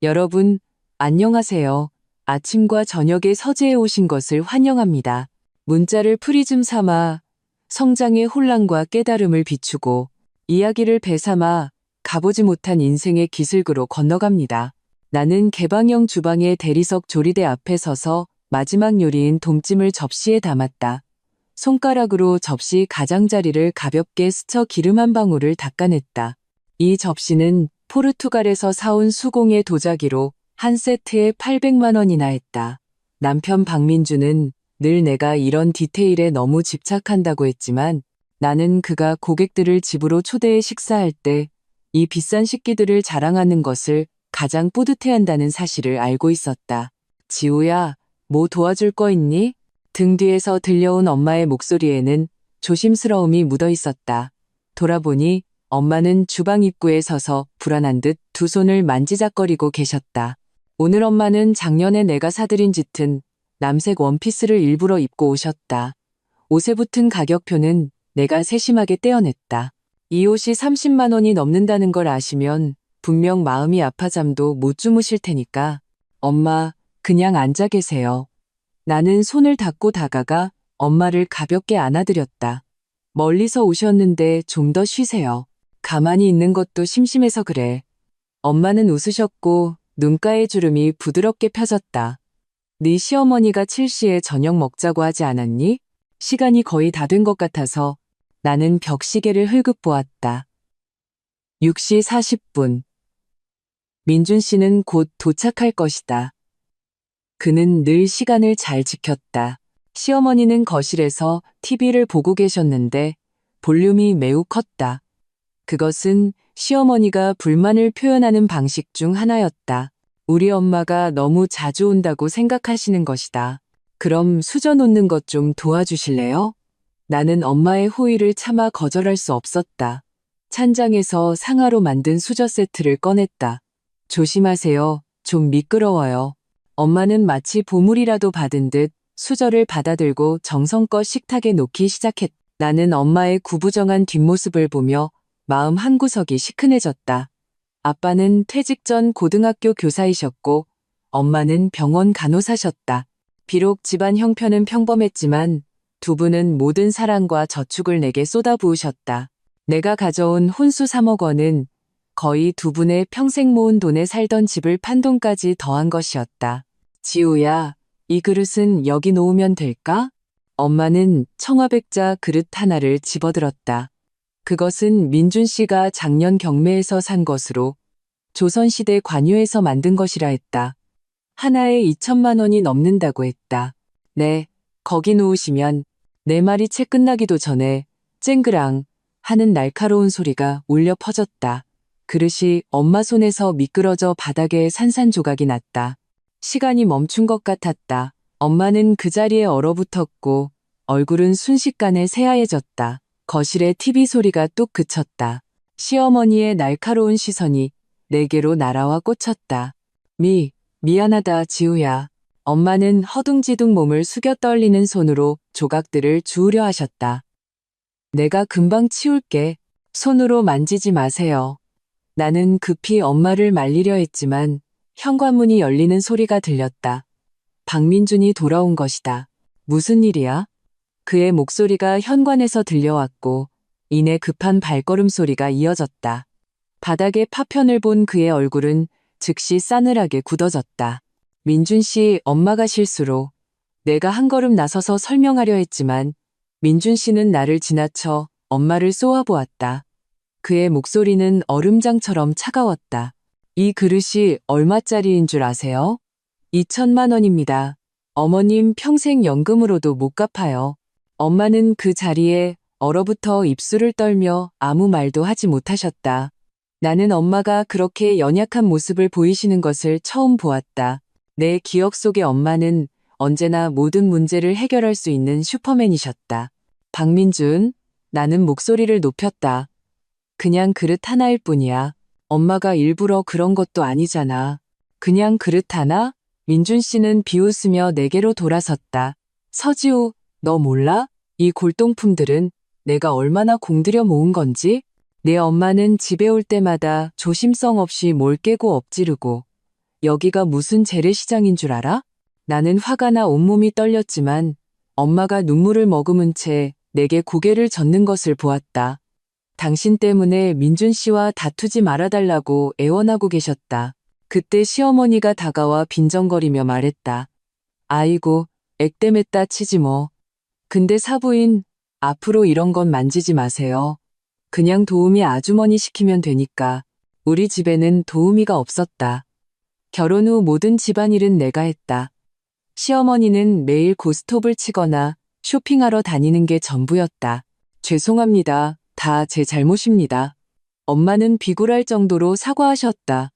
여러분, 안녕하세요. 아침과 저녁에 서재에 오신 것을 환영합니다. 문자를 프리즘 삼아 성장의 혼란과 깨달음을 비추고 이야기를 배삼아 가보지 못한 인생의 기슭으로 건너갑니다. 나는 개방형 주방의 대리석 조리대 앞에 서서 마지막 요리인 돔찜을 접시에 담았다. 손가락으로 접시 가장자리를 가볍게 스쳐 기름 한 방울을 닦아냈다. 이 접시는 포르투갈에서 사온 수공예 도자기로 한 세트에 800만 원이나 했다. 남편 박민주는 늘 내가 이런 디테일에 너무 집착한다고 했지만 나는 그가 고객들을 집으로 초대해 식사할 때 이 비싼 식기들을 자랑하는 것을 가장 뿌듯해한다는 사실을 알고 있었다. 지우야, 뭐 도와줄 거 있니? 등 뒤에서 들려온 엄마의 목소리에는 조심스러움이 묻어 있었다. 돌아보니 엄마는 주방 입구에 서서 불안한 듯 두 손을 만지작거리고 계셨다. 오늘 엄마는 작년에 내가 사들인 짙은 남색 원피스를 일부러 입고 오셨다. 옷에 붙은 가격표는 내가 세심하게 떼어냈다. 이 옷이 30만 원이 넘는다는 걸 아시면 분명 마음이 아파 잠도 못 주무실 테니까 엄마, 그냥 앉아 계세요. 나는 손을 닫고 다가가 엄마를 가볍게 안아드렸다. 멀리서 오셨는데 좀 더 쉬세요. 가만히 있는 것도 심심해서 그래. 엄마는 웃으셨고 눈가의 주름이 부드럽게 펴졌다. 네 시어머니가 7시에 저녁 먹자고 하지 않았니? 시간이 거의 다 된 것 같아서 나는 벽시계를 흘금 보았다. 6시 40분. 민준 씨는 곧 도착할 것이다. 그는 늘 시간을 잘 지켰다. 시어머니는 거실에서 TV를 보고 계셨는데 볼륨이 매우 컸다. 그것은 시어머니가 불만을 표현하는 방식 중 하나였다. 우리 엄마가 너무 자주 온다고 생각하시는 것이다. 그럼 수저 놓는 것 좀 도와주실래요? 나는 엄마의 호의를 차마 거절할 수 없었다. 찬장에서 상아로 만든 수저 세트를 꺼냈다. 조심하세요. 좀 미끄러워요. 엄마는 마치 보물이라도 받은 듯 수저를 받아들고 정성껏 식탁에 놓기 시작했다. 나는 엄마의 구부정한 뒷모습을 보며 마음 한구석이 시큰해졌다. 아빠는 퇴직 전 고등학교 교사이셨고 엄마는 병원 간호사셨다. 비록 집안 형편은 평범했지만 두 분은 모든 사랑과 저축을 내게 쏟아부으셨다. 내가 가져온 혼수 3억 원은 거의 두 분의 평생 모은 돈에 살던 집을 판 돈까지 더한 것이었다. 지우야, 이 그릇은 여기 놓으면 될까? 엄마는 청화백자 그릇 하나를 집어들었다. 그것은 민준 씨가 작년 경매에서 산 것으로 조선시대 관유에서 만든 것이라 했다. 하나에 2천만 원이 넘는다고 했다. 네, 거기 놓으시면 내 말이 채 끝나기도 전에 쨍그랑 하는 날카로운 소리가 울려 퍼졌다. 그릇이 엄마 손에서 미끄러져 바닥에 산산조각이 났다. 시간이 멈춘 것 같았다. 엄마는 그 자리에 얼어붙었고 얼굴은 순식간에 새하얘졌다. 거실에 TV 소리가 뚝 그쳤다. 시어머니의 날카로운 시선이 내게로 날아와 꽂혔다. 미안하다 지우야. 엄마는 허둥지둥 몸을 숙여 떨리는 손으로 조각들을 주우려 하셨다. 내가 금방 치울게. 손으로 만지지 마세요. 나는 급히 엄마를 말리려 했지만 현관문이 열리는 소리가 들렸다. 박민준이 돌아온 것이다. 무슨 일이야? 그의 목소리가 현관에서 들려왔고 이내 급한 발걸음 소리가 이어졌다. 바닥에 파편을 본 그의 얼굴은 즉시 싸늘하게 굳어졌다. 민준 씨 엄마가 실수로 내가 한 걸음 나서서 설명하려 했지만 민준 씨는 나를 지나쳐 엄마를 쏘아보았다. 그의 목소리는 얼음장처럼 차가웠다. 이 그릇이 얼마짜리인 줄 아세요? 2천만 원입니다. 어머님 평생 연금으로도 못 갚아요. 엄마는 그 자리에 얼어붙어 입술을 떨며 아무 말도 하지 못하셨다. 나는 엄마가 그렇게 연약한 모습을 보이시는 것을 처음 보았다. 내 기억 속의 엄마는 언제나 모든 문제를 해결할 수 있는 슈퍼맨이셨다. 박민준, 나는 목소리를 높였다. 그냥 그릇 하나일 뿐이야. 엄마가 일부러 그런 것도 아니잖아. 그냥 그릇 하나? 민준 씨는 비웃으며 내게로 돌아섰다. 서지우, 너 몰라? 이 골동품들은 내가 얼마나 공들여 모은 건지? 내 엄마는 집에 올 때마다 조심성 없이 뭘 깨고 엎지르고 여기가 무슨 재래시장인 줄 알아? 나는 화가 나 온몸이 떨렸지만 엄마가 눈물을 머금은 채 내게 고개를 젓는 것을 보았다. 당신 때문에 민준 씨와 다투지 말아달라고 애원하고 계셨다. 그때 시어머니가 다가와 빈정거리며 말했다. 아이고, 액땜했다 치지 뭐. 근데 사부인, 앞으로 이런 건 만지지 마세요. 그냥 도우미 아주머니 시키면 되니까. 우리 집에는 도우미가 없었다. 결혼 후 모든 집안일은 내가 했다. 시어머니는 매일 고스톱을 치거나 쇼핑하러 다니는 게 전부였다. 죄송합니다. 다 제 잘못입니다. 엄마는 비굴할 정도로 사과하셨다.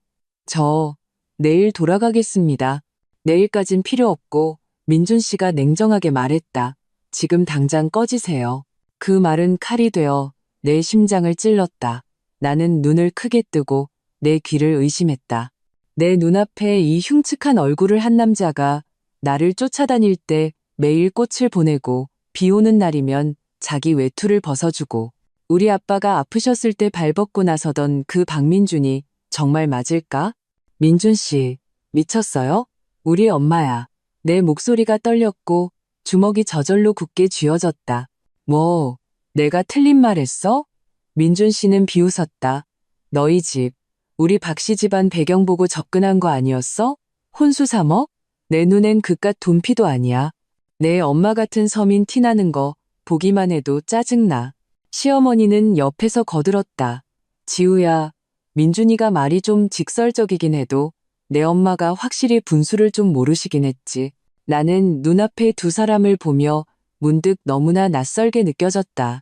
저, 내일 돌아가겠습니다. 내일까진 필요 없고, 민준 씨가 냉정하게 말했다. 지금 당장 꺼지세요. 그 말은 칼이 되어 내 심장을 찔렀다. 나는 눈을 크게 뜨고 내 귀를 의심했다. 내 눈앞에 이 흉측한 얼굴을 한 남자가 나를 쫓아다닐 때 매일 꽃을 보내고 비 오는 날이면 자기 외투를 벗어주고 우리 아빠가 아프셨을 때 발벗고 나서던 그 박민준이 정말 맞을까? 민준 씨, 미쳤어요? 우리 엄마야. 내 목소리가 떨렸고 주먹이 저절로 굳게 쥐어졌다. 뭐, 내가 틀린 말 했어? 민준 씨는 비웃었다. 너희 집, 우리 박씨 집안 배경 보고 접근한 거 아니었어? 혼수 3억? 내 눈엔 그깟 돈피도 아니야. 내 엄마 같은 서민 티나는 거 보기만 해도 짜증나. 시어머니는 옆에서 거들었다. 지우야, 민준이가 말이 좀 직설적이긴 해도 내 엄마가 확실히 분수를 좀 모르시긴 했지. 나는 눈앞에 두 사람을 보며 문득 너무나 낯설게 느껴졌다.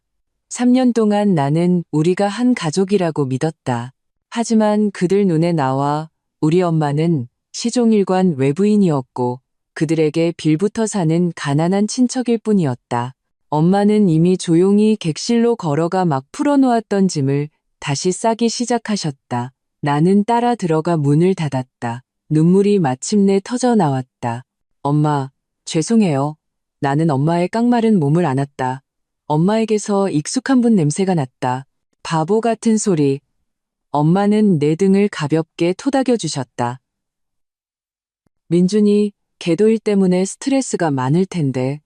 3년 동안 나는 우리가 한 가족이라고 믿었다. 하지만 그들 눈에 나와 우리 엄마는 시종일관 외부인이었고 그들에게 빌부터 사는 가난한 친척일 뿐이었다. 엄마는 이미 조용히 객실로 걸어가 막 풀어놓았던 짐을 다시 싸기 시작하셨다. 나는 따라 들어가 문을 닫았다. 눈물이 마침내 터져 나왔다. 엄마, 죄송해요. 나는 엄마의 깡마른 몸을 안았다. 엄마에게서 익숙한 분 냄새가 났다. 바보 같은 소리. 엄마는 내 등을 가볍게 토닥여 주셨다. 민준이 걔도 일 때문에 스트레스가 많을 텐데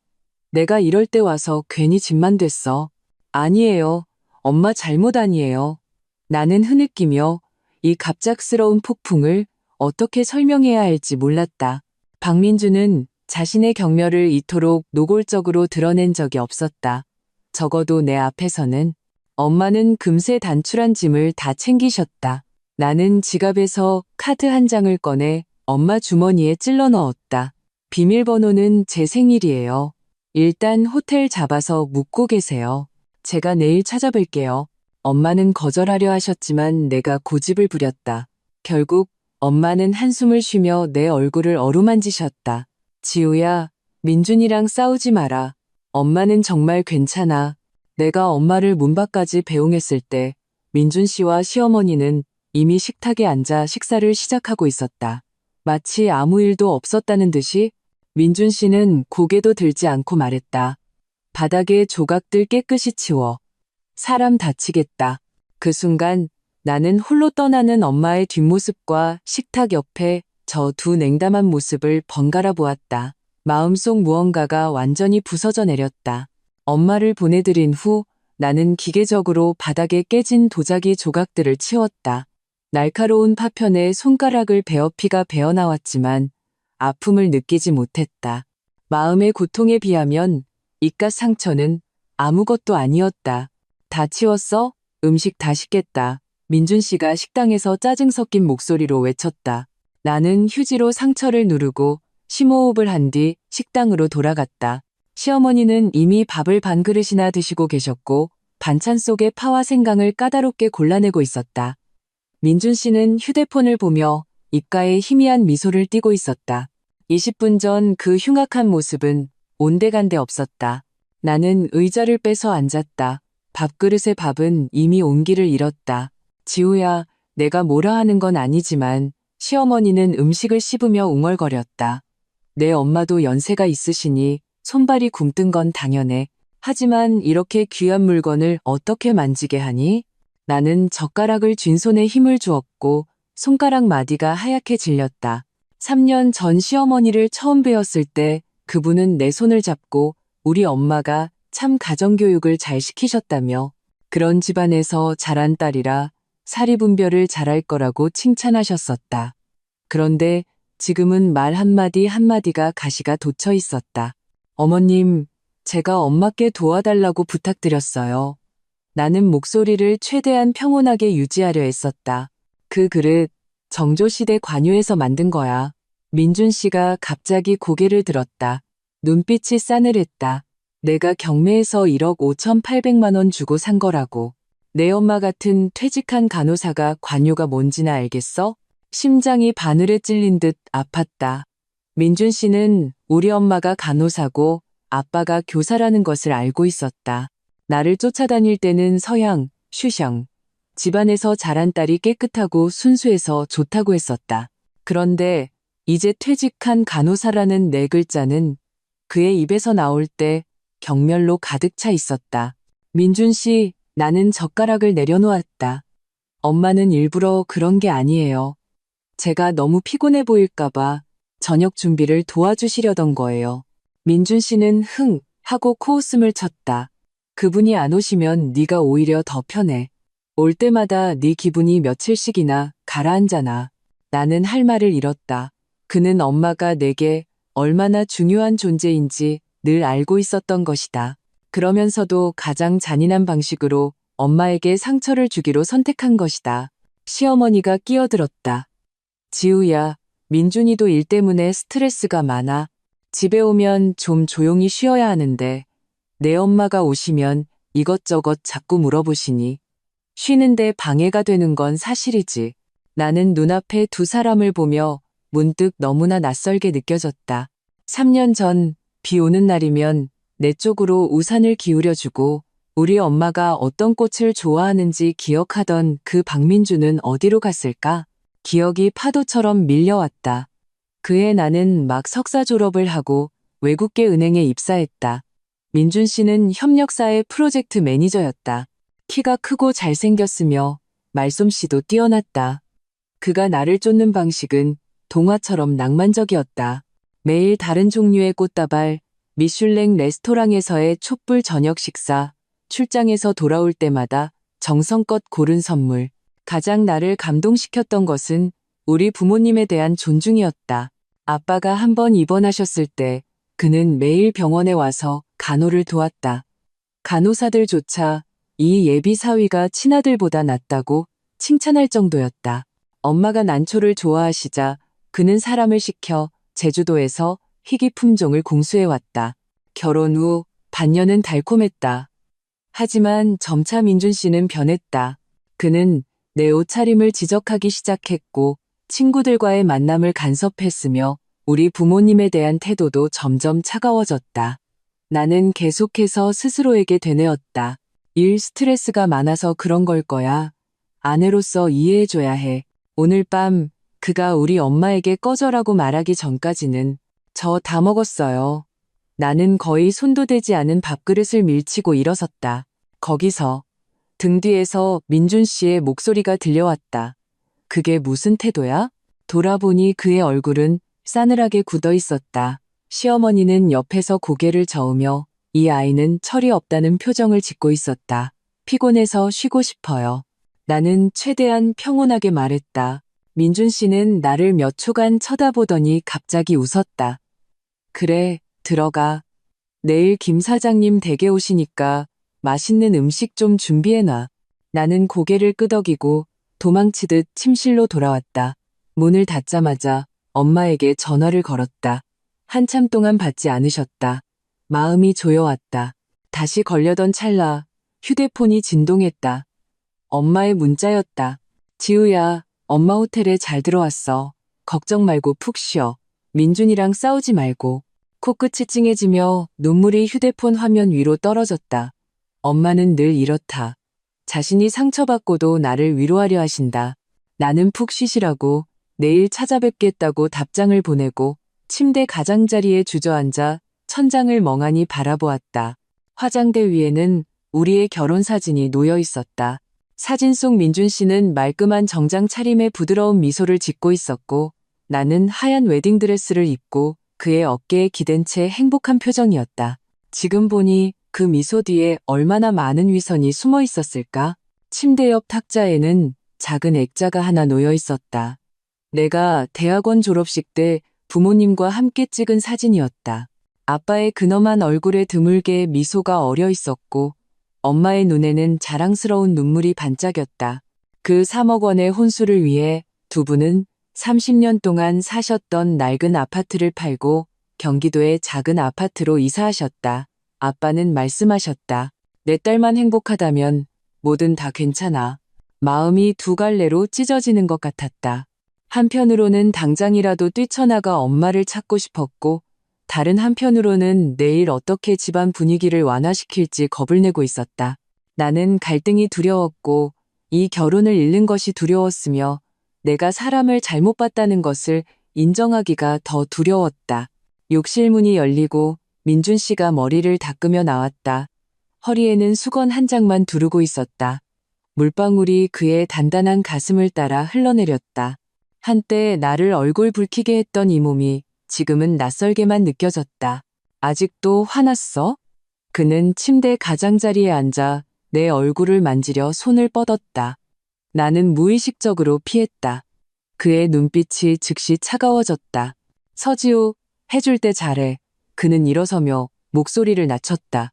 내가 이럴 때 와서 괜히 집만 됐어. 아니에요. 엄마 잘못 아니에요. 나는 흐느끼며 이 갑작스러운 폭풍을 어떻게 설명해야 할지 몰랐다. 박민주는 자신의 경멸을 이토록 노골적으로 드러낸 적이 없었다. 적어도 내 앞에서는. 엄마는 금세 단출한 짐을 다 챙기셨다. 나는 지갑에서 카드 한 장을 꺼내 엄마 주머니에 찔러 넣었다. 비밀번호는 제 생일이에요. 일단 호텔 잡아서 묵고 계세요. 제가 내일 찾아뵐게요. 엄마는 거절하려 하셨지만 내가 고집을 부렸다. 결국 엄마는 한숨을 쉬며 내 얼굴을 어루만지셨다. 지우야, 민준이랑 싸우지 마라. 엄마는 정말 괜찮아. 내가 엄마를 문 밖까지 배웅했을 때 민준 씨와 시어머니는 이미 식탁에 앉아 식사를 시작하고 있었다. 마치 아무 일도 없었다는 듯이 민준 씨는 고개도 들지 않고 말했다. 바닥에 조각들 깨끗이 치워. 사람 다치겠다. 그 순간 나는 홀로 떠나는 엄마의 뒷모습과 식탁 옆에 저 두 냉담한 모습을 번갈아 보았다. 마음속 무언가가 완전히 부서져 내렸다. 엄마를 보내드린 후 나는 기계적으로 바닥에 깨진 도자기 조각들을 치웠다. 날카로운 파편에 손가락을 베어 피가 배어나왔지만 아픔을 느끼지 못했다. 마음의 고통에 비하면 이깟 상처는 아무것도 아니었다. 다 치웠어? 음식 다 식겠다. 민준 씨가 식당에서 짜증 섞인 목소리로 외쳤다. 나는 휴지로 상처를 누르고 심호흡을 한 뒤 식당으로 돌아갔다. 시어머니는 이미 밥을 반 그릇이나 드시고 계셨고 반찬 속에 파와 생강을 까다롭게 골라내고 있었다. 민준 씨는 휴대폰을 보며 입가에 희미한 미소를 띠고 있었다. 20분 전 그 흉악한 모습은 온데간데 없었다. 나는 의자를 빼서 앉았다. 밥그릇의 밥은 이미 온기를 잃었다. 지우야, 내가 뭐라 하는 건 아니지만 시어머니는 음식을 씹으며 웅얼거렸다. 내 엄마도 연세가 있으시니 손발이 굼뜬 건 당연해. 하지만 이렇게 귀한 물건을 어떻게 만지게 하니? 나는 젓가락을 쥔 손에 힘을 주었고 손가락 마디가 하얗게 질렸다. 3년 전 시어머니를 처음 뵈었을 때 그분은 내 손을 잡고 우리 엄마가 참 가정교육을 잘 시키셨다며 그런 집안에서 자란 딸이라 사리분별을 잘할 거라고 칭찬하셨었다. 그런데 지금은 말 한마디 한마디가 가시가 돋쳐 있었다. 어머님, 제가 엄마께 도와달라고 부탁드렸어요. 나는 목소리를 최대한 평온하게 유지하려 했었다. 그 그릇 정조시대 관유에서 만든 거야. 민준 씨가 갑자기 고개를 들었다. 눈빛이 싸늘했다. 내가 경매에서 1억 5,800만 원 주고 산 거라고. 내 엄마 같은 퇴직한 간호사가 관유가 뭔지나 알겠어? 심장이 바늘에 찔린 듯 아팠다. 민준 씨는 우리 엄마가 간호사고 아빠가 교사라는 것을 알고 있었다. 나를 쫓아다닐 때는 서양, 슈형, 집안에서 자란 딸이 깨끗하고 순수해서 좋다고 했었다. 그런데 이제 퇴직한 간호사라는 네 글자는 그의 입에서 나올 때 경멸로 가득 차 있었다. 민준 씨, 나는 젓가락을 내려놓았다. 엄마는 일부러 그런 게 아니에요. 제가 너무 피곤해 보일까봐 저녁 준비를 도와주시려던 거예요. 민준 씨는 흥 하고 코웃음을 쳤다. 그분이 안 오시면 네가 오히려 더 편해. 올 때마다 네 기분이 며칠씩이나 가라앉잖아. 나는 할 말을 잃었다. 그는 엄마가 내게 얼마나 중요한 존재인지 늘 알고 있었던 것이다. 그러면서도 가장 잔인한 방식으로 엄마에게 상처를 주기로 선택한 것이다. 시어머니가 끼어들었다. 지우야, 민준이도 일 때문에 스트레스가 많아. 집에 오면 좀 조용히 쉬어야 하는데 내 엄마가 오시면 이것저것 자꾸 물어보시니 쉬는데 방해가 되는 건 사실이지. 나는 눈앞에 두 사람을 보며 문득 너무나 낯설게 느껴졌다. 3년 전 비 오는 날이면 내 쪽으로 우산을 기울여주고 우리 엄마가 어떤 꽃을 좋아하는지 기억하던 그 박민주는 어디로 갔을까? 기억이 파도처럼 밀려왔다. 그해 나는 막 석사 졸업을 하고 외국계 은행에 입사했다. 민준 씨는 협력사의 프로젝트 매니저였다. 키가 크고 잘생겼으며 말솜씨도 뛰어났다. 그가 나를 쫓는 방식은 동화처럼 낭만적이었다. 매일 다른 종류의 꽃다발, 미슐랭 레스토랑에서의 촛불 저녁 식사, 출장에서 돌아올 때마다 정성껏 고른 선물. 가장 나를 감동시켰던 것은 우리 부모님에 대한 존중이었다. 아빠가 한 번 입원하셨을 때 그는 매일 병원에 와서 간호를 도왔다. 간호사들조차 이 예비 사위가 친아들보다 낫다고 칭찬할 정도였다. 엄마가 난초를 좋아하시자 그는 사람을 시켜 제주도에서 희귀 품종을 공수해왔다. 결혼 후 반년은 달콤했다. 하지만 점차 민준 씨는 변했다. 그는 내 옷차림을 지적하기 시작했고 친구들과의 만남을 간섭했으며 우리 부모님에 대한 태도도 점점 차가워졌다. 나는 계속해서 스스로에게 되뇌었다. 일 스트레스가 많아서 그런 걸 거야. 아내로서 이해해줘야 해. 오늘 밤 그가 우리 엄마에게 꺼져라고 말하기 전까지는 저 다 먹었어요. 나는 거의 손도 대지 않은 밥그릇을 밀치고 일어섰다. 거기서 등 뒤에서 민준 씨의 목소리가 들려왔다. 그게 무슨 태도야? 돌아보니 그의 얼굴은 싸늘하게 굳어 있었다. 시어머니는 옆에서 고개를 저으며 이 아이는 철이 없다는 표정을 짓고 있었다. 피곤해서 쉬고 싶어요. 나는 최대한 평온하게 말했다. 민준 씨는 나를 몇 초간 쳐다보더니 갑자기 웃었다. 그래, 들어가. 내일 김 사장님 댁에 오시니까 맛있는 음식 좀 준비해놔. 나는 고개를 끄덕이고 도망치듯 침실로 돌아왔다. 문을 닫자마자 엄마에게 전화를 걸었다. 한참 동안 받지 않으셨다. 마음이 조여왔다. 다시 걸려던 찰나 휴대폰이 진동했다. 엄마의 문자였다. 지우야, 엄마 호텔에 잘 들어왔어. 걱정 말고 푹 쉬어. 민준이랑 싸우지 말고. 코끝이 찡해지며 눈물이 휴대폰 화면 위로 떨어졌다. 엄마는 늘 이렇다. 자신이 상처받고도 나를 위로하려 하신다. 나는 푹 쉬시라고 내일 찾아뵙겠다고 답장을 보내고 침대 가장자리에 주저앉아 천장을 멍하니 바라보았다. 화장대 위에는 우리의 결혼 사진이 놓여 있었다. 사진 속 민준 씨는 말끔한 정장 차림에 부드러운 미소를 짓고 있었고 나는 하얀 웨딩드레스를 입고 그의 어깨에 기댄 채 행복한 표정이었다. 지금 보니 그 미소 뒤에 얼마나 많은 위선이 숨어 있었을까? 침대 옆 탁자에는 작은 액자가 하나 놓여 있었다. 내가 대학원 졸업식 때 부모님과 함께 찍은 사진이었다. 아빠의 근엄한 얼굴에 드물게 미소가 어려 있었고 엄마의 눈에는 자랑스러운 눈물이 반짝였다. 그 3억 원의 혼수를 위해 두 분은 30년 동안 사셨던 낡은 아파트를 팔고 경기도의 작은 아파트로 이사하셨다. 아빠는 말씀하셨다. 내 딸만 행복하다면 뭐든 다 괜찮아. 마음이 두 갈래로 찢어지는 것 같았다. 한편으로는 당장이라도 뛰쳐나가 엄마를 찾고 싶었고 다른 한편으로는 내일 어떻게 집안 분위기를 완화시킬지 겁을 내고 있었다. 나는 갈등이 두려웠고 이 결혼을 잃는 것이 두려웠으며 내가 사람을 잘못 봤다는 것을 인정하기가 더 두려웠다. 욕실 문이 열리고 민준 씨가 머리를 닦으며 나왔다. 허리에는 수건 한 장만 두르고 있었다. 물방울이 그의 단단한 가슴을 따라 흘러내렸다. 한때 나를 얼굴 붉히게 했던 이 몸이 지금은 낯설게만 느껴졌다. 아직도 화났어? 그는 침대 가장자리에 앉아 내 얼굴을 만지려 손을 뻗었다. 나는 무의식적으로 피했다. 그의 눈빛이 즉시 차가워졌다. 서지우, 해줄 때 잘해. 그는 일어서며 목소리를 낮췄다.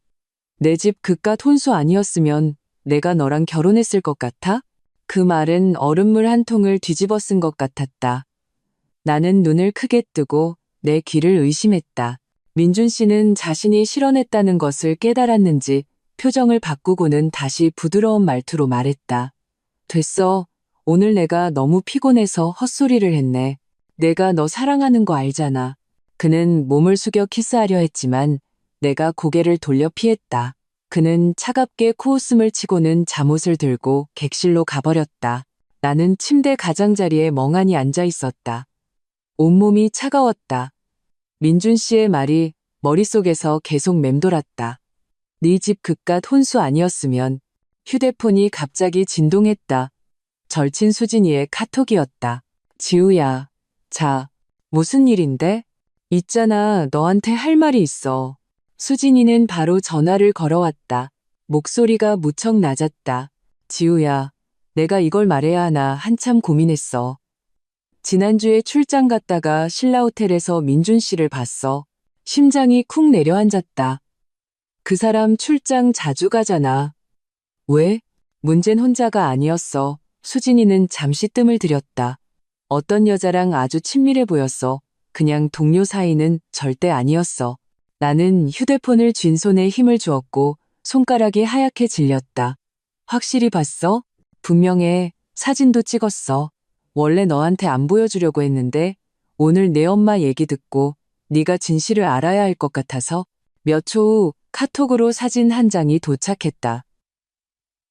내 집 그깟 혼수 아니었으면 내가 너랑 결혼했을 것 같아? 그 말은 얼음물 한 통을 뒤집어 쓴 것 같았다. 나는 눈을 크게 뜨고 내 귀를 의심했다. 민준 씨는 자신이 실언했다는 것을 깨달았는지 표정을 바꾸고는 다시 부드러운 말투로 말했다. 됐어. 오늘 내가 너무 피곤해서 헛소리를 했네. 내가 너 사랑하는 거 알잖아. 그는 몸을 숙여 키스하려 했지만 내가 고개를 돌려 피했다. 그는 차갑게 코웃음을 치고는 잠옷을 들고 객실로 가버렸다. 나는 침대 가장자리에 멍하니 앉아 있었다. 온몸이 차가웠다. 민준 씨의 말이 머릿속에서 계속 맴돌았다. 네 집 그깟 혼수 아니었으면. 휴대폰이 갑자기 진동했다. 절친 수진이의 카톡이었다. 지우야, 자, 무슨 일인데? 있잖아, 너한테 할 말이 있어. 수진이는 바로 전화를 걸어왔다. 목소리가 무척 낮았다. 지우야, 내가 이걸 말해야 하나 한참 고민했어. 지난주에 출장 갔다가 신라호텔에서 민준 씨를 봤어. 심장이 쿵 내려앉았다. 그 사람 출장 자주 가잖아. 왜? 문젠 혼자가 아니었어. 수진이는 잠시 뜸을 들였다. 어떤 여자랑 아주 친밀해 보였어. 그냥 동료 사이는 절대 아니었어. 나는 휴대폰을 쥔 손에 힘을 주었고 손가락이 하얗게 질렸다. 확실히 봤어? 분명해. 사진도 찍었어. 원래 너한테 안 보여주려고 했는데 오늘 내 엄마 얘기 듣고 네가 진실을 알아야 할 것 같아서. 몇 초 후 카톡으로 사진 한 장이 도착했다.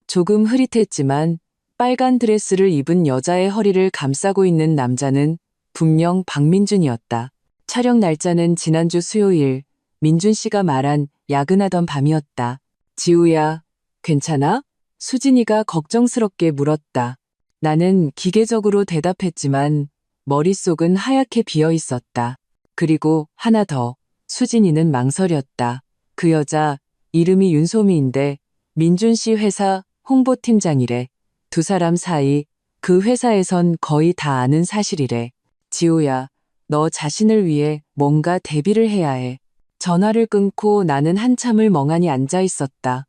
조금 흐릿했지만 빨간 드레스를 입은 여자의 허리를 감싸고 있는 남자는 분명 박민준이었다. 촬영 날짜는 지난주 수요일. 민준 씨가 말한 야근하던 밤이었다. 지우야, 괜찮아? 수진이가 걱정스럽게 물었다. 나는 기계적으로 대답했지만 머릿속은 하얗게 비어 있었다. 그리고 하나 더. 수진이는 망설였다. 그 여자 이름이 윤소미인데 민준 씨 회사 홍보팀장이래. 두 사람 사이 그 회사에선 거의 다 아는 사실이래. 지우야, 너 자신을 위해 뭔가 대비를 해야 해. 전화를 끊고 나는 한참을 멍하니 앉아 있었다.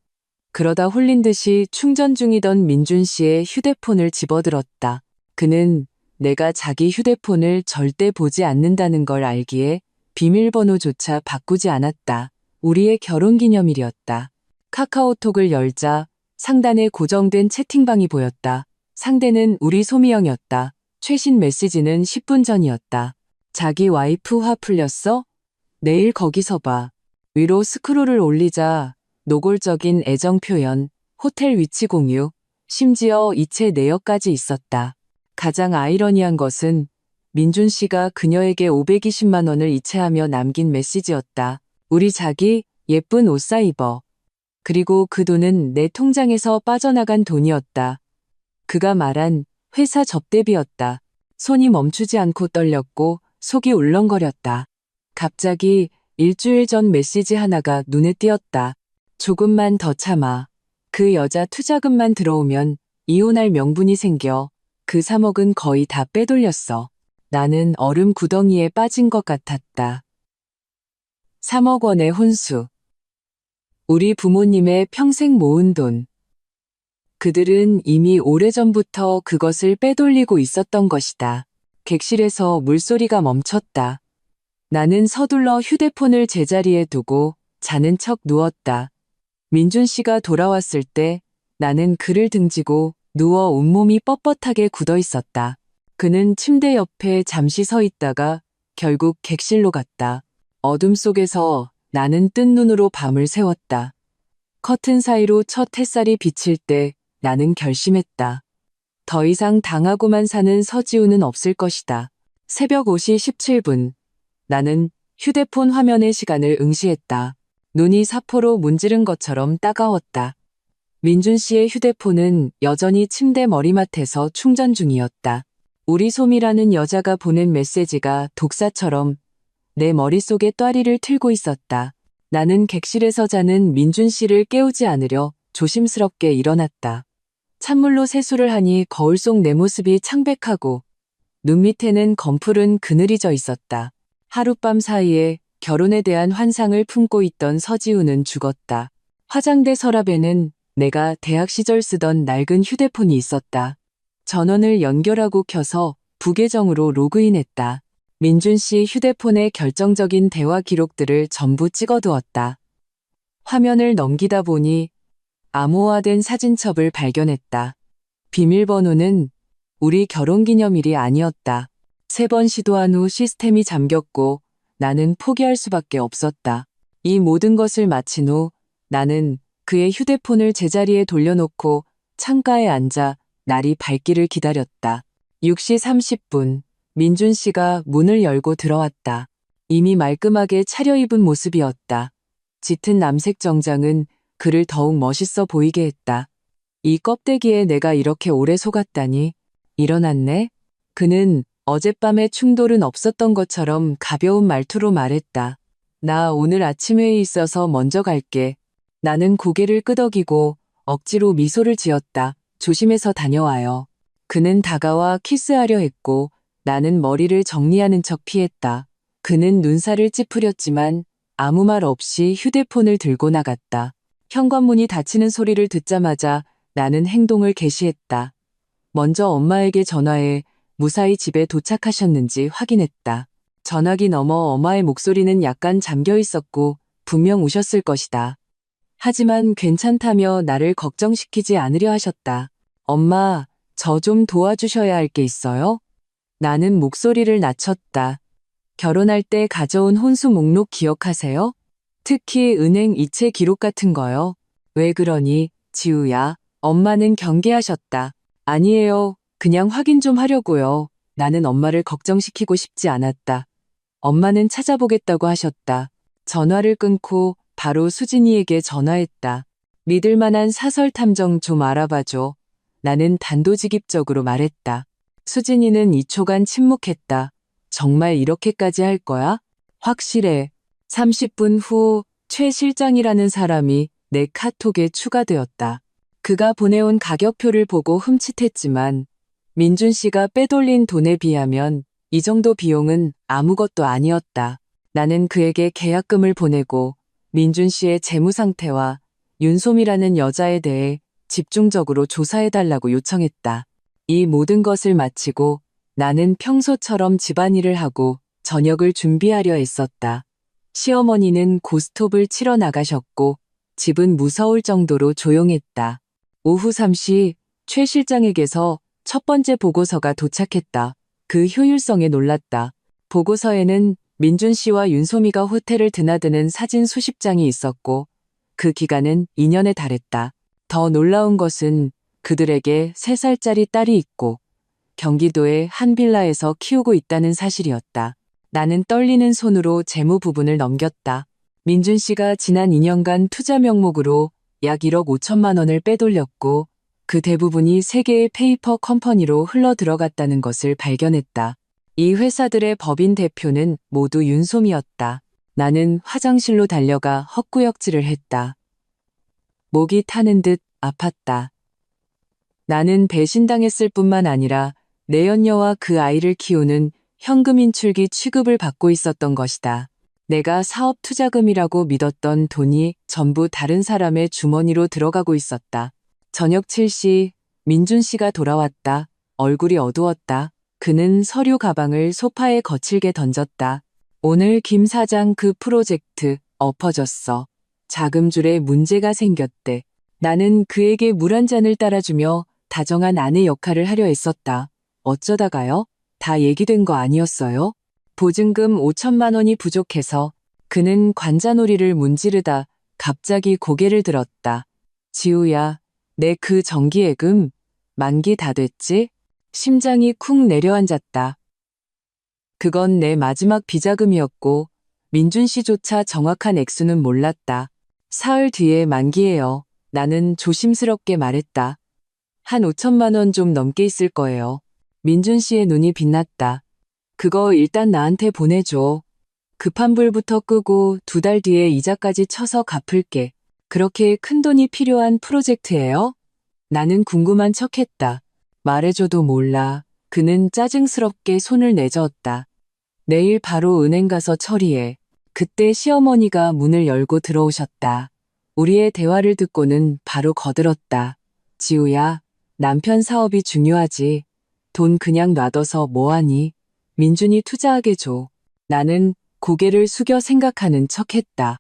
그러다 홀린 듯이 충전 중이던 민준 씨의 휴대폰을 집어들었다. 그는 내가 자기 휴대폰을 절대 보지 않는다는 걸 알기에 비밀번호조차 바꾸지 않았다. 우리의 결혼기념일이었다. 카카오톡을 열자 상단에 고정된 채팅방이 보였다. 상대는 우리 소미영이었다. 최신 메시지는 10분 전이었다. 자기 와이프 화 풀렸어? 내일 거기서 봐. 위로 스크롤을 올리자 노골적인 애정 표현, 호텔 위치 공유, 심지어 이체 내역까지 있었다. 가장 아이러니한 것은 민준 씨가 그녀에게 520만 원을 이체하며 남긴 메시지였다. 우리 자기 예쁜 옷 사 입어. 그리고 그 돈은 내 통장에서 빠져나간 돈이었다. 그가 말한 회사 접대비였다. 손이 멈추지 않고 떨렸고 속이 울렁거렸다. 갑자기 일주일 전 메시지 하나가 눈에 띄었다. 조금만 더 참아. 그 여자 투자금만 들어오면 이혼할 명분이 생겨. 그 3억은 거의 다 빼돌렸어. 나는 얼음 구덩이에 빠진 것 같았다. 3억 원의 혼수. 우리 부모님의 평생 모은 돈. 그들은 이미 오래전부터 그것을 빼돌리고 있었던 것이다. 객실에서 물소리가 멈췄다. 나는 서둘러 휴대폰을 제자리에 두고 자는 척 누웠다. 민준 씨가 돌아왔을 때 나는 그를 등지고 누워 온몸이 뻣뻣하게 굳어 있었다. 그는 침대 옆에 잠시 서 있다가 결국 객실로 갔다. 어둠 속에서 나는 뜬 눈으로 밤을 새웠다. 커튼 사이로 첫 햇살이 비칠 때 나는 결심했다. 더 이상 당하고만 사는 서지우는 없을 것이다. 새벽 5시 17분. 나는 휴대폰 화면의 시간을 응시했다. 눈이 사포로 문지른 것처럼 따가웠다. 민준 씨의 휴대폰은 여전히 침대 머리맡에서 충전 중이었다. 우리 솜이라는 여자가 보낸 메시지가 독사처럼 내 머릿속에 또아리를 틀고 있었다. 나는 객실에서 자는 민준 씨를 깨우지 않으려 조심스럽게 일어났다. 찬물로 세수를 하니 거울 속 내 모습이 창백하고 눈 밑에는 검푸른 그늘이 져 있었다. 하룻밤 사이에 결혼에 대한 환상을 품고 있던 서지우는 죽었다. 화장대 서랍에는 내가 대학 시절 쓰던 낡은 휴대폰이 있었다. 전원을 연결하고 켜서 부계정으로 로그인했다. 민준 씨 휴대폰의 결정적인 대화 기록들을 전부 찍어두었다. 화면을 넘기다 보니 암호화된 사진첩을 발견했다. 비밀번호는 우리 결혼기념일이 아니었다. 3번 시도한 후 시스템이 잠겼고 나는 포기할 수밖에 없었다. 이 모든 것을 마친 후 나는 그의 휴대폰을 제자리에 돌려놓고 창가에 앉아 날이 밝기를 기다렸다. 6시 30분 민준 씨가 문을 열고 들어왔다. 이미 말끔하게 차려입은 모습이었다. 짙은 남색 정장은 그를 더욱 멋있어 보이게 했다. 이 껍데기에 내가 이렇게 오래 속았다니. 일어났네? 그는 어젯밤의 충돌은 없었던 것처럼 가벼운 말투로 말했다. 나 오늘 아침 회의 있어서 먼저 갈게. 나는 고개를 끄덕이고 억지로 미소를 지었다. 조심해서 다녀와요. 그는 다가와 키스하려 했고 나는 머리를 정리하는 척 피했다. 그는 눈살을 찌푸렸지만 아무 말 없이 휴대폰을 들고 나갔다. 현관문이 닫히는 소리를 듣자마자 나는 행동을 개시했다. 먼저 엄마에게 전화해 무사히 집에 도착하셨는지 확인했다. 전화기 너머 엄마의 목소리는 약간 잠겨 있었고 분명 우셨을 것이다. 하지만 괜찮다며 나를 걱정시키지 않으려 하셨다. 엄마, 저 좀 도와주셔야 할 게 있어요? 나는 목소리를 낮췄다. 결혼할 때 가져온 혼수 목록 기억하세요? 특히 은행 이체 기록 같은 거요. 왜 그러니, 지우야? 엄마는 경계하셨다. 아니에요. 그냥 확인 좀 하려고요. 나는 엄마를 걱정시키고 싶지 않았다. 엄마는 찾아보겠다고 하셨다. 전화를 끊고 바로 수진이에게 전화했다. 믿을 만한 사설 탐정 좀 알아봐줘. 나는 단도직입적으로 말했다. 수진이는 2초간 침묵했다. 정말 이렇게까지 할 거야? 확실해. 30분 후 최 실장이라는 사람이 내 카톡에 추가되었다. 그가 보내온 가격표를 보고 흠칫했지만 민준 씨가 빼돌린 돈에 비하면 이 정도 비용은 아무것도 아니었다. 나는 그에게 계약금을 보내고 민준 씨의 재무 상태와 윤솜이라는 여자에 대해 집중적으로 조사해달라고 요청했다. 이 모든 것을 마치고 나는 평소처럼 집안일을 하고 저녁을 준비하려 했었다. 시어머니는 고스톱을 치러 나가셨고 집은 무서울 정도로 조용했다. 오후 3시 최 실장에게서 첫 번째 보고서가 도착했다. 그 효율성에 놀랐다. 보고서에는 민준 씨와 윤소미가 호텔을 드나드는 사진 수십 장이 있었고 그 기간은 2년에 달했다. 더 놀라운 것은 그들에게 3살짜리 딸이 있고 경기도의 한 빌라에서 키우고 있다는 사실이었다. 나는 떨리는 손으로 재무 부분을 넘겼다. 민준 씨가 지난 2년간 투자 명목으로 약 1억 5천만 원을 빼돌렸고 그 대부분이 세 개의 페이퍼 컴퍼니로 흘러 들어갔다는 것을 발견했다. 이 회사들의 법인 대표는 모두 윤솜이었다. 나는 화장실로 달려가 헛구역질을 했다. 목이 타는 듯 아팠다. 나는 배신당했을 뿐만 아니라 내연녀와 그 아이를 키우는 현금인출기 취급을 받고 있었던 것이다. 내가 사업 투자금이라고 믿었던 돈이 전부 다른 사람의 주머니로 들어가고 있었다. 저녁 7시 민준 씨가 돌아왔다. 얼굴이 어두웠다. 그는 서류 가방을 소파에 거칠게 던졌다. 오늘 김 사장 그 프로젝트 엎어졌어. 자금줄에 문제가 생겼대. 나는 그에게 물 한 잔을 따라주며 다정한 아내 역할을 하려 했었다. 어쩌다가요? 다 얘기된 거 아니었어요? 보증금 5천만 원이 부족해서 그는 관자놀이를 문지르다 갑자기 고개를 들었다. 지우야, 내 그 정기예금 만기 다 됐지? 심장이 쿵 내려앉았다. 그건 내 마지막 비자금이었고 민준 씨조차 정확한 액수는 몰랐다. 사흘 뒤에 만기예요. 나는 조심스럽게 말했다. 한 5천만 원 좀 넘게 있을 거예요. 민준 씨의 눈이 빛났다. 그거 일단 나한테 보내줘. 급한 불부터 끄고 2달 뒤에 이자까지 쳐서 갚을게. 그렇게 큰 돈이 필요한 프로젝트예요? 나는 궁금한 척했다. 말해줘도 몰라. 그는 짜증스럽게 손을 내저었다. 내일 바로 은행 가서 처리해. 그때 시어머니가 문을 열고 들어오셨다. 우리의 대화를 듣고는 바로 거들었다. 지우야, 남편 사업이 중요하지. 돈 그냥 놔둬서 뭐하니? 민준이 투자하게 줘. 나는 고개를 숙여 생각하는 척했다.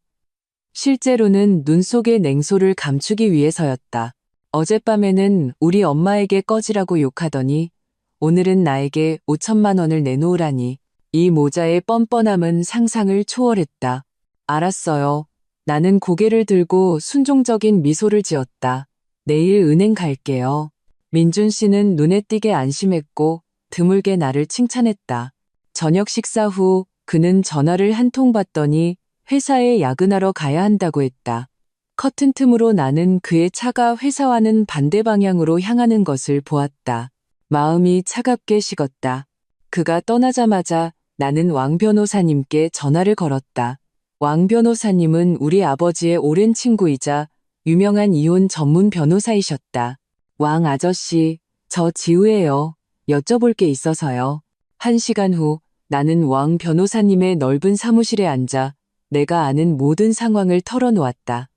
실제로는 눈 속의 냉소를 감추기 위해서였다. 어젯밤에는 우리 엄마에게 꺼지라고 욕하더니 오늘은 나에게 5천만 원을 내놓으라니. 이 모자의 뻔뻔함은 상상을 초월했다. 알았어요. 나는 고개를 들고 순종적인 미소를 지었다. 내일 은행 갈게요. 민준 씨는 눈에 띄게 안심했고 드물게 나를 칭찬했다. 저녁 식사 후 그는 전화를 한 통 받더니 회사에 야근하러 가야 한다고 했다. 커튼 틈으로 나는 그의 차가 회사와는 반대 방향으로 향하는 것을 보았다. 마음이 차갑게 식었다. 그가 떠나자마자 나는 왕 변호사님께 전화를 걸었다. 왕 변호사님은 우리 아버지의 오랜 친구이자 유명한 이혼 전문 변호사이셨다. 왕 아저씨, 저 지우예요. 여쭤볼 게 있어서요. 1시간 후 나는 왕 변호사님의 넓은 사무실에 앉아 내가 아는 모든 상황을 털어놓았다.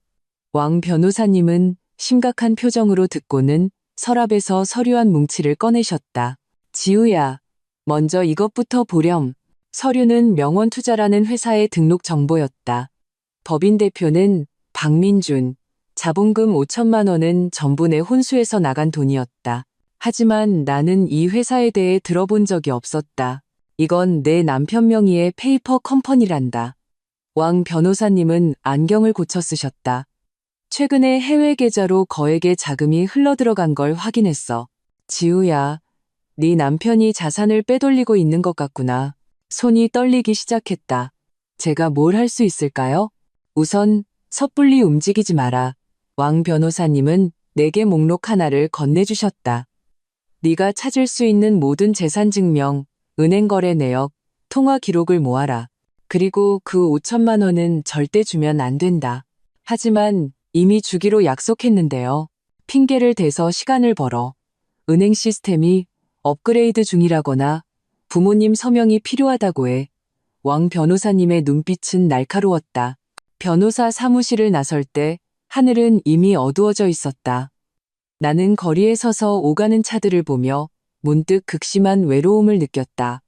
왕 변호사님은 심각한 표정으로 듣고는 서랍에서 서류 한 뭉치를 꺼내셨다. 지우야, 먼저 이것부터 보렴. 서류는 명원투자라는 회사의 등록 정보였다. 법인 대표는 박민준, 자본금 5천만 원은 전부 내 혼수에서 나간 돈이었다. 하지만 나는 이 회사에 대해 들어본 적이 없었다. 이건 내 남편 명의의 페이퍼 컴퍼니란다. 왕 변호사님은 안경을 고쳐 쓰셨다. 최근에 해외 계좌로 거액의 자금이 흘러들어간 걸 확인했어. 지우야, 네 남편이 자산을 빼돌리고 있는 것 같구나. 손이 떨리기 시작했다. 제가 뭘 할 수 있을까요? 우선 섣불리 움직이지 마라. 왕 변호사님은 내게 목록 하나를 건네주셨다. 네가 찾을 수 있는 모든 재산 증명, 은행 거래 내역, 통화 기록을 모아라. 그리고 그 5천만 원은 절대 주면 안 된다. 하지만 이미 주기로 약속했는데요. 핑계를 대서 시간을 벌어. 은행 시스템이 업그레이드 중이라거나 부모님 서명이 필요하다고 해. 왕 변호사님의 눈빛은 날카로웠다. 변호사 사무실을 나설 때 하늘은 이미 어두워져 있었다. 나는 거리에 서서 오가는 차들을 보며 문득 극심한 외로움을 느꼈다.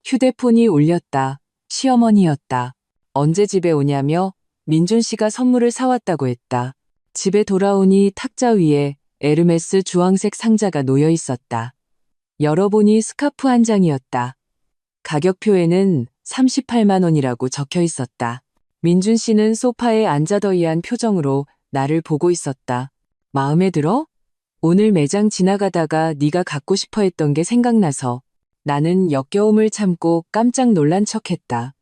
휴대폰이 울렸다. 시어머니였다. 언제 집에 오냐며 민준 씨가 선물을 사왔다고 했다. 집에 돌아오니 탁자 위에 에르메스 주황색 상자가 놓여 있었다. 열어보니 스카프 한 장이었다. 가격표에는 38만 원이라고 적혀 있었다. 민준 씨는 소파에 앉아더이한 표정으로 나를 보고 있었다. 마음에 들어? 오늘 매장 지나가다가 네가 갖고 싶어 했던 게 생각나서. 나는 역겨움을 참고 깜짝 놀란 척했다.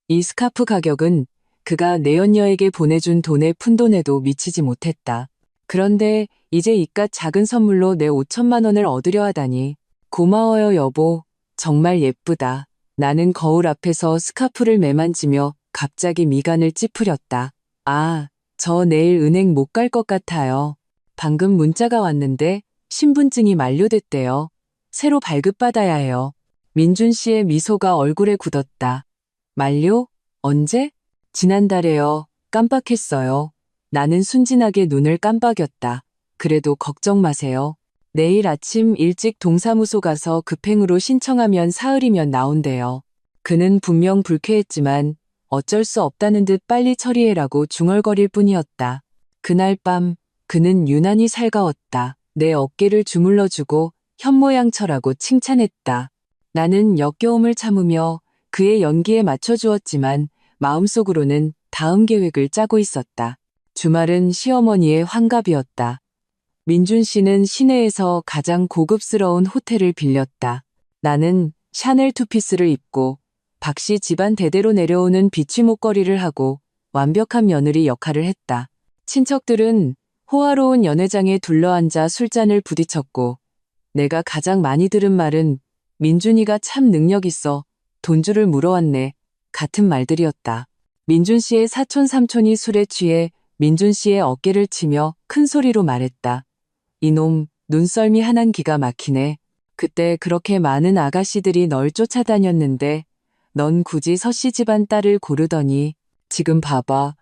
이 스카프 가격은 그가 내연녀에게 보내준 돈의 푼돈에도 미치지 못했다. 그런데 이제 이깟 작은 선물로 내 5천만 원을 얻으려 하다니. 고마워요, 여보. 정말 예쁘다. 나는 거울 앞에서 스카프를 매만지며 갑자기 미간을 찌푸렸다. 아, 저 내일 은행 못 갈 것 같아요. 방금 문자가 왔는데 신분증이 만료됐대요. 새로 발급받아야 해요. 민준 씨의 미소가 얼굴에 굳었다. 만료? 언제? 지난달에요. 깜빡했어요. 나는 순진하게 눈을 깜빡였다. 그래도 걱정 마세요. 내일 아침 일찍 동사무소 가서 급행으로 신청하면 사흘이면 나온대요. 그는 분명 불쾌했지만 어쩔 수 없다는 듯 빨리 처리해라고 중얼거릴 뿐이었다. 그날 밤 그는 유난히 살가웠다. 내 어깨를 주물러주고 현모양처라고 칭찬했다. 나는 역겨움을 참으며 그의 연기에 맞춰주었지만 마음속으로는 다음 계획을 짜고 있었다. 주말은 시어머니의 환갑이었다. 민준 씨는 시내에서 가장 고급스러운 호텔을 빌렸다. 나는 샤넬 투피스를 입고 박 씨 집안 대대로 내려오는 비취 목걸이를 하고 완벽한 며느리 역할을 했다. 친척들은 호화로운 연회장에 둘러앉아 술잔을 부딪혔고 내가 가장 많이 들은 말은 민준이가 참 능력 있어 돈줄을 물어왔네 같은 말들이었다. 민준 씨의 사촌 삼촌이 술에 취해 민준 씨의 어깨를 치며 큰 소리로 말했다. 이놈 눈썰미 하나는 기가 막히네. 그때 그렇게 많은 아가씨들이 널 쫓아다녔는데 넌 굳이 서씨 집안 딸을 고르더니 지금 봐봐.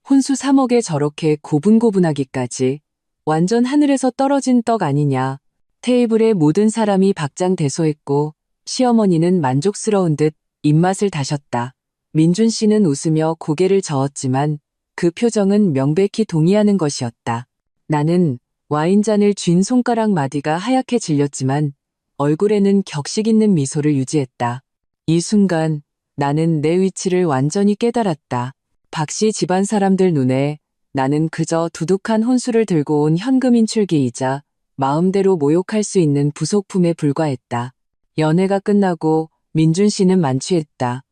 혼수 3억에 저렇게 고분고분하기까지. 완전 하늘에서 떨어진 떡 아니냐. 테이블에 모든 사람이 박장대소했고 시어머니는 만족스러운 듯 입맛을 다셨다. 민준 씨는 웃으며 고개를 저었지만 그 표정은 명백히 동의하는 것이었다. 나는 와인잔을 쥔 손가락 마디가 하얗게 질렸지만 얼굴에는 격식 있는 미소를 유지했다. 이 순간 나는 내 위치를 완전히 깨달았다. 박씨 집안 사람들 눈에 나는 그저 두둑한 혼수를 들고 온 현금인 출기이자 마음대로 모욕할 수 있는 부속품에 불과했다. 연애가 끝나고 민준 씨는 만취했다.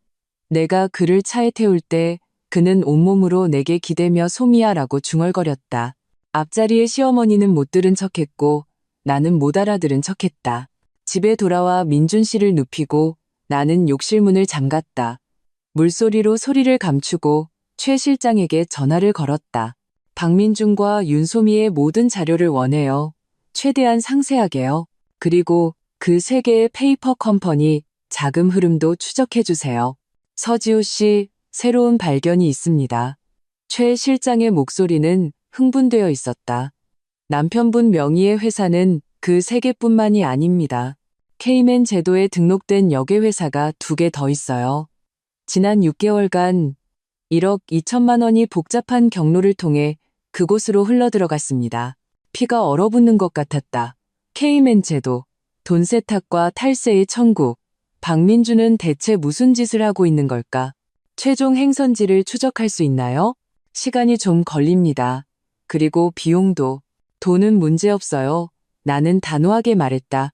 내가 그를 차에 태울 때 그는 온몸으로 내게 기대며 소미야라고 중얼거렸다. 앞자리의 시어머니는 못 들은 척했고 나는 못 알아들은 척했다. 집에 돌아와 민준 씨를 눕히고 나는 욕실 문을 잠갔다. 물소리로 소리를 감추고 최 실장에게 전화를 걸었다. 박민준과 윤소미의 모든 자료를 원해요. 최대한 상세하게요. 그리고 그 세 개의 페이퍼 컴퍼니 자금 흐름도 추적해주세요. 서지우 씨, 새로운 발견이 있습니다. 최 실장의 목소리는 흥분되어 있었다. 남편분 명의의 회사는 그 세 개뿐만이 아닙니다. 케이맨 제도에 등록된 여객 회사가 2개 더 있어요. 지난 6개월간 1억 2천만 원이 복잡한 경로를 통해 그곳으로 흘러들어갔습니다. 피가 얼어붙는 것 같았다. 케이맨 제도, 돈 세탁과 탈세의 천국. 박민주는 대체 무슨 짓을 하고 있는 걸까? 최종 행선지를 추적할 수 있나요? 시간이 좀 걸립니다. 그리고 비용도. 돈은 문제없어요. 나는 단호하게 말했다.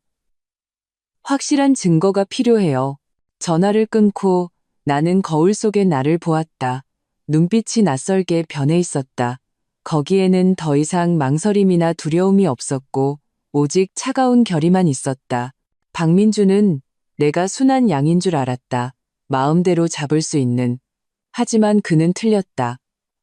확실한 증거가 필요해요. 전화를 끊고 나는 거울 속의 나를 보았다. 눈빛이 낯설게 변해 있었다. 거기에는 더 이상 망설임이나 두려움이 없었고 오직 차가운 결의만 있었다. 박민주는 내가 순한 양인 줄 알았다. 마음대로 잡을 수 있는. 하지만 그는 틀렸다.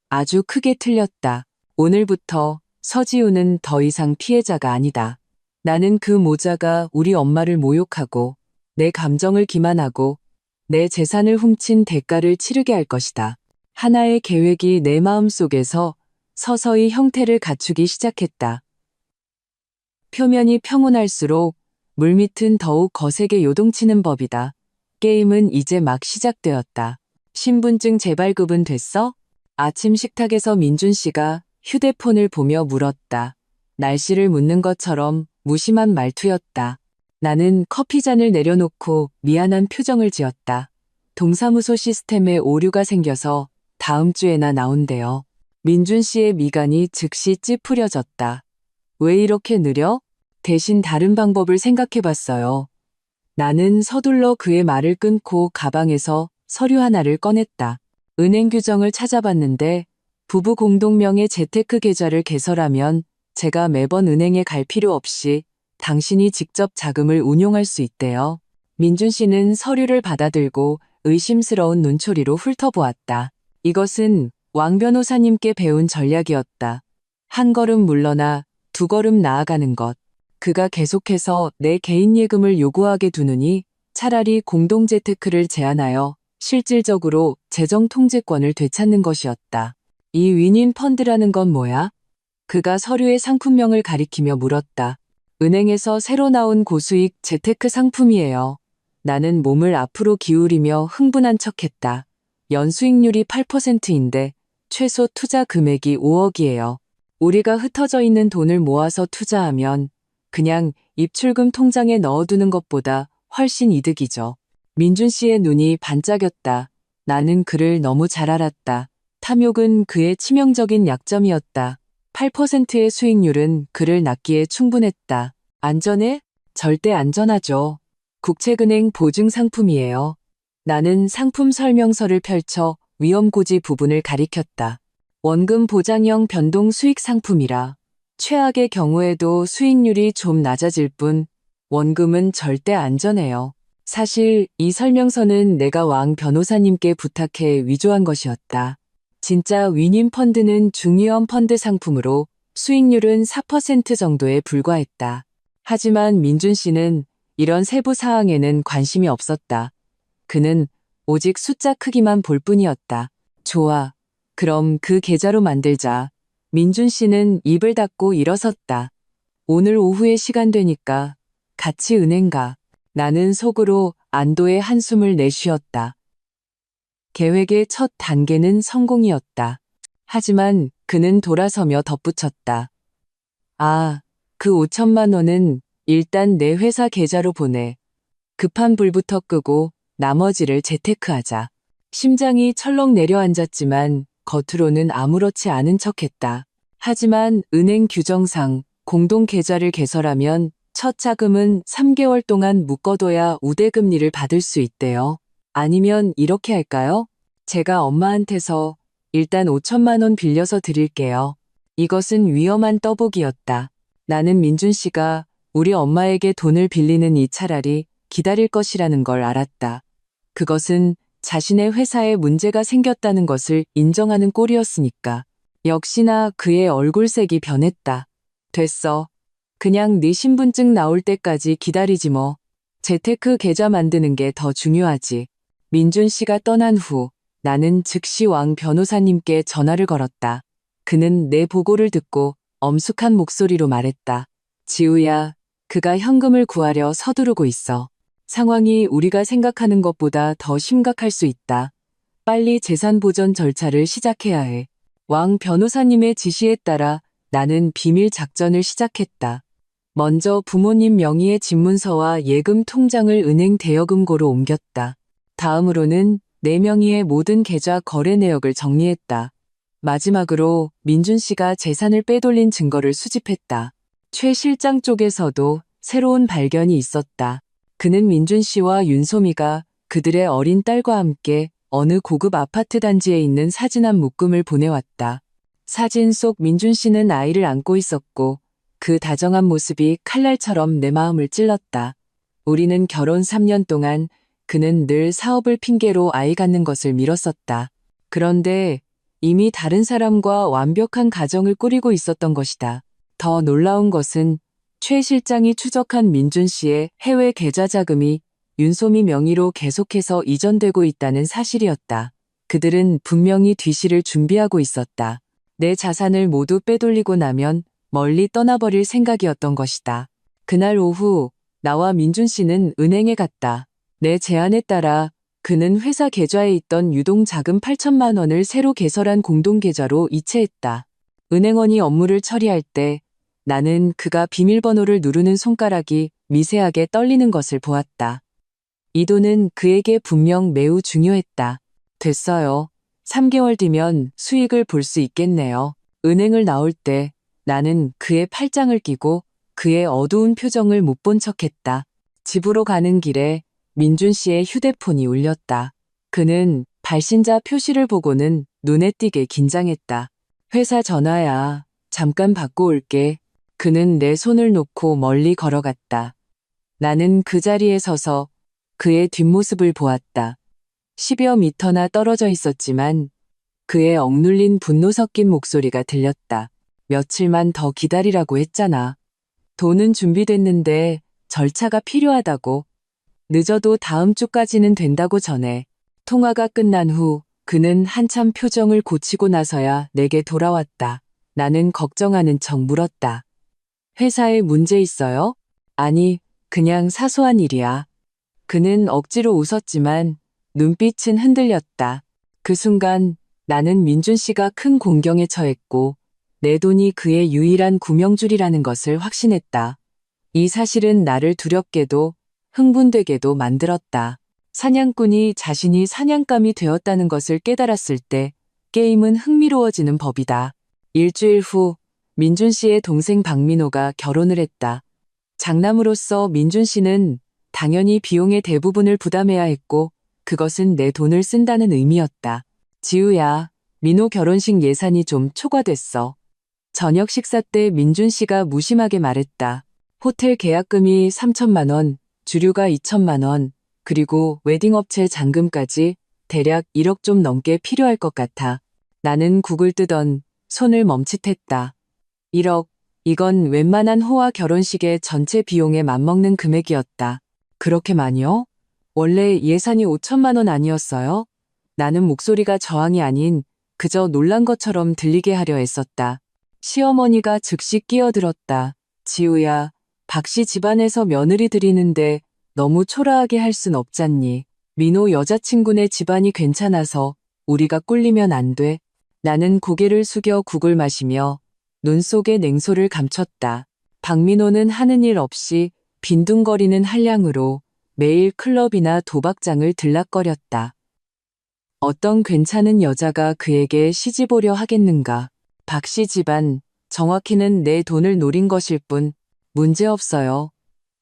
아주 크게 틀렸다. 오늘부터 서지우는 더 이상 피해자가 아니다. 나는 그 모자가 우리 엄마를 모욕하고 내 감정을 기만하고 내 재산을 훔친 대가를 치르게 할 것이다. 하나의 계획이 내 마음속에서 서서히 형태를 갖추기 시작했다. 표면이 평온할수록 물밑은 더욱 거세게 요동치는 법이다. 게임은 이제 막 시작되었다. 신분증 재발급은 됐어? 아침 식탁에서 민준 씨가 휴대폰을 보며 물었다. 날씨를 묻는 것처럼 무심한 말투였다. 나는 커피잔을 내려놓고 미안한 표정을 지었다. 동사무소 시스템에 오류가 생겨서 다음 주에나 나온대요. 민준 씨의 미간이 즉시 찌푸려졌다. 왜 이렇게 느려? 대신 다른 방법을 생각해봤어요. 나는 서둘러 그의 말을 끊고 가방에서 서류 하나를 꺼냈다. 은행 규정을 찾아봤는데 부부 공동명의 재테크 계좌를 개설하면 제가 매번 은행에 갈 필요 없이 당신이 직접 자금을 운용할 수 있대요. 민준 씨는 서류를 받아들고 의심스러운 눈초리로 훑어보았다. 이것은 왕 변호사님께 배운 전략이었다. 한 걸음 물러나 두 걸음 나아가는 것. 그가 계속해서 내 개인 예금을 요구하게 두느니 차라리 공동재테크를 제안하여 실질적으로 재정 통제권을 되찾는 것이었다. 이 위닌 펀드라는 건 뭐야? 그가 서류의 상품명을 가리키며 물었다. 은행에서 새로 나온 고수익 재테크 상품이에요. 나는 몸을 앞으로 기울이며 흥분한 척했다. 연수익률이 8%인데 최소 투자 금액이 5억이에요. 우리가 흩어져 있는 돈을 모아서 투자하면 그냥 입출금 통장에 넣어두는 것보다 훨씬 이득이죠. 민준 씨의 눈이 반짝였다. 나는 그를 너무 잘 알았다. 탐욕은 그의 치명적인 약점이었다. 8%의 수익률은 그를 낚기에 충분했다. 안전해? 절대 안전하죠. 국책은행 보증 상품이에요. 나는 상품 설명서를 펼쳐 위험고지 부분을 가리켰다. 원금 보장형 변동 수익 상품이라 최악의 경우에도 수익률이 좀 낮아질 뿐 원금은 절대 안전해요. 사실 이 설명서는 내가 왕 변호사님께 부탁해 위조한 것이었다. 진짜 위님 펀드는 중위험 펀드 상품으로 수익률은 4% 정도에 불과했다. 하지만 민준 씨는 이런 세부 사항에는 관심이 없었다. 그는 오직 숫자 크기만 볼 뿐이었다. 좋아. 그럼 그 계좌로 만들자. 민준 씨는 입을 닫고 일어섰다. 오늘 오후에 시간 되니까 같이 은행 가. 나는 속으로 안도의 한숨을 내쉬었다. 계획의 첫 단계는 성공이었다. 하지만 그는 돌아서며 덧붙였다. 아, 그 5천만 원은 일단 내 회사 계좌로 보내. 급한 불부터 끄고 나머지를 재테크하자. 심장이 철렁 내려앉았지만 겉으로는 아무렇지 않은 척했다. 하지만 은행 규정상 공동 계좌를 개설하면 첫 자금은 3개월 동안 묶어둬야 우대금리를 받을 수 있대요. 아니면 이렇게 할까요? 제가 엄마한테서 일단 5천만 원 빌려서 드릴게요. 이것은 위험한 떠보기였다. 나는 민준 씨가 우리 엄마에게 돈을 빌리는 이 차라리 기다릴 것이라는 걸 알았다. 그것은 자신의 회사에 문제가 생겼다는 것을 인정하는 꼴이었으니까. 역시나 그의 얼굴색이 변했다. 됐어. 그냥 네 신분증 나올 때까지 기다리지 뭐. 재테크 계좌 만드는 게 더 중요하지. 민준 씨가 떠난 후 나는 즉시 왕 변호사님께 전화를 걸었다. 그는 내 보고를 듣고 엄숙한 목소리로 말했다. 지우야, 그가 현금을 구하려 서두르고 있어. 상황이 우리가 생각하는 것보다 더 심각할 수 있다. 빨리 재산 보전 절차를 시작해야 해. 왕 변호사님의 지시에 따라 나는 비밀 작전을 시작했다. 먼저 부모님 명의의 집문서와 예금 통장을 은행 대여금고로 옮겼다. 다음으로는 내 명의의 모든 계좌 거래 내역을 정리했다. 마지막으로 민준 씨가 재산을 빼돌린 증거를 수집했다. 최 실장 쪽에서도 새로운 발견이 있었다. 그는 민준 씨와 윤소미가 그들의 어린 딸과 함께 어느 고급 아파트 단지에 있는 사진 한 묶음을 보내왔다. 사진 속 민준 씨는 아이를 안고 있었고 그 다정한 모습이 칼날처럼 내 마음을 찔렀다. 우리는 결혼 3년 동안 그는 늘 사업을 핑계로 아이 갖는 것을 미뤘었다. 그런데 이미 다른 사람과 완벽한 가정을 꾸리고 있었던 것이다. 더 놀라운 것은 최 실장이 추적한 민준 씨의 해외 계좌 자금이 윤소미 명의로 계속해서 이전되고 있다는 사실이었다. 그들은 분명히 뒤실을 준비하고 있었다. 내 자산을 모두 빼돌리고 나면 멀리 떠나버릴 생각이었던 것이다. 그날 오후 나와 민준 씨는 은행에 갔다. 내 제안에 따라 그는 회사 계좌에 있던 유동 자금 8천만 원을 새로 개설한 공동계좌로 이체했다. 은행원이 업무를 처리할 때 나는 그가 비밀번호를 누르는 손가락이 미세하게 떨리는 것을 보았다. 이 돈은 그에게 분명 매우 중요했다. 됐어요. 3개월 뒤면 수익을 볼 수 있겠네요. 은행을 나올 때 나는 그의 팔짱을 끼고 그의 어두운 표정을 못 본 척했다. 집으로 가는 길에 민준 씨의 휴대폰이 울렸다. 그는 발신자 표시를 보고는 눈에 띄게 긴장했다. 회사 전화야. 잠깐 받고 올게. 그는 내 손을 놓고 멀리 걸어갔다. 나는 그 자리에 서서 그의 뒷모습을 보았다. 10여 미터나 떨어져 있었지만 그의 억눌린 분노 섞인 목소리가 들렸다. 며칠만 더 기다리라고 했잖아. 돈은 준비됐는데 절차가 필요하다고. 늦어도 다음 주까지는 된다고 전해. 통화가 끝난 후 그는 한참 표정을 고치고 나서야 내게 돌아왔다. 나는 걱정하는 척 물었다. 회사에 문제 있어요? 아니, 그냥 사소한 일이야. 그는 억지로 웃었지만 눈빛은 흔들렸다. 그 순간 나는 민준 씨가 큰 공경에 처했고 내 돈이 그의 유일한 구명줄이라는 것을 확신했다. 이 사실은 나를 두렵게도 흥분되게도 만들었다. 사냥꾼이 자신이 사냥감이 되었다는 것을 깨달았을 때 게임은 흥미로워지는 법이다. 일주일 후 민준 씨의 동생 박민호가 결혼을 했다. 장남으로서 민준 씨는 당연히 비용의 대부분을 부담해야 했고 그것은 내 돈을 쓴다는 의미였다. 지우야, 민호 결혼식 예산이 좀 초과됐어. 저녁 식사 때 민준 씨가 무심하게 말했다. 호텔 계약금이 3천만 원, 주류가 2천만 원, 그리고 웨딩업체 잔금까지 대략 1억 좀 넘게 필요할 것 같아. 나는 국을 뜨던 손을 멈칫했다. 1억, 이건 웬만한 호화 결혼식의 전체 비용에 맞먹는 금액이었다. 그렇게 많이요? 원래 예산이 5천만 원 아니었어요? 나는 목소리가 저항이 아닌 그저 놀란 것처럼 들리게 하려 애썼다. 시어머니가 즉시 끼어들었다. 지우야, 박씨 집안에서 며느리 들이는데 너무 초라하게 할 순 없잖니. 민호 여자친구네 집안이 괜찮아서 우리가 꿀리면 안 돼. 나는 고개를 숙여 국을 마시며 눈 속에 냉소를 감췄다. 박민호는 하는 일 없이 빈둥거리는 한량으로 매일 클럽이나 도박장을 들락거렸다. 어떤 괜찮은 여자가 그에게 시집오려 하겠는가. 박씨 집안, 정확히는 내 돈을 노린 것일 뿐 문제없어요.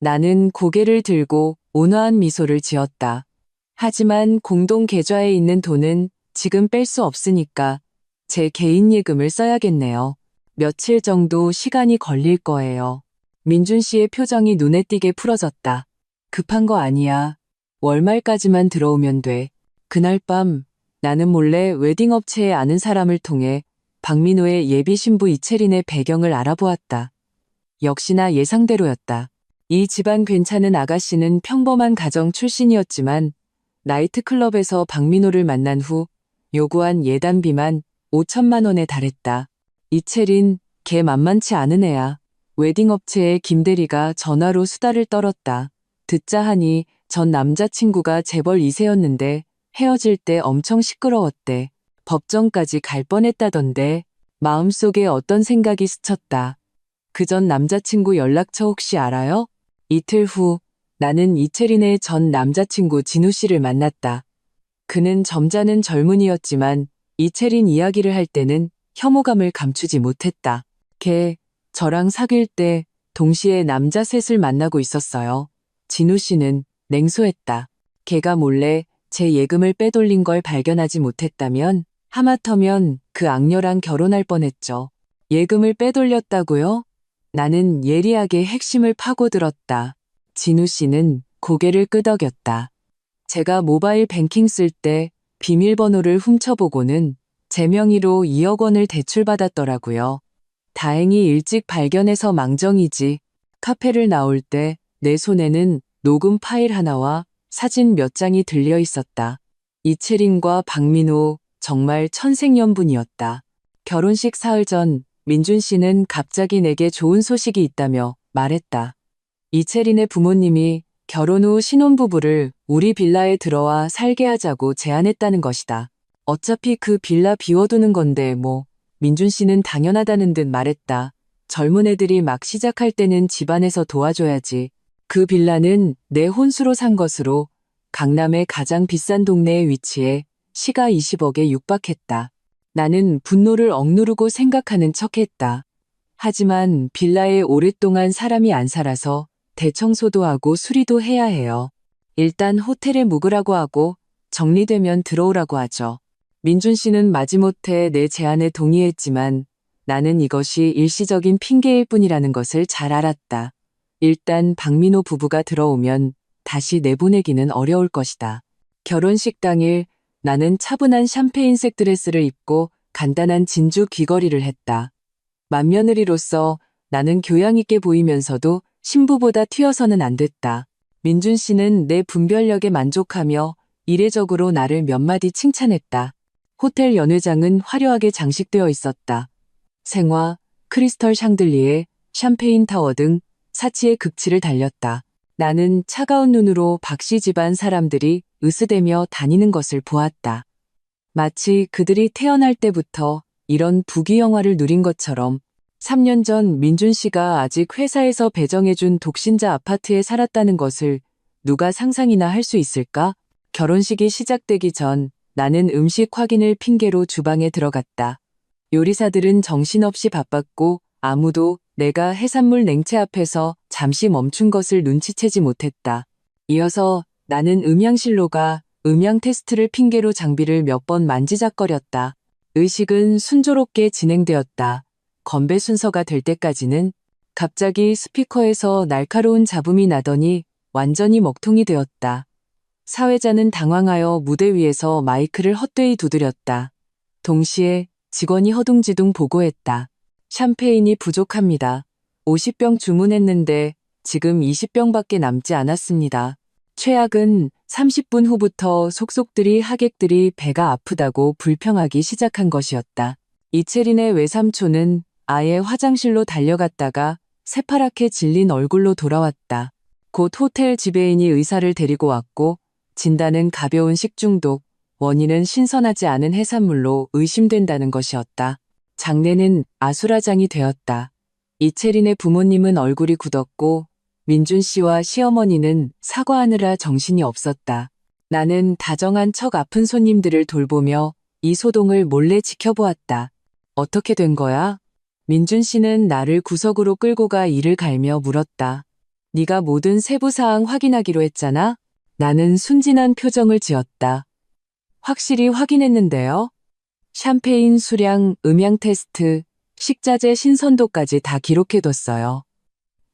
나는 고개를 들고 온화한 미소를 지었다. 하지만 공동 계좌에 있는 돈은 지금 뺄 수 없으니까 제 개인 예금을 써야겠네요. 며칠 정도 시간이 걸릴 거예요. 민준 씨의 표정이 눈에 띄게 풀어졌다. 급한 거 아니야. 월말까지만 들어오면 돼. 그날 밤 나는 몰래 웨딩업체에 아는 사람을 통해 박민호의 예비 신부 이채린의 배경을 알아보았다. 역시나 예상대로였다. 이 집안 괜찮은 아가씨는 평범한 가정 출신이었지만 나이트클럽에서 박민호를 만난 후 요구한 예단비만 5천만 원에 달했다. 이채린, 걔 만만치 않은 애야. 웨딩업체에 김대리가 전화로 수다를 떨었다. 듣자 하니 전 남자친구가 재벌 2세였는데 헤어질 때 엄청 시끄러웠대. 법정까지 갈 뻔했다던데. 마음속에 어떤 생각이 스쳤다. 그 전 남자친구 연락처 혹시 알아요? 이틀 후 나는 이채린의 전 남자친구 진우 씨를 만났다. 그는 점잖은 젊은이였지만 이채린 이야기를 할 때는 혐오감을 감추지 못했다. 걔, 저랑 사귈 때 동시에 남자 셋을 만나고 있었어요. 진우 씨는 냉소했다. 걔가 몰래 제 예금을 빼돌린 걸 발견하지 못했다면 하마터면 그 악녀랑 결혼할 뻔했죠. 예금을 빼돌렸다고요? 나는 예리하게 핵심을 파고들었다. 진우 씨는 고개를 끄덕였다. 제가 모바일 뱅킹 쓸 때 비밀번호를 훔쳐보고는 제 명의로 2억 원을 대출받았더라고요. 다행히 일찍 발견해서 망정이지. 카페를 나올 때 내 손에는 녹음 파일 하나와 사진 몇 장이 들려 있었다. 이채린과 박민호 정말 천생연분이었다. 결혼식 사흘 전 민준 씨는 갑자기 내게 좋은 소식이 있다며 말했다. 이채린의 부모님이 결혼 후 신혼부부를 우리 빌라에 들어와 살게 하자고 제안했다는 것이다. 어차피 그 빌라 비워두는 건데 뭐. 민준 씨는 당연하다는 듯 말했다. 젊은 애들이 막 시작할 때는 집안에서 도와줘야지. 그 빌라는 내 혼수로 산 것으로 강남의 가장 비싼 동네에 위치해 시가 20억에 육박했다. 나는 분노를 억누르고 생각하는 척했다. 하지만 빌라에 오랫동안 사람이 안 살아서 대청소도 하고 수리도 해야 해요. 일단 호텔에 묵으라고 하고 정리되면 들어오라고 하죠. 민준 씨는 마지못해 내 제안에 동의했지만 나는 이것이 일시적인 핑계일 뿐이라는 것을 잘 알았다. 일단 박민호 부부가 들어오면 다시 내보내기는 어려울 것이다. 결혼식 당일 나는 차분한 샴페인색 드레스를 입고 간단한 진주 귀걸이를 했다. 맏며느리로서 나는 교양 있게 보이면서도 신부보다 튀어서는 안 됐다. 민준 씨는 내 분별력에 만족하며 이례적으로 나를 몇 마디 칭찬했다. 호텔 연회장은 화려하게 장식되어 있었다. 생화, 크리스털 샹들리에, 샴페인 타워 등 사치의 극치를 달렸다. 나는 차가운 눈으로 박씨 집안 사람들이 으스대며 다니는 것을 보았다. 마치 그들이 태어날 때부터 이런 부귀 영화를 누린 것처럼 3년 전 민준 씨가 아직 회사에서 배정해준 독신자 아파트에 살았다는 것을 누가 상상이나 할 수 있을까? 결혼식이 시작되기 전 나는 음식 확인을 핑계로 주방에 들어갔다. 요리사들은 정신없이 바빴고 아무도 내가 해산물 냉채 앞에서 잠시 멈춘 것을 눈치채지 못했다. 이어서 나는 음향실로 가 음향 테스트를 핑계로 장비를 몇 번 만지작거렸다. 의식은 순조롭게 진행되었다. 건배 순서가 될 때까지는. 갑자기 스피커에서 날카로운 잡음이 나더니 완전히 먹통이 되었다. 사회자는 당황하여 무대 위에서 마이크를 헛되이 두드렸다. 동시에 직원이 허둥지둥 보고했다. 샴페인이 부족합니다. 50병 주문했는데 지금 20병밖에 남지 않았습니다. 최악은 30분 후부터 속속들이 하객들이 배가 아프다고 불평하기 시작한 것이었다. 이채린의 외삼촌은 아예 화장실로 달려갔다가 새파랗게 질린 얼굴로 돌아왔다. 곧 호텔 지배인이 의사를 데리고 왔고 진단은 가벼운 식중독, 원인은 신선하지 않은 해산물로 의심된다는 것이었다. 장례는 아수라장이 되었다. 이채린의 부모님은 얼굴이 굳었고 민준 씨와 시어머니는 사과하느라 정신이 없었다. 나는 다정한 척 아픈 손님들을 돌보며 이 소동을 몰래 지켜보았다. 어떻게 된 거야? 민준 씨는 나를 구석으로 끌고 가 이를 갈며 물었다. 네가 모든 세부사항 확인하기로 했잖아? 나는 순진한 표정을 지었다. 확실히 확인했는데요. 샴페인 수량, 음향 테스트, 식자재 신선도까지 다 기록해뒀어요.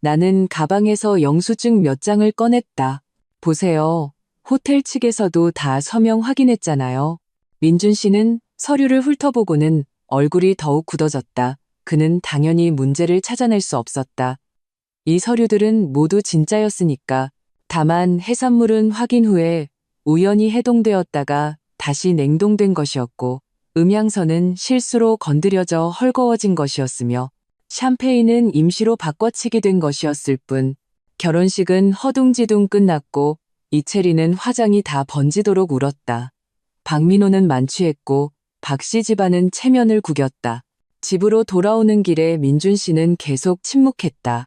나는 가방에서 영수증 몇 장을 꺼냈다. 보세요. 호텔 측에서도 다 서명 확인했잖아요. 민준 씨는 서류를 훑어보고는 얼굴이 더욱 굳어졌다. 그는 당연히 문제를 찾아낼 수 없었다. 이 서류들은 모두 진짜였으니까. 다만 해산물은 확인 후에 우연히 해동되었다가 다시 냉동된 것이었고 음향선은 실수로 건드려져 헐거워진 것이었으며 샴페인은 임시로 바꿔치기 된 것이었을 뿐 결혼식은 허둥지둥 끝났고 이채리는 화장이 다 번지도록 울었다. 박민호는 만취했고 박씨 집안은 체면을 구겼다. 집으로 돌아오는 길에 민준 씨는 계속 침묵했다.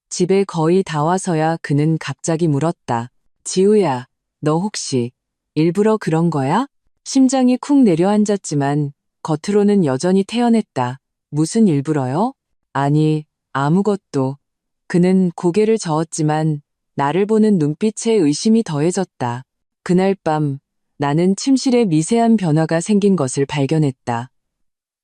집에 거의 다 와서야 그는 갑자기 물었다. 지우야, 너 혹시 일부러 그런 거야? 심장이 쿵 내려앉았지만 겉으로는 여전히 태연했다. 무슨 일부러요? 아니, 아무것도. 그는 고개를 저었지만 나를 보는 눈빛에 의심이 더해졌다. 그날 밤 나는 침실에 미세한 변화가 생긴 것을 발견했다.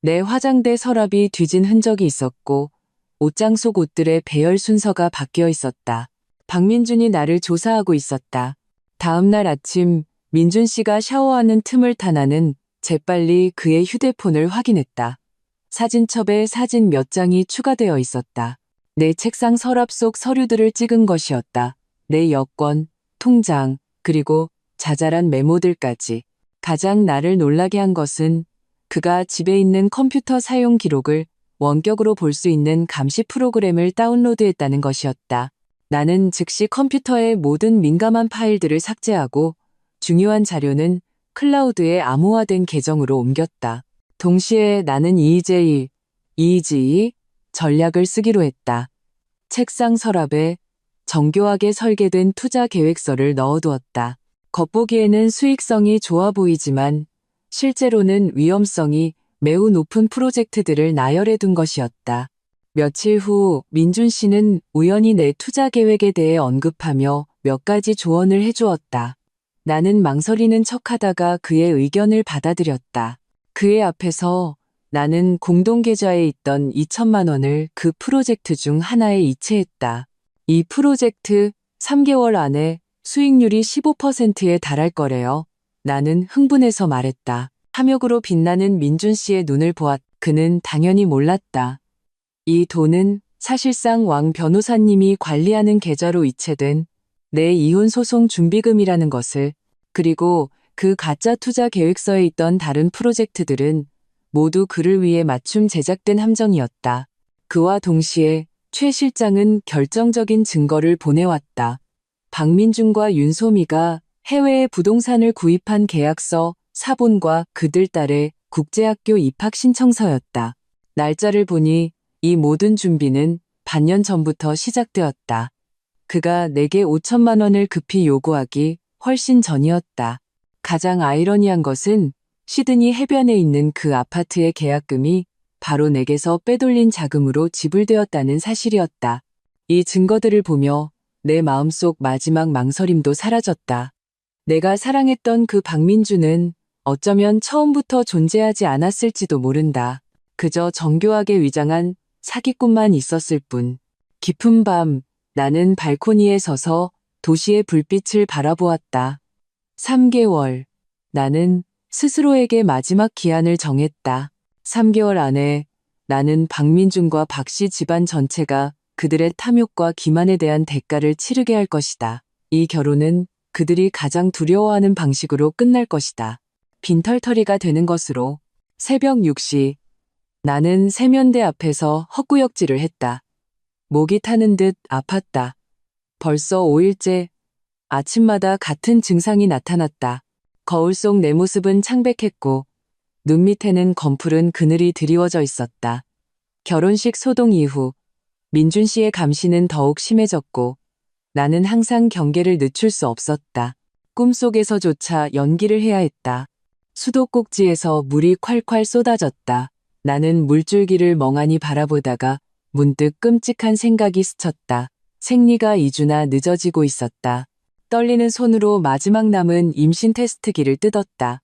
내 화장대 서랍이 뒤진 흔적이 있었고 옷장 속 옷들의 배열 순서가 바뀌어 있었다. 박민준이 나를 조사하고 있었다. 다음 날 아침 민준 씨가 샤워하는 틈을 타 나는 재빨리 그의 휴대폰을 확인했다. 사진첩에 사진 몇 장이 추가되어 있었다. 내 책상 서랍 속 서류들을 찍은 것이었다. 내 여권, 통장, 그리고 자잘한 메모들까지. 가장 나를 놀라게 한 것은 그가 집에 있는 컴퓨터 사용 기록을 원격으로 볼 수 있는 감시 프로그램을 다운로드했다는 것이었다. 나는 즉시 컴퓨터의 모든 민감한 파일들을 삭제하고 중요한 자료는 클라우드에 암호화된 계정으로 옮겼다. 동시에 나는 EEG 전략을 쓰기로 했다. 책상 서랍에 정교하게 설계된 투자 계획서를 넣어두었다. 겉보기에는 수익성이 좋아 보이지만 실제로는 위험성이 매우 높은 프로젝트들을 나열해 둔 것이었다. 며칠 후 민준 씨는 우연히 내 투자 계획에 대해 언급하며 몇 가지 조언을 해주었다. 나는 망설이는 척하다가 그의 의견을 받아들였다. 그의 앞에서 나는 공동계좌에 있던 2천만 원을 그 프로젝트 중 하나에 이체했다. 이 프로젝트 3개월 안에 수익률이 15%에 달할 거래요. 나는 흥분해서 말했다. 탐욕으로 빛나는 민준 씨의 눈을 보았. 그는 당연히 몰랐다. 이 돈은 사실상 왕 변호사님이 관리하는 계좌로 이체된 내 이혼 소송 준비금이라는 것을, 그리고 그 가짜 투자 계획서에 있던 다른 프로젝트들은 모두 그를 위해 맞춤 제작된 함정이었다. 그와 동시에 최 실장은 결정적인 증거를 보내왔다. 박민준과 윤소미가 해외에 부동산을 구입한 계약서, 사본과 그들 딸의 국제학교 입학 신청서였다. 날짜를 보니 이 모든 준비는 반년 전부터 시작되었다. 그가 내게 5천만 원을 급히 요구하기 훨씬 전이었다. 가장 아이러니한 것은 시드니 해변에 있는 그 아파트의 계약금이 바로 내게서 빼돌린 자금으로 지불되었다는 사실이었다. 이 증거들을 보며 내 마음속 마지막 망설임도 사라졌다. 내가 사랑했던 그 박민주는 어쩌면 처음부터 존재하지 않았을지도 모른다. 그저 정교하게 위장한 사기꾼만 있었을 뿐. 깊은 밤, 나는 발코니에 서서 도시의 불빛을 바라보았다. 3개월. 나는 스스로에게 마지막 기한을 정했다. 3개월 안에 나는 박민준과 박씨 집안 전체가 그들의 탐욕과 기만에 대한 대가를 치르게 할 것이다. 이 결혼은 그들이 가장 두려워하는 방식으로 끝날 것이다. 빈털터리가 되는 것으로. 새벽 6시. 나는 세면대 앞에서 헛구역질을 했다. 목이 타는 듯 아팠다. 벌써 5일째 아침마다 같은 증상이 나타났다. 거울 속 내 모습은 창백했고 눈 밑에는 검푸른 그늘이 드리워져 있었다. 결혼식 소동 이후 민준 씨의 감시는 더욱 심해졌고 나는 항상 경계를 늦출 수 없었다. 꿈속에서조차 연기를 해야 했다. 수도꼭지에서 물이 콸콸 쏟아졌다. 나는 물줄기를 멍하니 바라보다가 문득 끔찍한 생각이 스쳤다. 생리가 2주나 늦어지고 있었다. 떨리는 손으로 마지막 남은 임신 테스트기를 뜯었다.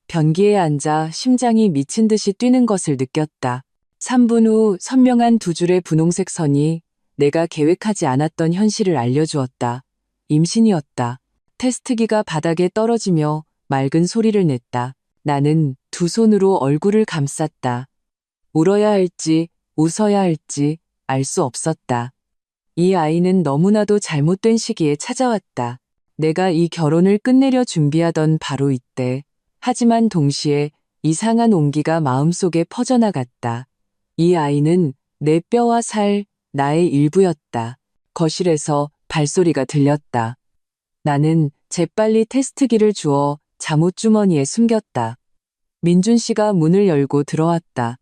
변기에 앉아 심장이 미친 듯이 뛰는 것을 느꼈다. 3분 후 선명한 두 줄의 분홍색 선이 내가 계획하지 않았던 현실을 알려주었다. 임신이었다. 테스트기가 바닥에 떨어지며 맑은 소리를 냈다. 나는 두 손으로 얼굴을 감쌌다. 울어야 할지 웃어야 할지 알 수 없었다. 이 아이는 너무나도 잘못된 시기에 찾아왔다. 내가 이 결혼을 끝내려 준비하던 바로 이때. 하지만 동시에 이상한 온기가 마음속에 퍼져나갔다. 이 아이는 내 뼈와 살, 나의 일부였다. 거실에서 발소리가 들렸다. 나는 재빨리 테스트기를 주워 잠옷주머니에 숨겼다. 민준 씨가 문을 열고 들어왔다.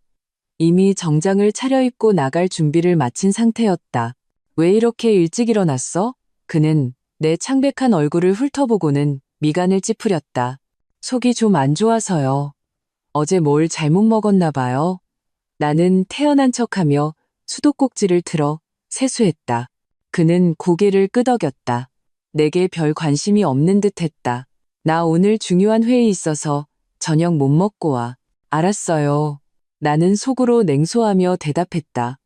이미 정장을 차려입고 나갈 준비를 마친 상태였다. 왜 이렇게 일찍 일어났어? 그는 내 창백한 얼굴을 훑어보고는 미간을 찌푸렸다. 속이 좀 안 좋아서요. 어제 뭘 잘못 먹었나 봐요. 나는 태연한 척하며 수도꼭지를 틀어 세수했다. 그는 고개를 끄덕였다. 내게 별 관심이 없는 듯했다. 나 오늘 중요한 회의 있어서 저녁 못 먹고 와. 알았어요. 나는 속으로 냉소하며 대답했다.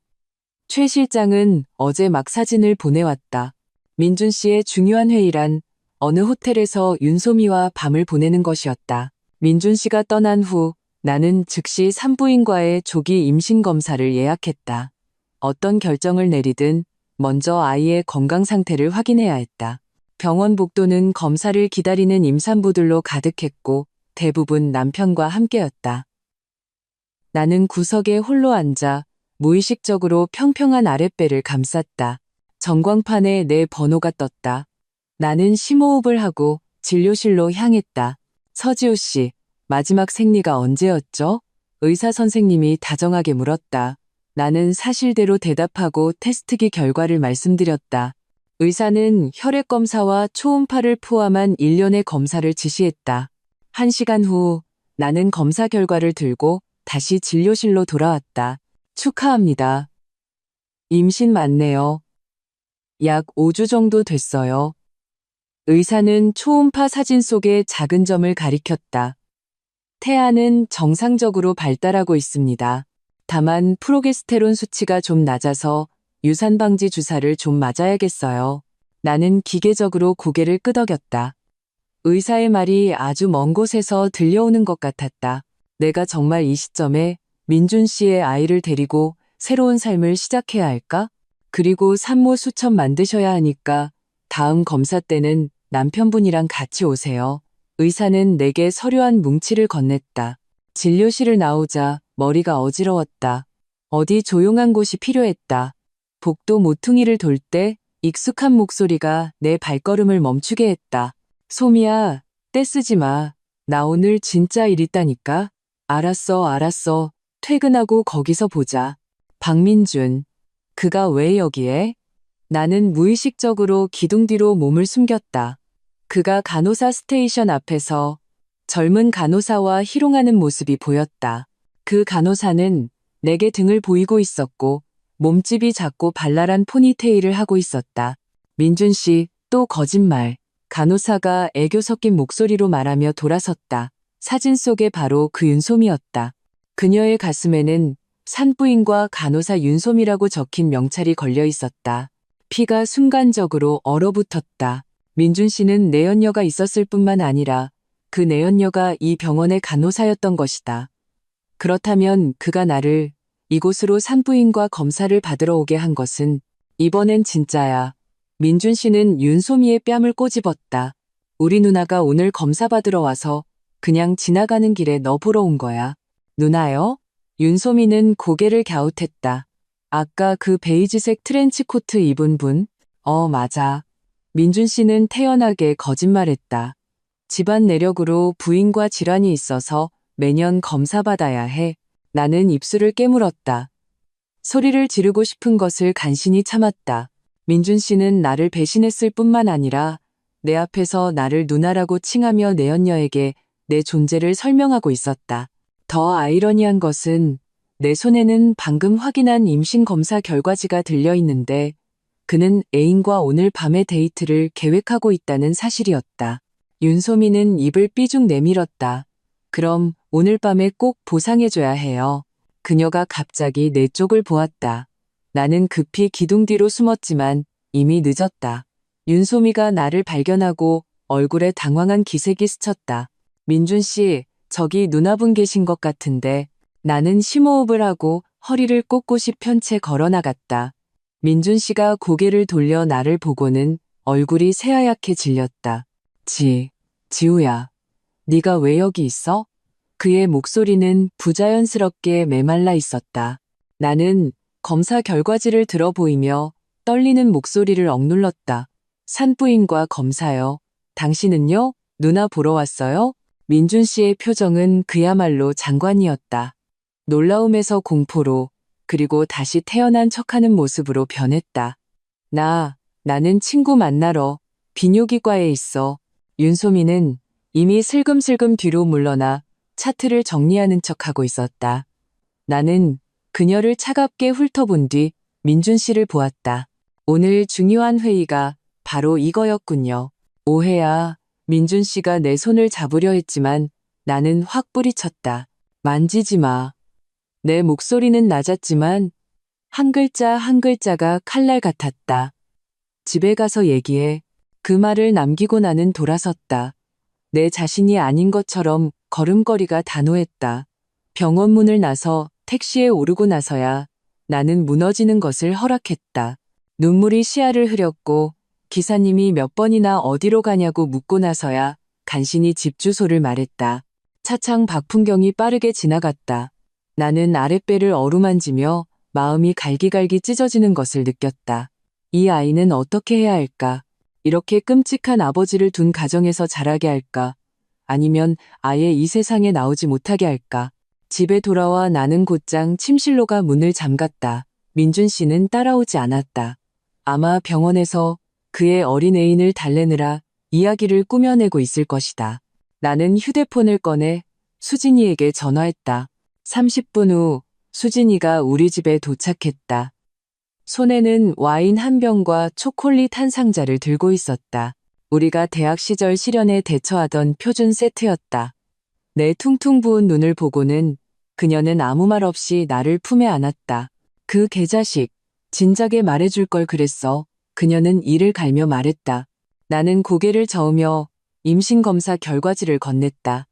최 실장은 어제 막 사진을 보내왔다. 민준 씨의 중요한 회의란 어느 호텔에서 윤소미와 밤을 보내는 것이었다. 민준 씨가 떠난 후 나는 즉시 산부인과의 조기 임신 검사를 예약했다. 어떤 결정을 내리든 먼저 아이의 건강 상태를 확인해야 했다. 병원 복도는 검사를 기다리는 임산부들로 가득했고 대부분 남편과 함께였다. 나는 구석에 홀로 앉아 무의식적으로 평평한 아랫배를 감쌌다. 전광판에 내 번호가 떴다. 나는 심호흡을 하고 진료실로 향했다. 서지우 씨, 마지막 생리가 언제였죠? 의사 선생님이 다정하게 물었다. 나는 사실대로 대답하고 테스트기 결과를 말씀드렸다. 의사는 혈액 검사와 초음파를 포함한 일련의 검사를 지시했다. 1시간 후 나는 검사 결과를 들고 다시 진료실로 돌아왔다. 축하합니다. 임신 맞네요. 약 5주 정도 됐어요. 의사는 초음파 사진 속의 작은 점을 가리켰다. 태아는 정상적으로 발달하고 있습니다. 다만 프로게스테론 수치가 좀 낮아서 유산방지 주사를 좀 맞아야겠어요. 나는 기계적으로 고개를 끄덕였다. 의사의 말이 아주 먼 곳에서 들려오는 것 같았다. 내가 정말 이 시점에 민준 씨의 아이를 데리고 새로운 삶을 시작해야 할까? 그리고 산모 수첩 만드셔야 하니까 다음 검사 때는 남편분이랑 같이 오세요. 의사는 내게 서류한 뭉치를 건넸다. 진료실을 나오자 머리가 어지러웠다. 어디 조용한 곳이 필요했다. 복도 모퉁이를 돌 때 익숙한 목소리가 내 발걸음을 멈추게 했다. 소미야, 떼쓰지 마. 나 오늘 진짜 일 있다니까. 알았어. 퇴근하고 거기서 보자. 박민준. 그가 왜 여기에? 나는 무의식적으로 기둥 뒤로 몸을 숨겼다. 그가 간호사 스테이션 앞에서 젊은 간호사와 희롱하는 모습이 보였다. 그 간호사는 내게 등을 보이고 있었고 몸집이 작고 발랄한 포니테일을 하고 있었다. 민준 씨, 또 거짓말. 간호사가 애교 섞인 목소리로 말하며 돌아섰다. 사진 속에 바로 그 윤소미였다. 그녀의 가슴에는 산부인과 간호사 윤소미라고 적힌 명찰이 걸려 있었다. 피가 순간적으로 얼어붙었다. 민준 씨는 내연녀가 있었을 뿐만 아니라 그 내연녀가 이 병원의 간호사였던 것이다. 그렇다면 그가 나를 이곳으로 산부인과 검사를 받으러 오게 한 것은 이번엔 진짜야. 민준 씨는 윤소미의 뺨을 꼬집었다. 우리 누나가 오늘 검사 받으러 와서 그냥 지나가는 길에 너 보러 온 거야. 누나요? 윤소미는 고개를 갸웃했다. 아까 그 베이지색 트렌치코트 입은 분? 맞아. 민준 씨는 태연하게 거짓말했다. 집안 내력으로 부인과 질환이 있어서 매년 검사 받아야 해. 나는 입술을 깨물었다. 소리를 지르고 싶은 것을 간신히 참았다. 민준 씨는 나를 배신했을 뿐만 아니라 내 앞에서 나를 누나라고 칭하며 내연녀에게 내 존재를 설명하고 있었다. 더 아이러니한 것은 내 손에는 방금 확인한 임신 검사 결과지가 들려 있는데 그는 애인과 오늘 밤의 데이트를 계획하고 있다는 사실이었다. 윤소미는 입을 삐죽 내밀었다. 그럼 오늘 밤에 꼭 보상해줘야 해요. 그녀가 갑자기 내 쪽을 보았다. 나는 급히 기둥 뒤로 숨었지만 이미 늦었다. 윤소미가 나를 발견하고 얼굴에 당황한 기색이 스쳤다. 민준 씨, 저기 누나분 계신 것 같은데. 나는 심호흡을 하고 허리를 꼿꼿이 편 채 걸어 나갔다. 민준 씨가 고개를 돌려 나를 보고는 얼굴이 새하얗게 질렸다. 지우야, 네가 왜 여기 있어? 그의 목소리는 부자연스럽게 메말라 있었다. 나는 검사 결과지를 들어 보이며 떨리는 목소리를 억눌렀다. 산부인과 검사요. 당신은요? 누나 보러 왔어요? 민준 씨의 표정은 그야말로 장관이었다. 놀라움에서 공포로, 그리고 다시 태어난 척하는 모습으로 변했다. 나는 친구 만나러 비뇨기과에 있어. 윤소미는 이미 슬금슬금 뒤로 물러나 차트를 정리하는 척하고 있었다. 나는 그녀를 차갑게 훑어본 뒤 민준 씨를 보았다. 오늘 중요한 회의가 바로 이거였군요. 오해야. 민준 씨가 내 손을 잡으려 했지만 나는 확 뿌리쳤다. 만지지 마. 내 목소리는 낮았지만 한 글자 한 글자가 칼날 같았다. 집에 가서 얘기해. 그 말을 남기고 나는 돌아섰다. 내 자신이 아닌 것처럼 걸음걸이가 단호했다. 병원 문을 나서 택시에 오르고 나서야 나는 무너지는 것을 허락했다. 눈물이 시야를 흐렸고 기사님이 몇 번이나 어디로 가냐고 묻고 나서야 간신히 집 주소를 말했다. 차창 밖 풍경이 빠르게 지나갔다. 나는 아랫배를 어루만지며 마음이 갈기갈기 찢어지는 것을 느꼈다. 이 아이는 어떻게 해야 할까? 이렇게 끔찍한 아버지를 둔 가정에서 자라게 할까? 아니면 아예 이 세상에 나오지 못하게 할까? 집에 돌아와 나는 곧장 침실로 가 문을 잠갔다. 민준 씨는 따라오지 않았다. 아마 병원에서 그의 어린 애인을 달래느라 이야기를 꾸며내고 있을 것이다. 나는 휴대폰을 꺼내 수진이에게 전화했다. 30분 후 수진이가 우리 집에 도착했다. 손에는 와인 한 병과 초콜릿 한 상자를 들고 있었다. 우리가 대학 시절 실연에 대처하던 표준 세트였다. 내 퉁퉁 부은 눈을 보고는 그녀는 아무 말 없이 나를 품에 안았다. 그 개자식, 진작에 말해줄 걸 그랬어. 그녀는 이를 갈며 말했다. 나는 고개를 저으며 임신검사 결과지를 건넸다.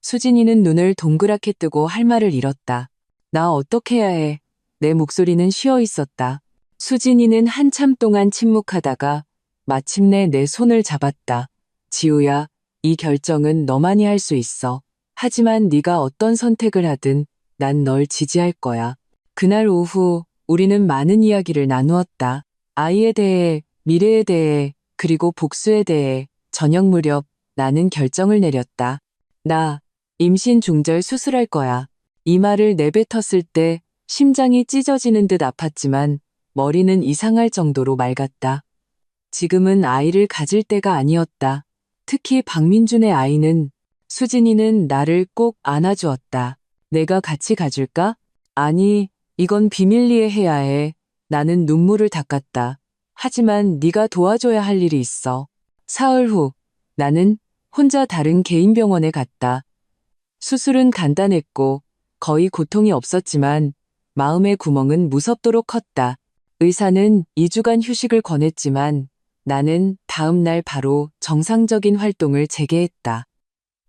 수진이는 눈을 동그랗게 뜨고 할 말을 잃었다. 나 어떻게 해야 해? 내 목소리는 쉬어 있었다. 수진이는 한참 동안 침묵하다가 마침내 내 손을 잡았다. 지우야, 이 결정은 너만이 할 수 있어. 하지만 네가 어떤 선택을 하든 난 널 지지할 거야. 그날 오후 우리는 많은 이야기를 나누었다. 아이에 대해, 미래에 대해, 그리고 복수에 대해. 저녁 무렵 나는 결정을 내렸다. 나 임신 중절 수술할 거야. 이 말을 내뱉었을 때 심장이 찢어지는 듯 아팠지만 머리는 이상할 정도로 맑았다. 지금은 아이를 가질 때가 아니었다. 특히 박민준의 아이는. 수진이는 나를 꼭 안아주었다. 내가 같이 가줄까? 아니, 이건 비밀리에 해야 해. 나는 눈물을 닦았다. 하지만 네가 도와줘야 할 일이 있어. 사흘 후 나는 혼자 다른 개인 병원에 갔다. 수술은 간단했고 거의 고통이 없었지만 마음의 구멍은 무섭도록 컸다. 의사는 2주간 휴식을 권했지만 나는 다음 날 바로 정상적인 활동을 재개했다.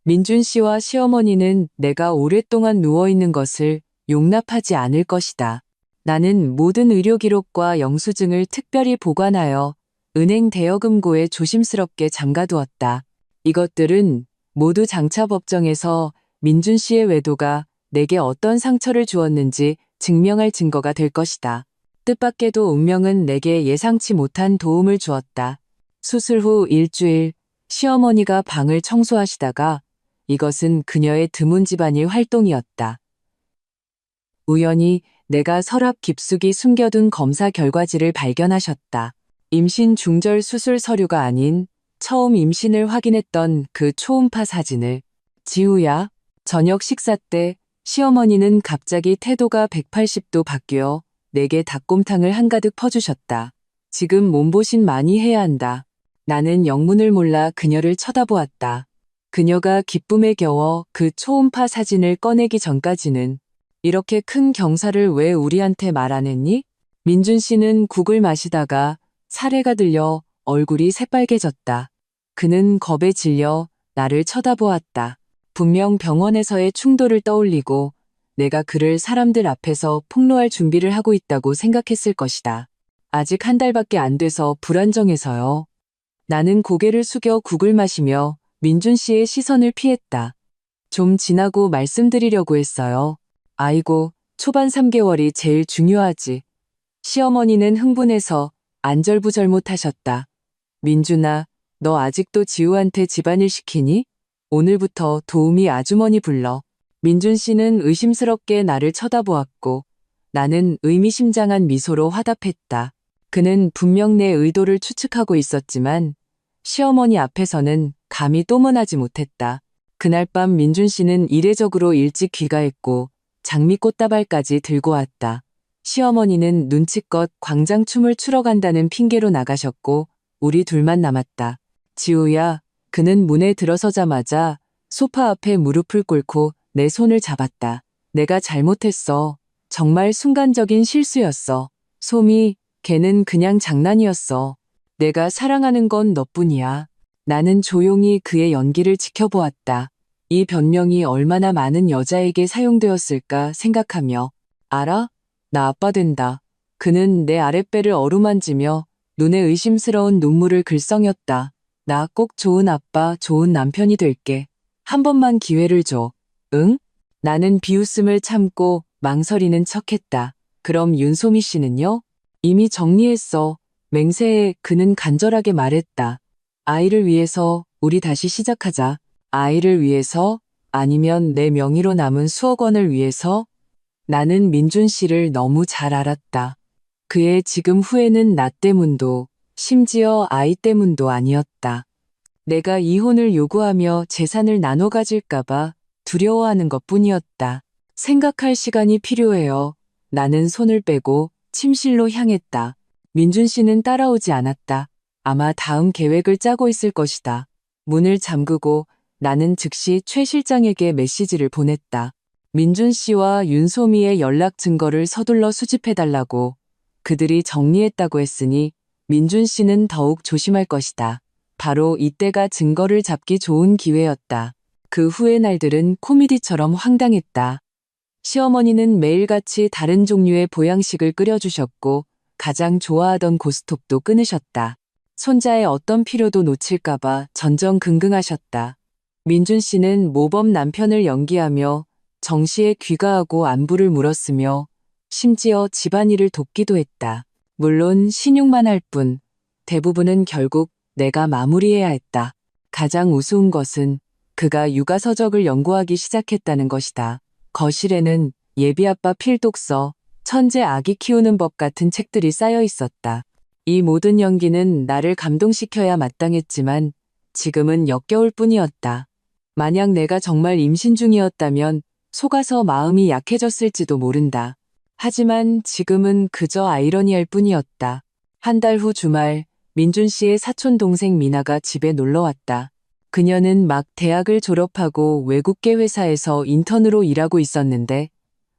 민준 씨와 시어머니는 내가 오랫동안 누워있는 것을 용납하지 않을 것이다. 나는 모든 의료 기록과 영수증을 특별히 보관하여 은행 대여금고에 조심스럽게 잠가두었다. 이것들은 모두 장차 법정에서 민준 씨의 외도가 내게 어떤 상처를 주었는지 증명할 증거가 될 것이다. 뜻밖에도 운명은 내게 예상치 못한 도움을 주었다. 수술 후 일주일 시어머니가 방을 청소하시다가 이것은 그녀의 드문 집안일 활동이었다. 우연히 내가 서랍 깊숙이 숨겨둔 검사 결과지를 발견하셨다. 임신 중절 수술 서류가 아닌 처음 임신을 확인했던 그 초음파 사진을. 지우야, 저녁 식사 때 시어머니는 갑자기 태도가 180도 바뀌어 내게 닭곰탕을 한가득 퍼주셨다. 지금 몸보신 많이 해야 한다. 나는 영문을 몰라 그녀를 쳐다보았다. 그녀가 기쁨에 겨워 그 초음파 사진을 꺼내기 전까지는 이렇게 큰 경사를 왜 우리한테 말 안 했니? 민준 씨는 국을 마시다가 사례가 들려 얼굴이 새빨개졌다. 그는 겁에 질려 나를 쳐다보았다. 분명 병원에서의 충돌을 떠올리고 내가 그를 사람들 앞에서 폭로할 준비를 하고 있다고 생각했을 것이다. 아직 한 달밖에 안 돼서 불안정해서요. 나는 고개를 숙여 국을 마시며 민준 씨의 시선을 피했다. 좀 지나고 말씀드리려고 했어요. 아이고, 초반 3개월이 제일 중요하지. 시어머니는 흥분해서 안절부절못하셨다. 민준아, 너 아직도 지우한테 집안일 시키니? 오늘부터 도우미 아주머니 불러. 민준 씨는 의심스럽게 나를 쳐다보았고 나는 의미심장한 미소로 화답했다. 그는 분명 내 의도를 추측하고 있었지만 시어머니 앞에서는 감히 또문하지 못했다. 그날 밤 민준 씨는 이례적으로 일찍 귀가했고 장미꽃다발까지 들고 왔다. 시어머니는 눈치껏 광장춤을 추러 간다는 핑계로 나가셨고 우리 둘만 남았다. 지우야, 그는 문에 들어서자마자 소파 앞에 무릎을 꿇고 내 손을 잡았다. 내가 잘못했어. 정말 순간적인 실수였어. 소미, 걔는 그냥 장난이었어. 내가 사랑하는 건 너뿐이야. 나는 조용히 그의 연기를 지켜보았다. 이 변명이 얼마나 많은 여자에게 사용되었을까 생각하며. 알아? 나 아빠 된다. 그는 내 아랫배를 어루만지며 눈에 의심스러운 눈물을 글썽였다. 나 꼭 좋은 아빠, 좋은 남편이 될게. 한 번만 기회를 줘. 응? 나는 비웃음을 참고 망설이는 척했다. 그럼 윤소미 씨는요? 이미 정리했어. 맹세해. 그는 간절하게 말했다. 아이를 위해서 우리 다시 시작하자. 아이를 위해서? 아니면 내 명의로 남은 수억 원을 위해서? 나는 민준 씨를 너무 잘 알았다. 그의 지금 후회는 나 때문도 심지어 아이 때문도 아니었다. 내가 이혼을 요구하며 재산을 나눠 가질까봐 두려워하는 것뿐이었다. 생각할 시간이 필요해요. 나는 손을 빼고 침실로 향했다. 민준 씨는 따라오지 않았다. 아마 다음 계획을 짜고 있을 것이다. 문을 잠그고 나는 즉시 최 실장에게 메시지를 보냈다. 민준 씨와 윤소미의 연락 증거를 서둘러 수집해달라고. 그들이 정리했다고 했으니 민준 씨는 더욱 조심할 것이다. 바로 이때가 증거를 잡기 좋은 기회였다. 그 후의 날들은 코미디처럼 황당했다. 시어머니는 매일같이 다른 종류의 보양식을 끓여주셨고 가장 좋아하던 고스톱도 끊으셨다. 손자의 어떤 필요도 놓칠까봐 전전긍긍하셨다. 민준 씨는 모범 남편을 연기하며 정시에 귀가하고 안부를 물었으며 심지어 집안일을 돕기도 했다. 물론 신용만 할 뿐 대부분은 결국 내가 마무리해야 했다. 가장 우스운 것은 그가 육아서적을 연구하기 시작했다는 것이다. 거실에는 예비아빠 필독서, 천재 아기 키우는 법 같은 책들이 쌓여 있었다. 이 모든 연기는 나를 감동시켜야 마땅했지만 지금은 역겨울 뿐이었다. 만약 내가 정말 임신 중이었다면 속아서 마음이 약해졌을지도 모른다. 하지만 지금은 그저 아이러니할 뿐이었다. 한 달 후 주말, 민준 씨의 사촌 동생 미나가 집에 놀러 왔다. 그녀는 막 대학을 졸업하고 외국계 회사에서 인턴으로 일하고 있었는데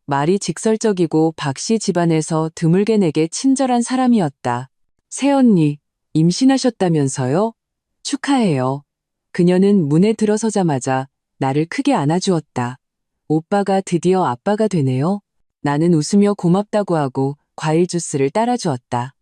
말이 직설적이고 박 씨 집안에서 드물게 내게 친절한 사람이었다. 새언니, 임신하셨다면서요? 축하해요. 그녀는 문에 들어서자마자 나를 크게 안아주었다. 오빠가 드디어 아빠가 되네요. 나는 웃으며 고맙다고 하고 과일 주스를 따라주었다.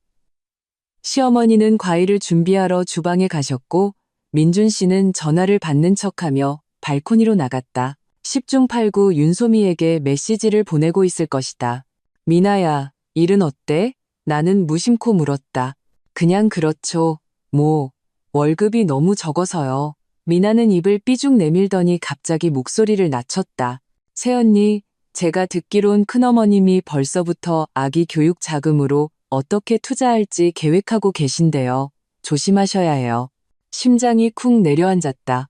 시어머니는 과일을 준비하러 주방에 가셨고 민준 씨는 전화를 받는 척하며 발코니로 나갔다. 10중 8구 윤소미에게 메시지를 보내고 있을 것이다. 미나야, 일은 어때? 나는 무심코 물었다. 그냥 그렇죠. 뭐, 월급이 너무 적어서요. 미나는 입을 삐죽 내밀더니 갑자기 목소리를 낮췄다. 새언니, 제가 듣기론 큰어머님이 벌써부터 아기 교육 자금으로 어떻게 투자할지 계획하고 계신데요. 조심하셔야 해요. 심장이 쿵 내려앉았다.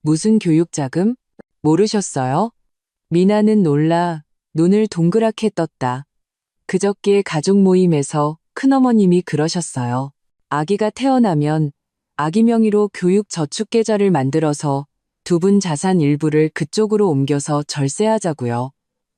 무슨 교육 자금? 모르셨어요? 미나는 놀라 눈을 동그랗게 떴다. 그저께 가족 모임에서 큰어머님이 그러셨어요. 아기가 태어나면 아기 명의로 교육 저축 계좌를 만들어서 두 분 자산 일부를 그쪽으로 옮겨서 절세하자고요.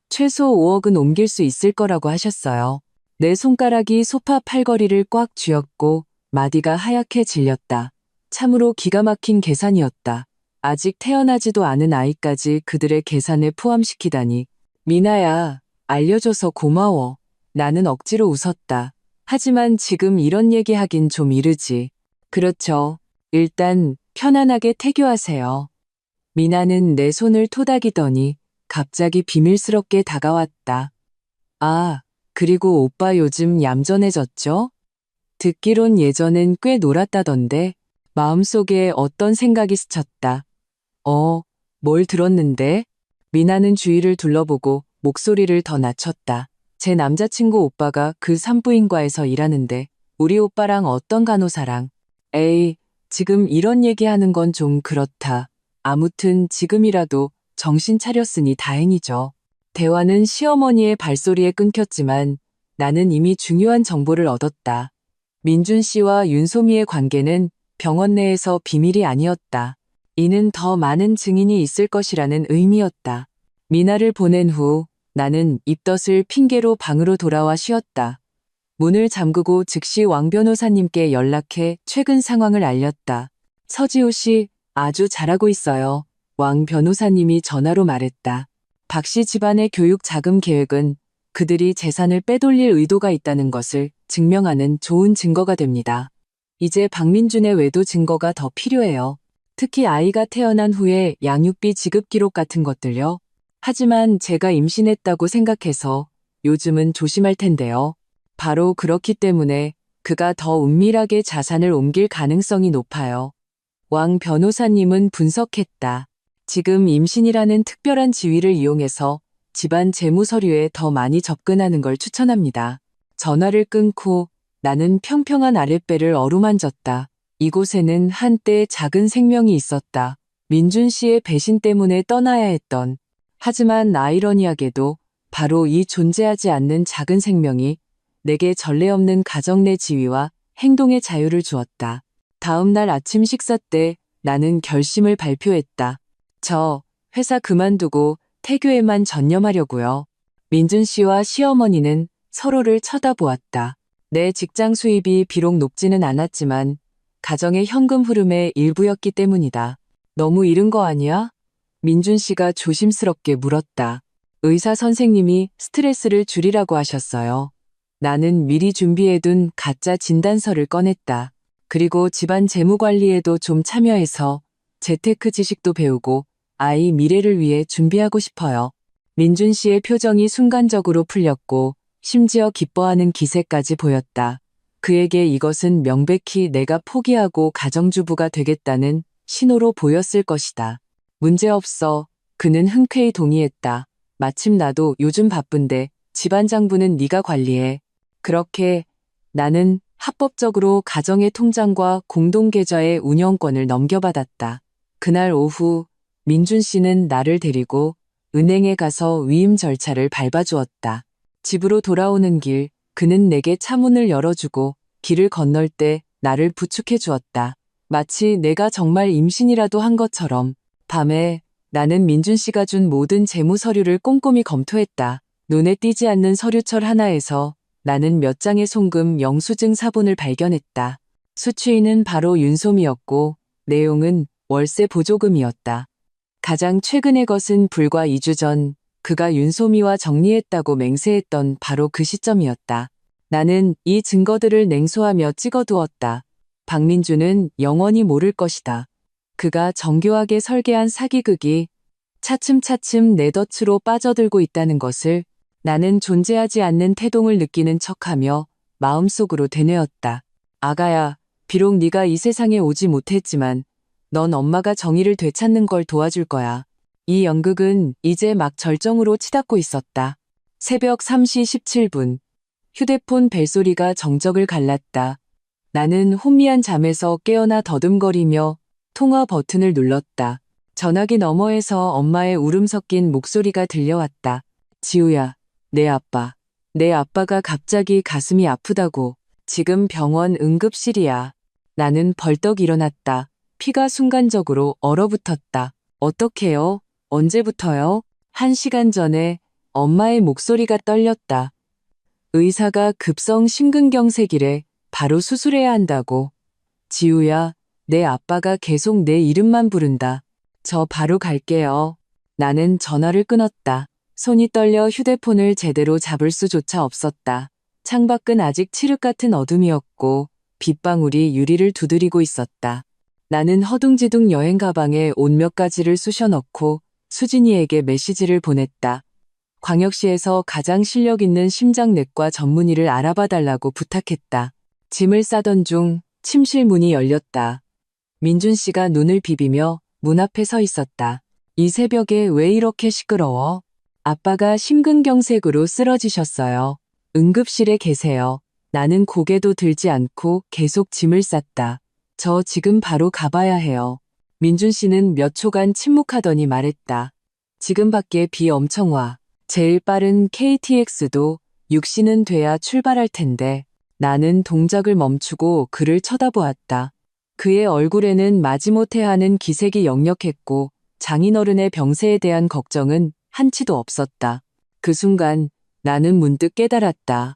최소 5억은 옮길 수 있을 거라고 하셨어요. 내 손가락이 소파 팔걸이를 꽉 쥐었고 마디가 하얗게 질렸다. 참으로 기가 막힌 계산이었다. 아직 태어나지도 않은 아이까지 그들의 계산에 포함시키다니. 미나야, 알려줘서 고마워. 나는 억지로 웃었다. 하지만 지금 이런 얘기하긴 좀 이르지. 그렇죠. 일단 편안하게 태교하세요. 미나는 내 손을 토닥이더니 갑자기 비밀스럽게 다가왔다. 아, 그리고 오빠 요즘 얌전해졌죠? 듣기론 예전엔 꽤 놀았다던데 마음속에 어떤 생각이 스쳤다. 뭘 들었는데? 미나는 주위를 둘러보고 목소리를 더 낮췄다. 제 남자친구 오빠가 그 산부인과에서 일하는데 우리 오빠랑 어떤 간호사랑. 에이, 지금 이런 얘기하는 건 좀 그렇다. 아무튼 지금이라도 정신 차렸으니 다행이죠. 대화는 시어머니의 발소리에 끊겼지만 나는 이미 중요한 정보를 얻었다. 민준 씨와 윤소미의 관계는 병원 내에서 비밀이 아니었다. 이는 더 많은 증인이 있을 것이라는 의미였다. 미나를 보낸 후 나는 입덧을 핑계로 방으로 돌아와 쉬었다. 문을 잠그고 즉시 왕 변호사님께 연락해 최근 상황을 알렸다. 서지호 씨, 아주 잘하고 있어요. 왕 변호사님이 전화로 말했다. 박 씨 집안의 교육 자금 계획은 그들이 재산을 빼돌릴 의도가 있다는 것을 증명하는 좋은 증거가 됩니다. 이제 박민준의 외도 증거가 더 필요해요. 특히 아이가 태어난 후에 양육비 지급 기록 같은 것들요. 하지만 제가 임신했다고 생각해서 요즘은 조심할 텐데요. 바로 그렇기 때문에 그가 더 은밀하게 자산을 옮길 가능성이 높아요. 왕 변호사님은 분석했다. 지금 임신이라는 특별한 지위를 이용해서 집안 재무 서류에 더 많이 접근하는 걸 추천합니다. 전화를 끊고 나는 평평한 아랫배를 어루만졌다. 이곳에는 한때 작은 생명이 있었다. 민준 씨의 배신 때문에 떠나야 했던. 하지만 아이러니하게도 바로 이 존재하지 않는 작은 생명이 내게 전례 없는 가정 내 지위와 행동의 자유를 주었다. 다음 날 아침 식사 때 나는 결심을 발표했다. 저 회사 그만두고 태교에만 전념하려고요. 민준 씨와 시어머니는 서로를 쳐다보았다. 내 직장 수입이 비록 높지는 않았지만 가정의 현금 흐름의 일부였기 때문이다. 너무 이른 거 아니야? 민준 씨가 조심스럽게 물었다. 의사 선생님이 스트레스를 줄이라고 하셨어요. 나는 미리 준비해둔 가짜 진단서를 꺼냈다. 그리고 집안 재무 관리에도 좀 참여해서 재테크 지식도 배우고 아이 미래를 위해 준비하고 싶어요. 민준 씨의 표정이 순간적으로 풀렸고 심지어 기뻐하는 기색까지 보였다. 그에게 이것은 명백히 내가 포기하고 가정주부가 되겠다는 신호로 보였을 것이다. 문제없어. 그는 흔쾌히 동의했다. 마침 나도 요즘 바쁜데 집안 장부는 네가 관리해. 그렇게 나는 합법적으로 가정의 통장과 공동계좌의 운영권을 넘겨받았다. 그날 오후 민준 씨는 나를 데리고 은행에 가서 위임 절차를 밟아주었다. 집으로 돌아오는 길 그는 내게 차문을 열어주고 길을 건널 때 나를 부축해 주었다. 마치 내가 정말 임신이라도 한 것처럼. 밤에 나는 민준 씨가 준 모든 재무 서류를 꼼꼼히 검토했다. 눈에 띄지 않는 서류철 하나에서 나는 몇 장의 송금 영수증 사본을 발견했다. 수취인은 바로 윤솜이었고 내용은 월세 보조금이었다. 가장 최근의 것은 불과 2주 전 그가 윤솜이와 정리했다고 맹세했던 바로 그 시점이었다. 나는 이 증거들을 냉소하며 찍어두었다. 박민주는 영원히 모를 것이다. 그가 정교하게 설계한 사기극이 차츰차츰 내 덫으로 빠져들고 있다는 것을 나는 존재하지 않는 태동을 느끼는 척하며 마음속으로 되뇌었다. 아가야, 비록 네가 이 세상에 오지 못했지만 넌 엄마가 정의를 되찾는 걸 도와줄 거야. 이 연극은 이제 막 절정으로 치닫고 있었다. 새벽 3시 17분. 휴대폰 벨소리가 정적을 갈랐다. 나는 혼미한 잠에서 깨어나 더듬거리며 통화 버튼을 눌렀다. 전화기 너머에서 엄마의 울음 섞인 목소리가 들려왔다. 지우야, 내 아빠가 갑자기 가슴이 아프다고. 지금 병원 응급실이야. 나는 벌떡 일어났다. 피가 순간적으로 얼어붙었다. 어떡해요? 언제부터요? 1시간 전에. 엄마의 목소리가 떨렸다. 의사가 급성 심근경색이래. 바로 수술해야 한다고. 지우야, 내 아빠가 계속 내 이름만 부른다. 저 바로 갈게요. 나는 전화를 끊었다. 손이 떨려 휴대폰을 제대로 잡을 수조차 없었다. 창밖은 아직 칠흑 같은 어둠이었고 빗방울이 유리를 두드리고 있었다. 나는 허둥지둥 여행 가방에 옷 몇 가지를 쑤셔 넣고 수진이에게 메시지를 보냈다. 광역시에서 가장 실력 있는 심장내과 전문의를 알아봐 달라고 부탁했다. 짐을 싸던 중 침실 문이 열렸다. 민준 씨가 눈을 비비며 문 앞에 서 있었다. 이 새벽에 왜 이렇게 시끄러워? 아빠가 심근경색으로 쓰러지셨어요. 응급실에 계세요. 나는 고개도 들지 않고 계속 짐을 쌌다. 저 지금 바로 가봐야 해요. 민준 씨는 몇 초간 침묵하더니 말했다. 지금 밖에 비 엄청 와. 제일 빠른 KTX도 6시는 돼야 출발할 텐데. 나는 동작을 멈추고 그를 쳐다보았다. 그의 얼굴에는 마지못해 하는 기색이 역력했고 장인어른의 병세에 대한 걱정은 한치도 없었다. 그 순간 나는 문득 깨달았다.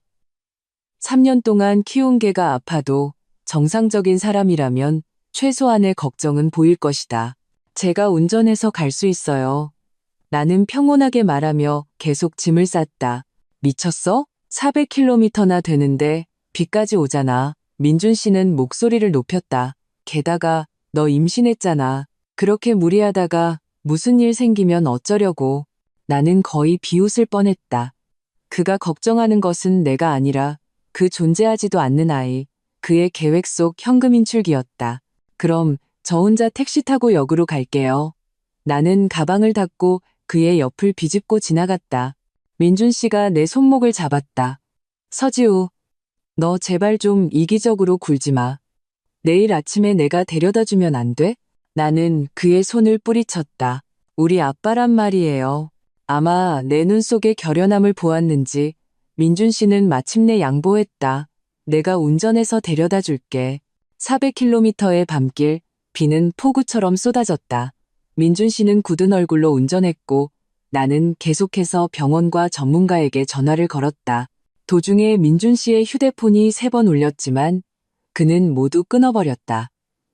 3년 동안 키운 개가 아파도 정상적인 사람이라면 최소한의 걱정은 보일 것이다. 제가 운전해서 갈 수 있어요. 나는 평온하게 말하며 계속 짐을 쌌다. 미쳤어? 400km나 되는데 비까지 오잖아. 민준 씨는 목소리를 높였다. 게다가 너 임신했잖아. 그렇게 무리하다가 무슨 일 생기면 어쩌려고. 나는 거의 비웃을 뻔했다. 그가 걱정하는 것은 내가 아니라 그 존재하지도 않는 아이, 그의 계획 속 현금 인출기였다. 그럼 저 혼자 택시 타고 역으로 갈게요. 나는 가방을 닫고 그의 옆을 비집고 지나갔다. 민준 씨가 내 손목을 잡았다. 서지우, 너 제발 좀 이기적으로 굴지 마. 내일 아침에 내가 데려다 주면 안 돼? 나는 그의 손을 뿌리쳤다. 우리 아빠란 말이에요. 아마 내 눈 속의 결연함을 보았는지 민준 씨는 마침내 양보했다. 내가 운전해서 데려다 줄게. 400km의 밤길, 비는 폭우처럼 쏟아졌다. 민준 씨는 굳은 얼굴로 운전했고 나는 계속해서 병원과 전문가에게 전화를 걸었다. 도중에 민준 씨의 휴대폰이 3번 울렸지만 그는 모두 끊어버렸다.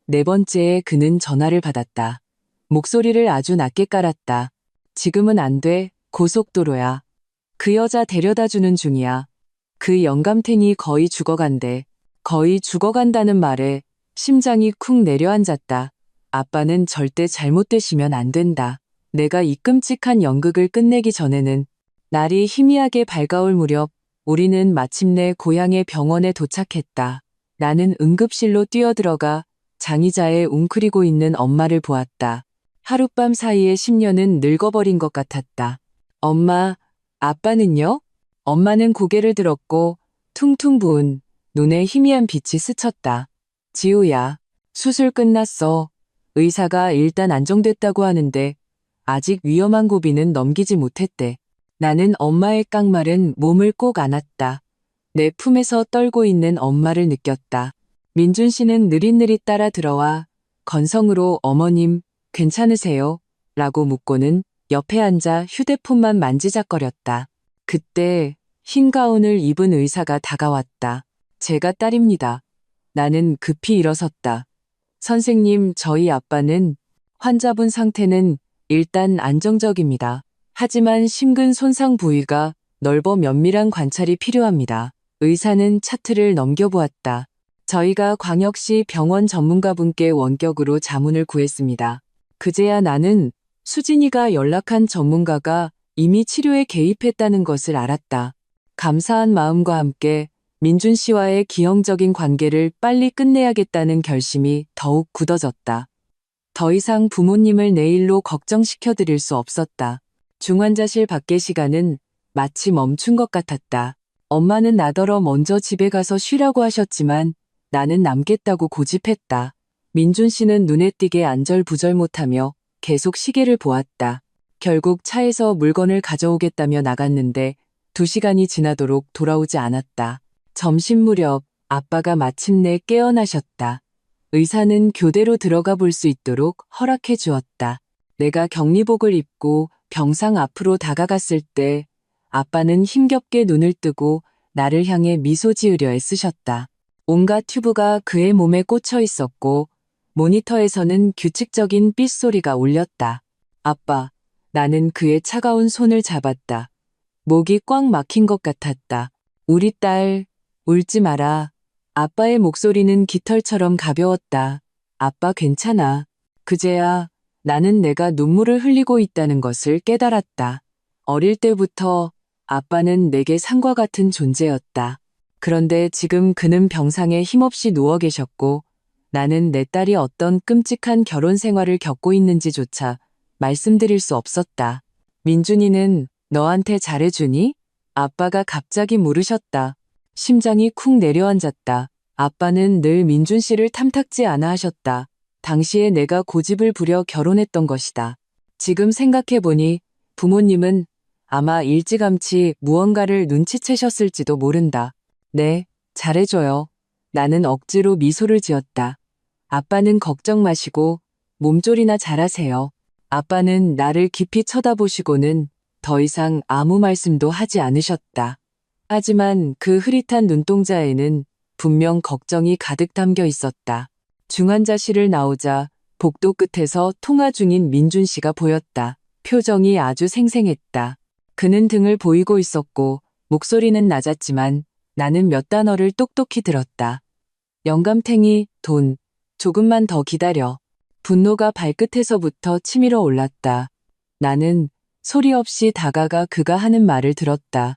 네 번째에 그는 전화를 받았다. 목소리를 아주 낮게 깔았다. 지금은 안 돼. 고속도로야. 그 여자 데려다 주는 중이야. 그 영감탱이 거의 죽어간대. 거의 죽어간다는 말에 심장이 쿵 내려앉았다. 아빠는 절대 잘못되시면 안 된다. 내가 이 끔찍한 연극을 끝내기 전에는. 날이 희미하게 밝아올 무렵 우리는 마침내 고향의 병원에 도착했다. 나는 응급실로 뛰어들어가 장의자에 웅크리고 있는 엄마를 보았다. 하룻밤 사이에 10년은 늙어버린 것 같았다. 엄마, 아빠는요? 엄마는 고개를 들었고 퉁퉁 부은 눈에 희미한 빛이 스쳤다. 지우야, 수술 끝났어. 의사가 일단 안정됐다고 하는데 아직 위험한 고비는 넘기지 못했대. 나는 엄마의 깡마른 몸을 꼭 안았다. 내 품에서 떨고 있는 엄마를 느꼈다. 민준 씨는 느릿느릿 따라 들어와 건성으로 어머님, 괜찮으세요? 라고 묻고는 옆에 앉아 휴대폰만 만지작거렸다. 그때 흰 가운을 입은 의사가 다가왔다. 제가 딸입니다. 나는 급히 일어섰다. 선생님, 저희 아빠는 환자분 상태는 일단 안정적입니다. 하지만 심근 손상 부위가 넓어 면밀한 관찰이 필요합니다. 의사는 차트를 넘겨보았다. 저희가 광역시 병원 전문가분께 원격으로 자문을 구했습니다. 그제야 나는 수진이가 연락한 전문가가 이미 치료에 개입했다는 것을 알았다. 감사한 마음과 함께 민준 씨와의 기형적인 관계를 빨리 끝내야겠다는 결심이 더욱 굳어졌다. 더 이상 부모님을 내일로 걱정시켜 드릴 수 없었다. 중환자실 밖의 시간은 마치 멈춘 것 같았다. 엄마는 나더러 먼저 집에 가서 쉬라고 하셨지만 나는 남겠다고 고집했다. 민준 씨는 눈에 띄게 안절부절 못하며 계속 시계를 보았다. 결국 차에서 물건을 가져오겠다며 나갔는데 2시간이 지나도록 돌아오지 않았다. 점심 무렵 아빠가 마침내 깨어나셨다. 의사는 교대로 들어가 볼 수 있도록 허락해 주었다. 내가 격리복을 입고 병상 앞으로 다가갔을 때 아빠는 힘겹게 눈을 뜨고 나를 향해 미소 지으려 애쓰셨다. 온갖 튜브가 그의 몸에 꽂혀 있었고 모니터에서는 규칙적인 삐소리가 울렸다. 아빠, 나는 그의 차가운 손을 잡았다. 목이 꽉 막힌 것 같았다. 우리 딸, 울지 마라. 아빠의 목소리는 깃털처럼 가벼웠다. 아빠 괜찮아. 그제야 나는 내가 눈물을 흘리고 있다는 것을 깨달았다. 어릴 때부터 아빠는 내게 산과 같은 존재였다. 그런데 지금 그는 병상에 힘없이 누워 계셨고 나는 내 딸이 어떤 끔찍한 결혼 생활을 겪고 있는지조차 말씀드릴 수 없었다. 민준이는 너한테 잘해주니? 아빠가 갑자기 물으셨다. 심장이 쿵 내려앉았다. 아빠는 늘 민준 씨를 탐탁지 않아 하셨다. 당시에 내가 고집을 부려 결혼했던 것이다. 지금 생각해보니 부모님은 아마 일찌감치 무언가를 눈치채셨을지도 모른다. 네, 잘해줘요. 나는 억지로 미소를 지었다. 아빠는 걱정 마시고 몸조리나 잘하세요. 아빠는 나를 깊이 쳐다보시고는 더 이상 아무 말씀도 하지 않으셨다. 하지만 그 흐릿한 눈동자에는 분명 걱정이 가득 담겨 있었다. 중환자실을 나오자 복도 끝에서 통화 중인 민준 씨가 보였다. 표정이 아주 생생했다. 그는 등을 보이고 있었고 목소리는 낮았지만 나는 몇 단어를 똑똑히 들었다. 영감탱이, 돈, 조금만 더 기다려. 분노가 발끝에서부터 치밀어 올랐다. 나는 소리 없이 다가가 그가 하는 말을 들었다.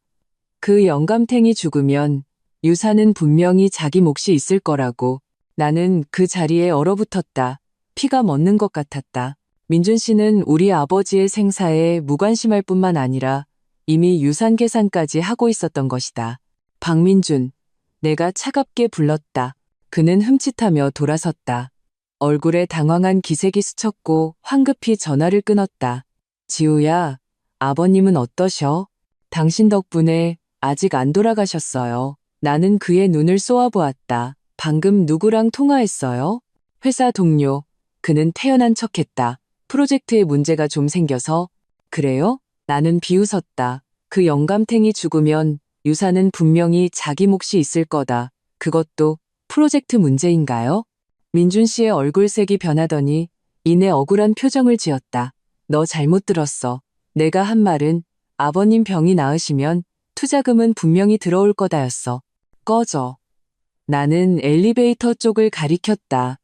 그 영감탱이 죽으면 유산은 분명히 자기 몫이 있을 거라고. 나는 그 자리에 얼어붙었다. 피가 멎는 것 같았다. 민준 씨는 우리 아버지의 생사에 무관심할 뿐만 아니라 이미 유산 계산까지 하고 있었던 것이다. 박민준, 내가 차갑게 불렀다. 그는 흠칫하며 돌아섰다. 얼굴에 당황한 기색이 스쳤고 황급히 전화를 끊었다. 지우야, 아버님은 어떠셔? 당신 덕분에 아직 안 돌아가셨어요. 나는 그의 눈을 쏘아보았다. 방금 누구랑 통화했어요? 회사 동료. 그는 태연한 척했다. 프로젝트에 문제가 좀 생겨서. 그래요? 나는 비웃었다. 그 영감탱이 죽으면 유산은 분명히 자기 몫이 있을 거다. 그것도 프로젝트 문제인가요? 민준 씨의 얼굴색이 변하더니 이내 억울한 표정을 지었다. 너 잘못 들었어. 내가 한 말은 아버님 병이 나으시면 투자금은 분명히 들어올 거다였어. 꺼져. 나는 엘리베이터 쪽을 가리켰다.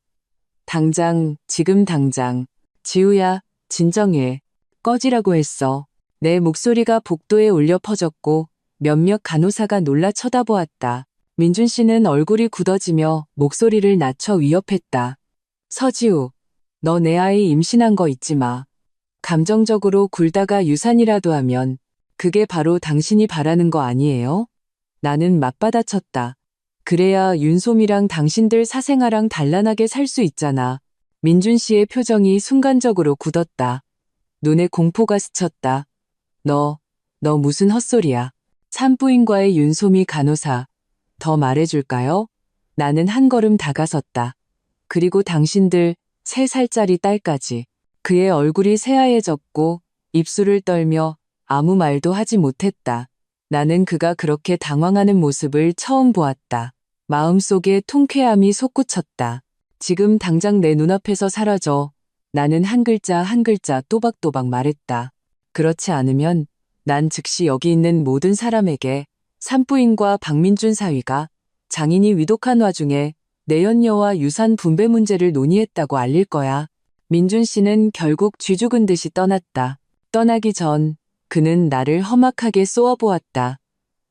당장, 지금 당장. 지우야, 진정해. 꺼지라고 했어. 내 목소리가 복도에 울려 퍼졌고 몇몇 간호사가 놀라 쳐다보았다. 민준 씨는 얼굴이 굳어지며 목소리를 낮춰 위협했다. 서지우, 너 내 아이 임신한 거 잊지 마. 감정적으로 굴다가 유산이라도 하면 그게 바로 당신이 바라는 거 아니에요? 나는 맞받아쳤다. 그래야 윤솜이랑 당신들 사생아랑 단란하게 살 수 있잖아. 민준 씨의 표정이 순간적으로 굳었다. 눈에 공포가 스쳤다. 너 무슨 헛소리야. 산부인과의 윤솜이 간호사. 더 말해줄까요? 나는 한 걸음 다가섰다. 그리고 당신들 3살짜리 딸까지. 그의 얼굴이 새하얘졌고 입술을 떨며 아무 말도 하지 못했다. 나는 그가 그렇게 당황하는 모습을 처음 보았다. 마음속에 통쾌함이 솟구쳤다. 지금 당장 내 눈앞에서 사라져. 나는 한 글자 한 글자 또박또박 말했다. 그렇지 않으면 난 즉시 여기 있는 모든 사람에게 산부인과 박민준 사위가 장인이 위독한 와중에 내연녀와 유산 분배 문제를 논의했다고 알릴 거야. 민준 씨는 결국 쥐 죽은 듯이 떠났다. 떠나기 전 그는 나를 험악하게 쏘아보았다.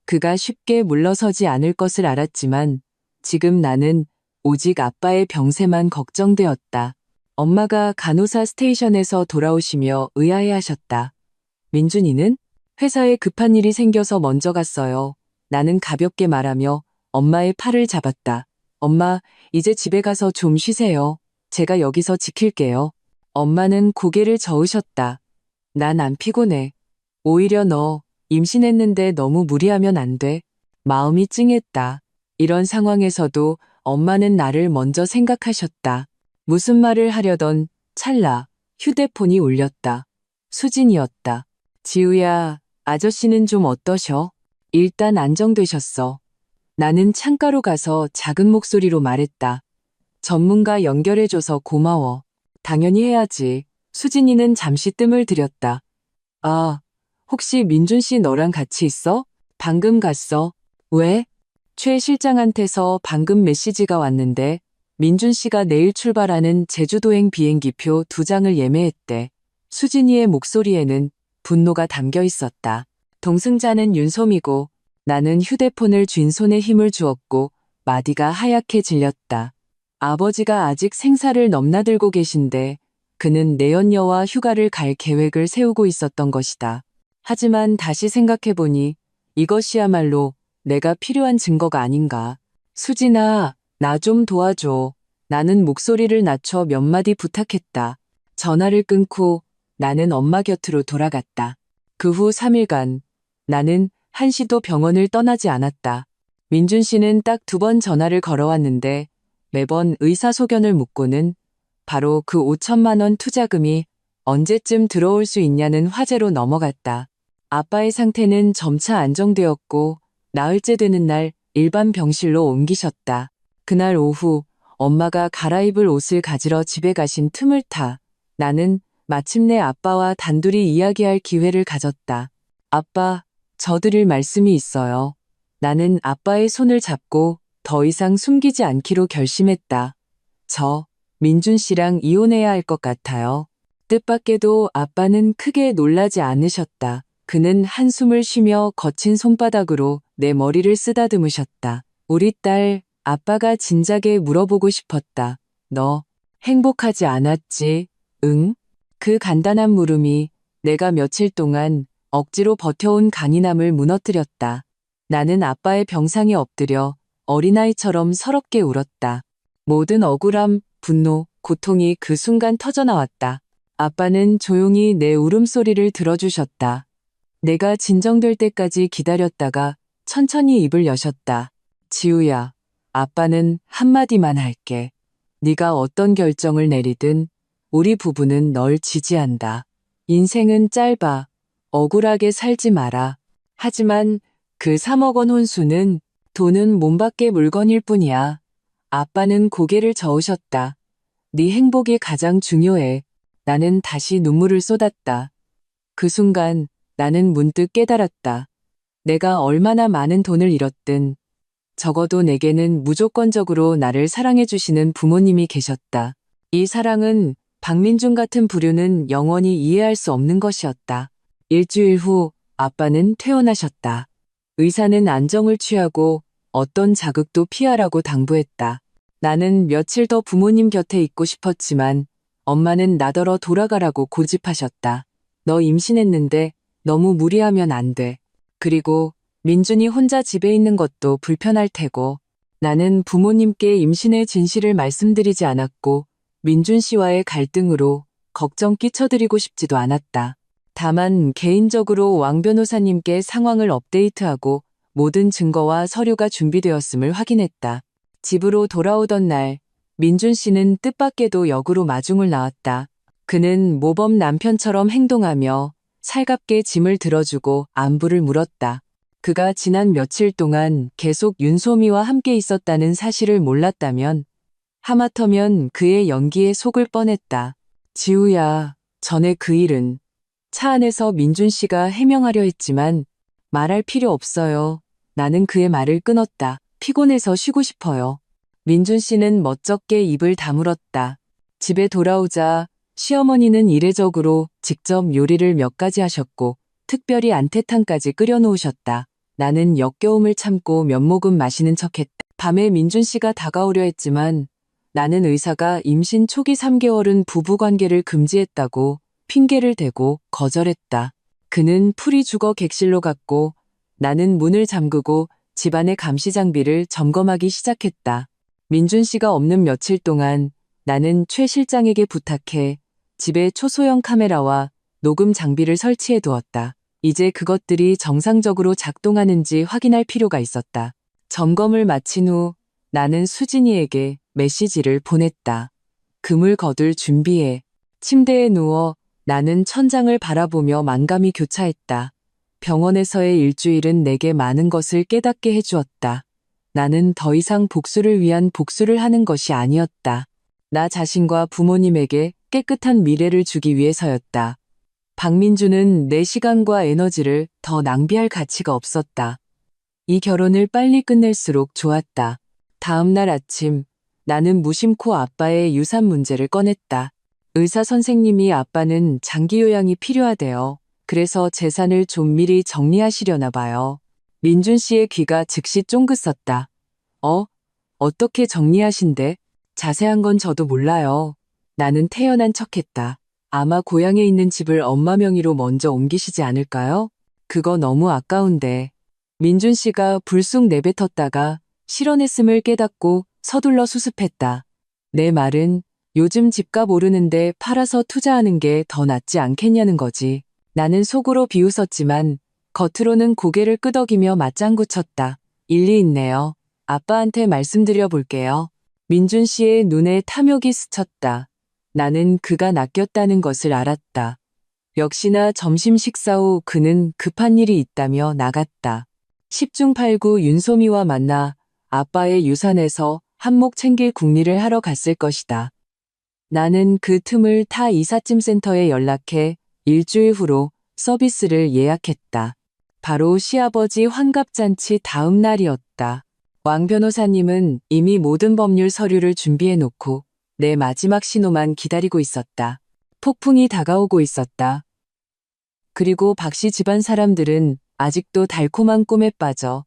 그가 쉽게 물러서지 않을 것을 알았지만 지금 나는 오직 아빠의 병세만 걱정되었다. 엄마가 간호사 스테이션에서 돌아오시며 의아해하셨다. 민준이는? 회사에 급한 일이 생겨서 먼저 갔어요. 나는 가볍게 말하며 엄마의 팔을 잡았다. 엄마, 이제 집에 가서 좀 쉬세요. 제가 여기서 지킬게요. 엄마는 고개를 저으셨다. 난 안 피곤해. 오히려 너 임신했는데 너무 무리하면 안 돼. 마음이 찡했다. 이런 상황에서도 엄마는 나를 먼저 생각하셨다. 무슨 말을 하려던 찰나 휴대폰이 울렸다. 수진이었다. 지우야, 아저씨는 좀 어떠셔? 일단 안정되셨어. 나는 창가로 가서 작은 목소리로 말했다. 전문가 연결해줘서 고마워. 당연히 해야지. 수진이는 잠시 뜸을 들였다. 아, 혹시 민준 씨 너랑 같이 있어? 방금 갔어. 왜? 최 실장한테서 방금 메시지가 왔는데 민준 씨가 내일 출발하는 제주도행 비행기표 2장을 예매했대. 수진이의 목소리에는 분노가 담겨 있었다. 동승자는 윤솜이고 나는 휴대폰을 쥔 손에 힘을 주었고 마디가 하얗게 질렸다. 아버지가 아직 생사를 넘나들고 계신데 그는 내연녀와 휴가를 갈 계획을 세우고 있었던 것이다. 하지만 다시 생각해보니 이것이야말로 내가 필요한 증거가 아닌가. 수진아, 나 좀 도와줘. 나는 목소리를 낮춰 몇 마디 부탁했다. 전화를 끊고 나는 엄마 곁으로 돌아갔다. 그 후 3일간 나는 한시도 병원을 떠나지 않았다. 민준 씨는 딱 2번 전화를 걸어왔는데 매번 의사소견을 묻고는 바로 그 5천만 원 투자금이 언제쯤 들어올 수 있냐는 화제로 넘어갔다. 아빠의 상태는 점차 안정되었고 나흘째 되는 날 일반 병실로 옮기셨다. 그날 오후 엄마가 갈아입을 옷을 가지러 집에 가신 틈을 타 나는 마침내 아빠와 단둘이 이야기할 기회를 가졌다. 아빠, 저 드릴 말씀이 있어요. 나는 아빠의 손을 잡고 더 이상 숨기지 않기로 결심했다. 저 민준 씨랑 이혼해야 할 것 같아요. 뜻밖에도 아빠는 크게 놀라지 않으셨다. 그는 한숨을 쉬며 거친 손바닥으로 내 머리를 쓰다듬으셨다. 우리 딸, 아빠가 진작에 물어보고 싶었다. 너 행복하지 않았지? 응? 그 간단한 물음이 내가 며칠 동안 억지로 버텨온 강인함을 무너뜨렸다. 나는 아빠의 병상에 엎드려 어린아이처럼 서럽게 울었다. 모든 억울함, 분노, 고통이 그 순간 터져나왔다. 아빠는 조용히 내 울음소리를 들어주셨다. 내가 진정될 때까지 기다렸다가 천천히 입을 여셨다. 지우야, 아빠는 한마디만 할게. 네가 어떤 결정을 내리든 우리 부부는 널 지지한다. 인생은 짧아. 억울하게 살지 마라. 하지만 그 3억 원 혼수는 돈은 몸밖의 물건일 뿐이야. 아빠는 고개를 저으셨다. 네 행복이 가장 중요해. 나는 다시 눈물을 쏟았다. 그 순간 나는 문득 깨달았다. 내가 얼마나 많은 돈을 잃었든 적어도 내게는 무조건적으로 나를 사랑해주시는 부모님이 계셨다. 이 사랑은 박민준 같은 부류는 영원히 이해할 수 없는 것이었다. 일주일 후 아빠는 퇴원하셨다. 의사는 안정을 취하고 어떤 자극도 피하라고 당부했다. 나는 며칠 더 부모님 곁에 있고 싶었지만 엄마는 나더러 돌아가라고 고집하셨다. 너 임신했는데 너무 무리하면 안 돼. 그리고 민준이 혼자 집에 있는 것도 불편할 테고. 나는 부모님께 임신의 진실을 말씀드리지 않았고 민준 씨와의 갈등으로 걱정 끼쳐드리고 싶지도 않았다. 다만 개인적으로 왕 변호사님께 상황을 업데이트하고 모든 증거와 서류가 준비되었음을 확인했다. 집으로 돌아오던 날 민준 씨는 뜻밖에도 역으로 마중을 나왔다. 그는 모범 남편처럼 행동하며 살갑게 짐을 들어주고 안부를 물었다. 그가 지난 며칠 동안 계속 윤소미와 함께 있었다는 사실을 몰랐다면 하마터면 그의 연기에 속을 뻔했다. 지우야, 전에 그 일은 차 안에서 민준 씨가 해명하려 했지만 말할 필요 없어요. 나는 그의 말을 끊었다. 피곤해서 쉬고 싶어요. 민준 씨는 멋쩍게 입을 다물었다. 집에 돌아오자 시어머니는 이례적으로 직접 요리를 몇 가지 하셨고 특별히 안태탕까지 끓여놓으셨다. 나는 역겨움을 참고 면목은 마시는 척했다. 밤에 민준 씨가 다가오려 했지만 나는 의사가 임신 초기 3개월은 부부관계를 금지했다고 핑계를 대고 거절했다. 그는 풀이 죽어 객실로 갔고 나는 문을 잠그고 집안의 감시 장비를 점검하기 시작했다. 민준 씨가 없는 며칠 동안 나는 최 실장에게 부탁해 집에 초소형 카메라와 녹음 장비를 설치해 두었다. 이제 그것들이 정상적으로 작동하는지 확인할 필요가 있었다. 점검을 마친 후 나는 수진이에게 메시지를 보냈다. 금을 거둘 준비해. 침대에 누워 나는 천장을 바라보며 만감이 교차했다. 병원에서의 일주일은 내게 많은 것을 깨닫게 해주었다. 나는 더 이상 복수를 위한 복수를 하는 것이 아니었다. 나 자신과 부모님에게 깨끗한 미래를 주기 위해서였다. 박민주는 내 시간과 에너지를 더 낭비할 가치가 없었다. 이 결혼을 빨리 끝낼수록 좋았다. 다음 날 아침 나는 무심코 아빠의 유산 문제를 꺼냈다. 의사 선생님이 아빠는 장기 요양이 필요하대요. 그래서 재산을 좀 미리 정리하시려나 봐요. 민준 씨의 귀가 즉시 쫑긋섰다. 어떻게 정리하신대? 자세한 건 저도 몰라요. 나는 태연한 척했다. 아마 고향에 있는 집을 엄마 명의로 먼저 옮기시지 않을까요? 그거 너무 아까운데. 민준 씨가 불쑥 내뱉었다가 실언했음을 깨닫고 서둘러 수습했다. 내 말은 요즘 집값 오르는데 팔아서 투자하는 게 더 낫지 않겠냐는 거지. 나는 속으로 비웃었지만 겉으로는 고개를 끄덕이며 맞장구 쳤다. 일리 있네요. 아빠한테 말씀드려 볼게요. 민준 씨의 눈에 탐욕이 스쳤다. 나는 그가 낚였다는 것을 알았다. 역시나 점심 식사 후 그는 급한 일이 있다며 나갔다. 10중 8구 윤소미와 만나 아빠의 유산에서 한몫 챙길 궁리를 하러 갔을 것이다. 나는 그 틈을 타 이삿짐 센터에 연락해 일주일 후로 서비스를 예약했다. 바로 시아버지 환갑잔치 다음 날이었다. 왕 변호사님은 이미 모든 법률 서류를 준비해 놓고 내 마지막 신호만 기다리고 있었다. 폭풍이 다가오고 있었다. 그리고 박씨 집안 사람들은 아직도 달콤한 꿈에 빠져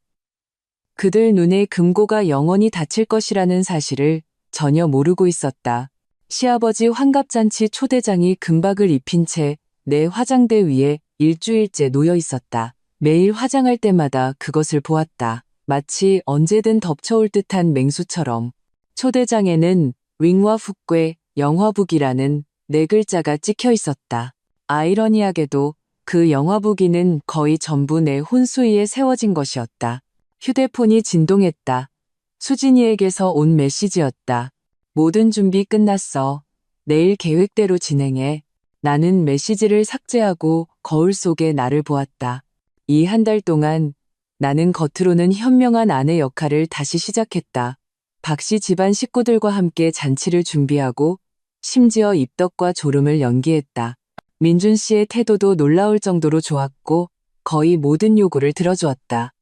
그들 눈에 금고가 영원히 닫힐 것이라는 사실을 전혀 모르고 있었다. 시아버지 환갑잔치 초대장이 금박을 입힌 채 내 화장대 위에 일주일째 놓여 있었다. 매일 화장할 때마다 그것을 보았다. 마치 언제든 덮쳐올 듯한 맹수처럼. 초대장에는 윙와 훅괴 영화북이라는 네 글자가 찍혀 있었다. 아이러니하게도 그 영화북이는 거의 전부 내 혼수위에 세워진 것이었다. 휴대폰이 진동했다. 수진이에게서 온 메시지였다. 모든 준비 끝났어. 내일 계획대로 진행해. 나는 메시지를 삭제하고 거울 속에 나를 보았다. 이 한 달 동안 나는 겉으로는 현명한 아내 역할을 다시 시작했다. 박씨 집안 식구들과 함께 잔치를 준비하고 심지어 입덕과 졸음을 연기했다. 민준 씨의 태도도 놀라울 정도로 좋았고 거의 모든 요구를 들어주었다.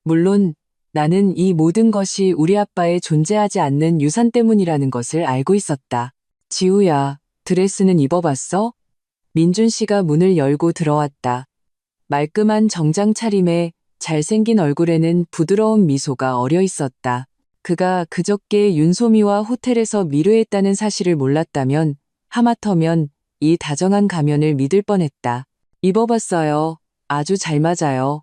물론 나는 이 모든 것이 우리 아빠의 존재하지 않는 유산 때문이라는 것을 알고 있었다. 지우야, 드레스는 입어봤어? 민준 씨가 문을 열고 들어왔다. 말끔한 정장 차림에 잘생긴 얼굴에는 부드러운 미소가 어려 있었다. 그가 그저께 윤소미와 호텔에서 미루했다는 사실을 몰랐다면 하마터면 이 다정한 가면을 믿을 뻔했다. 입어봤어요. 아주 잘 맞아요.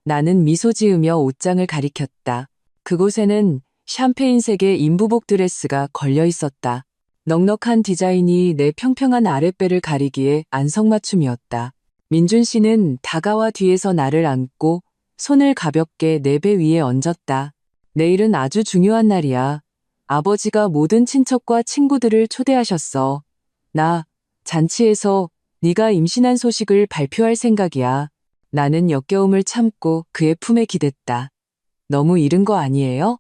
나는 미소 지으며 옷장을 가리켰다. 그곳에는 샴페인색의 인부복 드레스가 걸려 있었다. 넉넉한 디자인이 내 평평한 아랫배를 가리기에 안성맞춤이었다. 민준 씨는 다가와 뒤에서 나를 안고 손을 가볍게 내 배 위에 얹었다. 내일은 아주 중요한 날이야. 아버지가 모든 친척과 친구들을 초대하셨어. 나 잔치에서 네가 임신한 소식을 발표할 생각이야. 나는 역겨움을 참고 그의 품에 기댔다. 너무 이른 거 아니에요?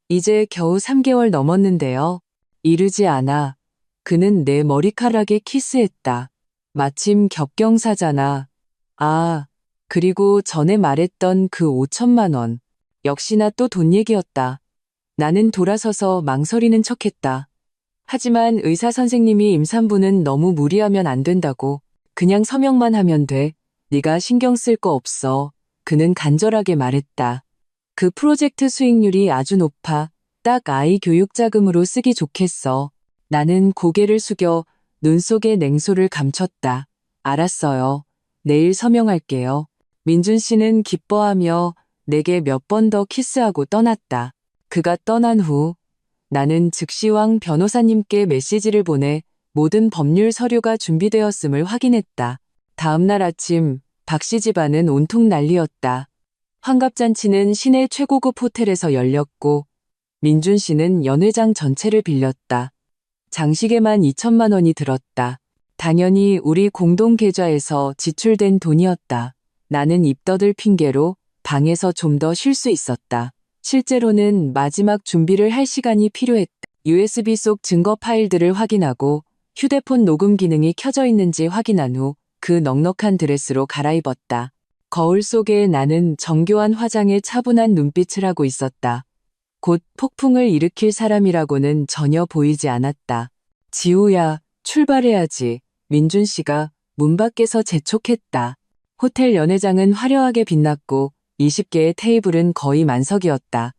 이제 겨우 3개월 넘었는데요. 이르지 않아. 그는 내 머리카락에 키스했다. 마침 겹경사잖아. 아, 그리고 전에 말했던 그 5천만 원. 역시나 또 돈 얘기였다. 나는 돌아서서 망설이는 척했다. 하지만 의사 선생님이 임산부는 너무 무리하면 안 된다고. 그냥 서명만 하면 돼. 네가 신경 쓸 거 없어. 그는 간절하게 말했다. 그 프로젝트 수익률이 아주 높아. 딱 아이 교육 자금으로 쓰기 좋겠어. 나는 고개를 숙여 눈 속에 냉소를 감췄다. 알았어요. 내일 서명할게요. 민준 씨는 기뻐하며 내게 몇 번 더 키스하고 떠났다. 그가 떠난 후 나는 즉시 왕 변호사님께 메시지를 보내 모든 법률 서류가 준비되었음을 확인했다. 다음 날 아침 박씨 집안은 온통 난리였다. 환갑잔치는 시내 최고급 호텔에서 열렸고 민준 씨는 연회장 전체를 빌렸다. 장식에만 2천만 원이 들었다. 당연히 우리 공동 계좌에서 지출된 돈이었다. 나는 입덧을 핑계로 방에서 좀 더 쉴 수 있었다. 실제로는 마지막 준비를 할 시간이 필요했다. USB 속 증거 파일들을 확인하고 휴대폰 녹음 기능이 켜져 있는지 확인한 후 그 넉넉한 드레스로 갈아입었다. 거울 속에 나는 정교한 화장에 차분한 눈빛을 하고 있었다. 곧 폭풍을 일으킬 사람이라고는 전혀 보이지 않았다. 지우야, 출발해야지. 민준 씨가 문 밖에서 재촉했다. 호텔 연회장은 화려하게 빛났고 20개의 테이블은 거의 만석이었다.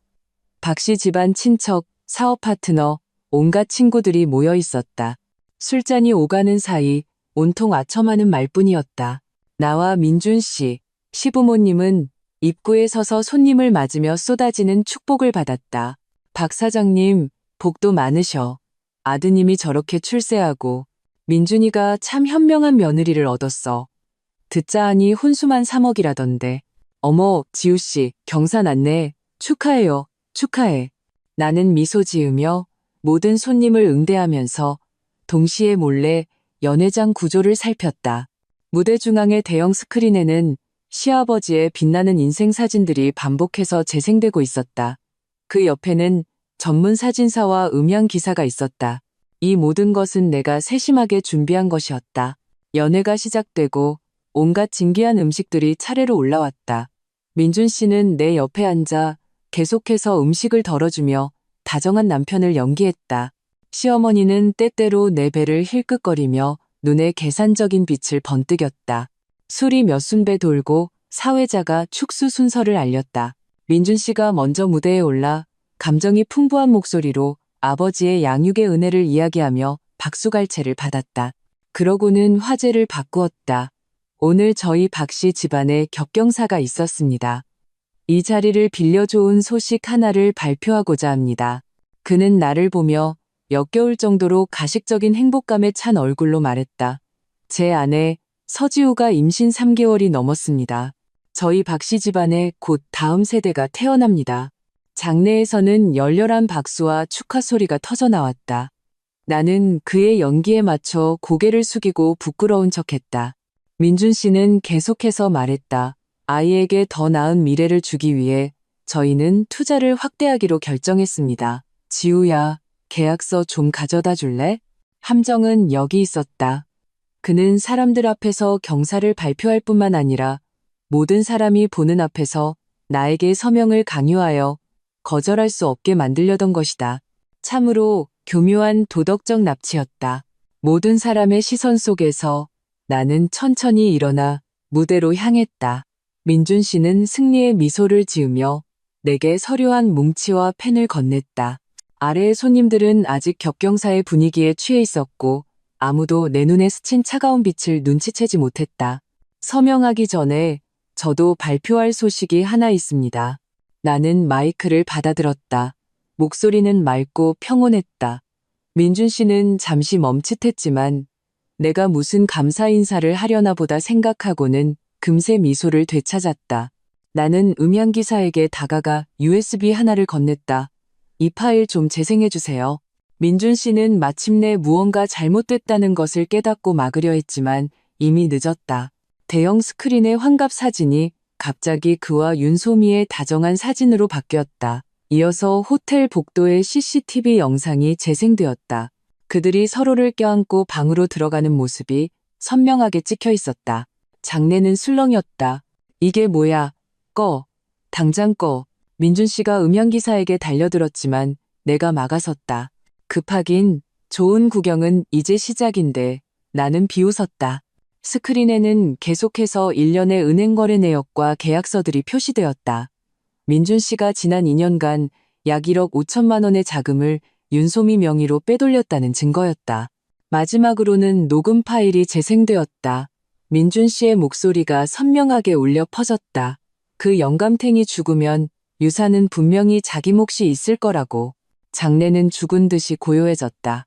박씨 집안 친척, 사업 파트너, 온갖 친구들이 모여 있었다. 술잔이 오가는 사이 온통 아첨하는 말뿐이었다. 나와 민준 씨, 시부모님은 입구에 서서 손님을 맞으며 쏟아지는 축복을 받았다. 박 사장님, 복도 많으셔. 아드님이 저렇게 출세하고 민준이가 참 현명한 며느리를 얻었어. 듣자 하니 혼수만 3억이라던데. 어머, 지우씨, 경사 났네. 축하해요. 축하해. 나는 미소 지으며 모든 손님을 응대하면서 동시에 몰래 연회장 구조를 살폈다. 무대 중앙의 대형 스크린에는 시아버지의 빛나는 인생 사진들이 반복해서 재생되고 있었다. 그 옆에는 전문 사진사와 음향 기사가 있었다. 이 모든 것은 내가 세심하게 준비한 것이었다. 연회가 시작되고 온갖 진귀한 음식들이 차례로 올라왔다. 민준 씨는 내 옆에 앉아 계속해서 음식을 덜어주며 다정한 남편을 연기했다. 시어머니는 때때로 내 배를 힐끗거리며 눈에 계산적인 빛을 번뜩였다. 술이 몇 순배 돌고 사회자가 축수 순서를 알렸다. 민준 씨가 먼저 무대에 올라 감정이 풍부한 목소리로 아버지의 양육의 은혜를 이야기하며 박수갈채를 받았다. 그러고는 화제를 바꾸었다. 오늘 저희 박씨 집안에 겹경사가 있었습니다. 이 자리를 빌려 좋은 소식 하나를 발표하고자 합니다. 그는 나를 보며 역겨울 정도로 가식적인 행복감에 찬 얼굴로 말했다. 제 아내 서지우가 임신 3개월이 넘었습니다. 저희 박씨 집안에 곧 다음 세대가 태어납니다. 장내에서는 열렬한 박수와 축하 소리가 터져 나왔다. 나는 그의 연기에 맞춰 고개를 숙이고 부끄러운 척했다. 민준 씨는 계속해서 말했다. 아이에게 더 나은 미래를 주기 위해 저희는 투자를 확대하기로 결정했습니다. 지우야, 계약서 좀 가져다 줄래? 함정은 여기 있었다. 그는 사람들 앞에서 경사를 발표할 뿐만 아니라 모든 사람이 보는 앞에서 나에게 서명을 강요하여 거절할 수 없게 만들려던 것이다. 참으로 교묘한 도덕적 납치였다. 모든 사람의 시선 속에서 나는 천천히 일어나 무대로 향했다. 민준 씨는 승리의 미소를 지으며 내게 서류한 뭉치와 펜을 건넸다. 아래의 손님들은 아직 격경사의 분위기에 취해 있었고 아무도 내 눈에 스친 차가운 빛을 눈치채지 못했다. 서명하기 전에 저도 발표할 소식이 하나 있습니다. 나는 마이크를 받아들었다. 목소리는 맑고 평온했다. 민준 씨는 잠시 멈칫했지만 내가 무슨 감사 인사를 하려나 보다 생각하고는 금세 미소를 되찾았다. 나는 음향기사에게 다가가 USB 하나를 건넸다. 이 파일 좀 재생해주세요. 민준 씨는 마침내 무언가 잘못됐다는 것을 깨닫고 막으려 했지만 이미 늦었다. 대형 스크린의 환갑 사진이 갑자기 그와 윤소미의 다정한 사진으로 바뀌었다. 이어서 호텔 복도의 CCTV 영상이 재생되었다. 그들이 서로를 껴안고 방으로 들어가는 모습이 선명하게 찍혀 있었다. 장내는 술렁이었다. 이게 뭐야? 꺼. 당장 꺼. 민준 씨가 음향기사에게 달려들었지만 내가 막아섰다. 급하긴 좋은 구경은 이제 시작인데 나는 비웃었다. 스크린에는 계속해서 일련의 은행 거래 내역과 계약서들이 표시되었다. 민준 씨가 지난 2년간 약 1억 5천만 원의 자금을 윤소미 명의로 빼돌렸다는 증거였다. 마지막으로는 녹음 파일이 재생되었다. 민준 씨의 목소리가 선명하게 울려 퍼졌다. 그 영감탱이 죽으면 유산은 분명히 자기 몫이 있을 거라고. 장내는 죽은 듯이 고요해졌다.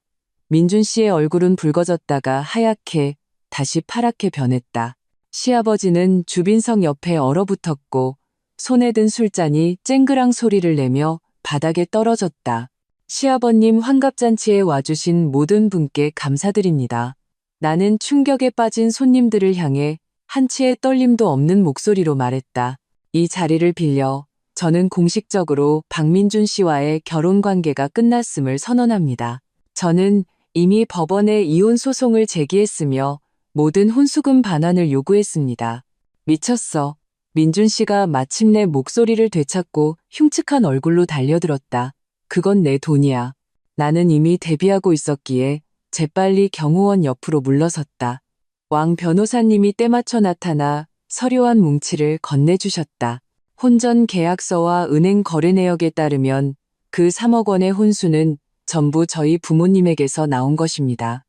민준 씨의 얼굴은 붉어졌다가 하얗게 다시 파랗게 변했다. 시아버지는 주빈석 옆에 얼어붙었고 손에 든 술잔이 쨍그랑 소리를 내며 바닥에 떨어졌다. 시아버님 환갑잔치에 와주신 모든 분께 감사드립니다. 나는 충격에 빠진 손님들을 향해 한치의 떨림도 없는 목소리로 말했다. 이 자리를 빌려 저는 공식적으로 박민준 씨와의 결혼 관계가 끝났음을 선언합니다. 저는 이미 법원에 이혼 소송을 제기했으며 모든 혼수금 반환을 요구했습니다. 미쳤어. 민준 씨가 마침내 목소리를 되찾고 흉측한 얼굴로 달려들었다. 그건 내 돈이야. 나는 이미 데뷔하고 있었기에 재빨리 경호원 옆으로 물러섰다. 왕 변호사님이 때맞춰 나타나 서류한 뭉치를 건네주셨다. 혼전 계약서와 은행 거래 내역에 따르면 그 3억 원의 혼수는 전부 저희 부모님에게서 나온 것입니다.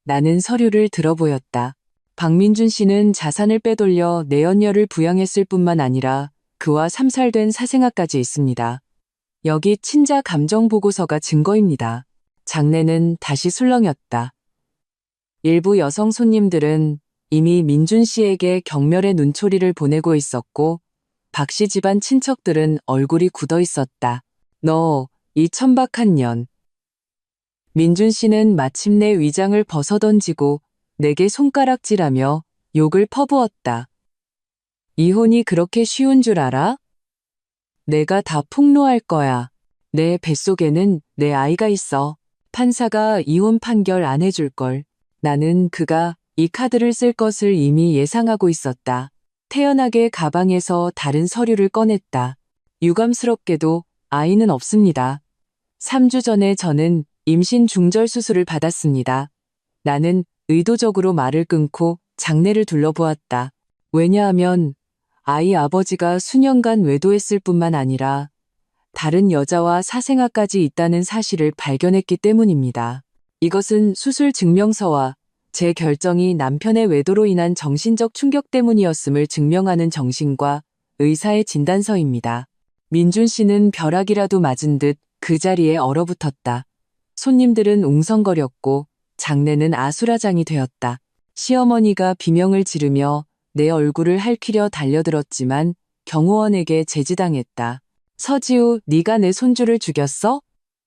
나는 서류를 들어보였다. 박민준 씨는 자산을 빼돌려 내연녀를 부양했을 뿐만 아니라 그와 3살 사생아까지 있습니다. 여기 친자 감정 보고서가 증거입니다. 장내는 다시 술렁였다. 일부 여성 손님들은 이미 민준 씨에게 경멸의 눈초리를 보내고 있었고 박 씨 집안 친척들은 얼굴이 굳어 있었다. 너, 이 천박한 년. 민준 씨는 마침내 위장을 벗어던지고 내게 손가락질하며 욕을 퍼부었다. 이혼이 그렇게 쉬운 줄 알아? 내가 다 폭로할 거야. 내 뱃속에는 내 아이가 있어. 판사가 이혼 판결 안 해줄 걸. 나는 그가 이 카드를 쓸 것을 이미 예상하고 있었다. 태연하게 가방에서 다른 서류를 꺼냈다. 유감스럽게도 아이는 없습니다. 3주 전에 저는 임신 중절 수술을 받았습니다. 나는 의도적으로 말을 끊고 장내를 둘러보았다. 왜냐하면 아이 아버지가 수년간 외도했을 뿐만 아니라 다른 여자와 사생아까지 있다는 사실을 발견했기 때문입니다. 이것은 수술 증명서와 제 결정이 남편의 외도로 인한 정신적 충격 때문이었음을 증명하는 정신과 의사의 진단서입니다. 민준 씨는 벼락이라도 맞은 듯 그 자리에 얼어붙었다. 손님들은 웅성거렸고 장내는 아수라장이 되었다. 시어머니가 비명을 지르며 내 얼굴을 핥히려 달려들었지만 경호원에게 제지당했다. 서지우, 네가 내 손주를 죽였어?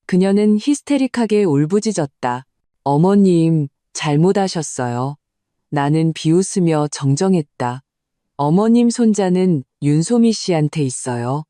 그녀는 히스테릭하게 울부짖었다. 어머님, 잘못하셨어요. 나는 비웃으며 정정했다. 어머님 손자는 윤소미 씨한테 있어요.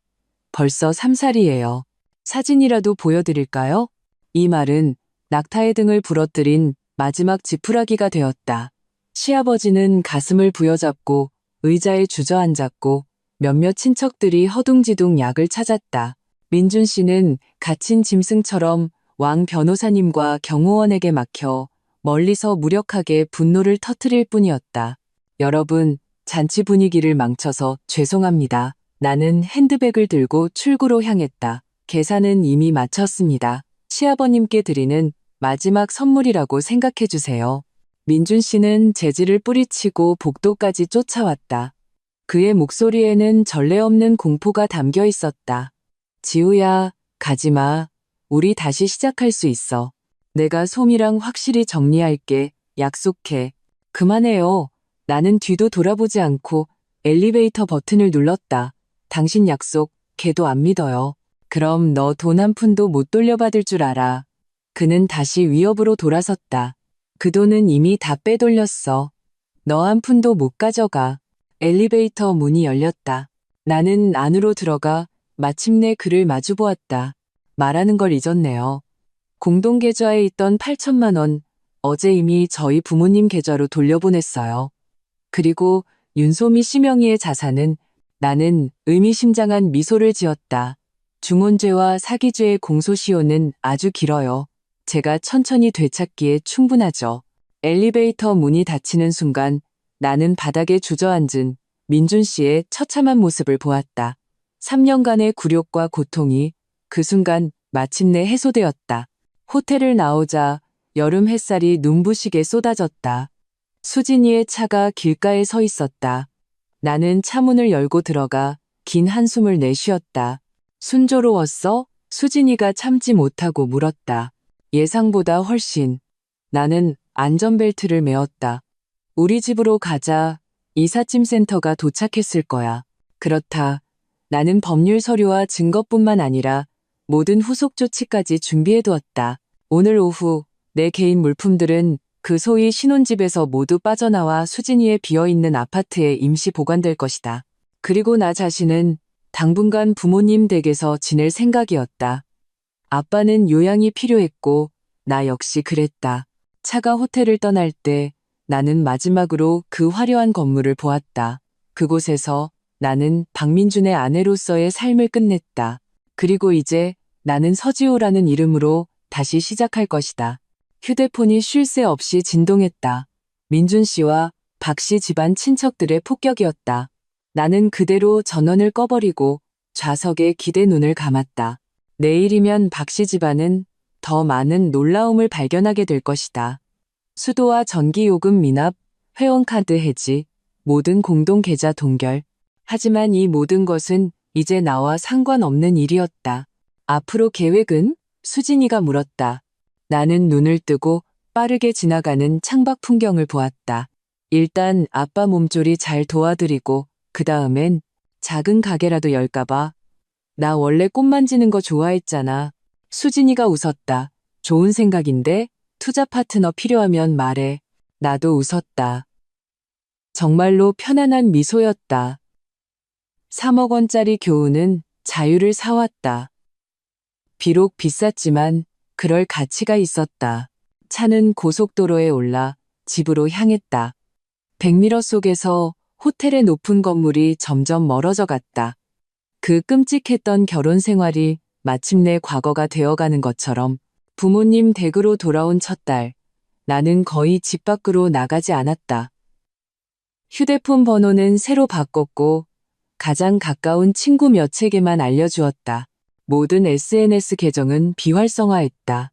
벌써 3살이에요. 사진이라도 보여드릴까요? 이 말은 낙타의 등을 부러뜨린 마지막 지푸라기가 되었다. 시아버지는 가슴을 부여잡고 의자에 주저앉았고 몇몇 친척들이 허둥지둥 약을 찾았다. 민준 씨는 갇힌 짐승처럼 왕 변호사님과 경호원에게 막혀 멀리서 무력하게 분노를 터뜨릴 뿐이었다. 여러분, 잔치 분위기를 망쳐서 죄송합니다. 나는 핸드백을 들고 출구로 향했다. 계산은 이미 마쳤습니다. 시아버님께 드리는 마지막 선물이라고 생각해 주세요. 민준 씨는 재질을 뿌리치고 복도까지 쫓아왔다. 그의 목소리에는 전례 없는 공포가 담겨 있었다. 지우야, 가지마. 우리 다시 시작할 수 있어. 내가 솜이랑 확실히 정리할게. 약속해. 그만해요. 나는 뒤도 돌아보지 않고 엘리베이터 버튼을 눌렀다. 당신 약속, 걔도 안 믿어요. 그럼 너 돈 한 푼도 못 돌려받을 줄 알아. 그는 다시 위협으로 돌아섰다. 그 돈은 이미 다 빼돌렸어. 너 한 푼도 못 가져가. 엘리베이터 문이 열렸다. 나는 안으로 들어가 마침내 그를 마주보았다. 말하는 걸 잊었네요. 공동계좌에 있던 8천만 원, 어제 이미 저희 부모님 계좌로 돌려보냈어요. 그리고 윤소미 씨 명의의 자산은 나는 의미심장한 미소를 지었다. 중혼죄와 사기죄의 공소시효는 아주 길어요. 제가 천천히 되찾기에 충분하죠. 엘리베이터 문이 닫히는 순간 나는 바닥에 주저앉은 민준 씨의 처참한 모습을 보았다. 3년간의 굴욕과 고통이 그 순간 마침내 해소되었다. 호텔을 나오자 여름 햇살이 눈부시게 쏟아졌다. 수진이의 차가 길가에 서 있었다. 나는 차문을 열고 들어가 긴 한숨을 내쉬었다. 순조로웠어? 수진이가 참지 못하고 물었다. 예상보다 훨씬. 나는 안전벨트를 메었다. 우리 집으로 가자. 이삿짐 센터가 도착했을 거야. 그렇다. 나는 법률 서류와 증거뿐만 아니라 모든 후속 조치까지 준비해두었다. 오늘 오후 내 개인 물품들은 그 소위 신혼집에서 모두 빠져나와 수진이의 비어있는 아파트에 임시 보관될 것이다. 그리고 나 자신은 당분간 부모님 댁에서 지낼 생각이었다. 아빠는 요양이 필요했고 나 역시 그랬다. 차가 호텔을 떠날 때 나는 마지막으로 그 화려한 건물을 보았다. 그곳에서 나는 박민준의 아내로서의 삶을 끝냈다. 그리고 이제 나는 서지호라는 이름으로 다시 시작할 것이다. 휴대폰이 쉴 새 없이 진동했다. 민준 씨와 박 씨 집안 친척들의 폭격이었다. 나는 그대로 전원을 꺼버리고 좌석에 기대 눈을 감았다. 내일이면 박 씨 집안은 더 많은 놀라움을 발견하게 될 것이다. 수도와 전기요금 미납, 회원카드 해지, 모든 공동계좌 동결. 하지만 이 모든 것은 이제 나와 상관없는 일이었다. 앞으로 계획은? 수진이가 물었다. 나는 눈을 뜨고 빠르게 지나가는 창밖 풍경을 보았다. 일단 아빠 몸조리 잘 도와드리고 그 다음엔 작은 가게라도 열까봐. 나 원래 꽃 만지는 거 좋아했잖아. 수진이가 웃었다. 좋은 생각인데 투자 파트너 필요하면 말해. 나도 웃었다. 정말로 편안한 미소였다. 3억 원짜리 교훈은 자유를 사왔다. 비록 비쌌지만 그럴 가치가 있었다. 차는 고속도로에 올라 집으로 향했다. 백미러 속에서 호텔의 높은 건물이 점점 멀어져 갔다. 그 끔찍했던 결혼 생활이 마침내 과거가 되어가는 것처럼 부모님 댁으로 돌아온 첫달, 나는 거의 집 밖으로 나가지 않았다. 휴대폰 번호는 새로 바꿨고 가장 가까운 친구 몇에게만 알려주었다. 모든 SNS 계정은 비활성화했다.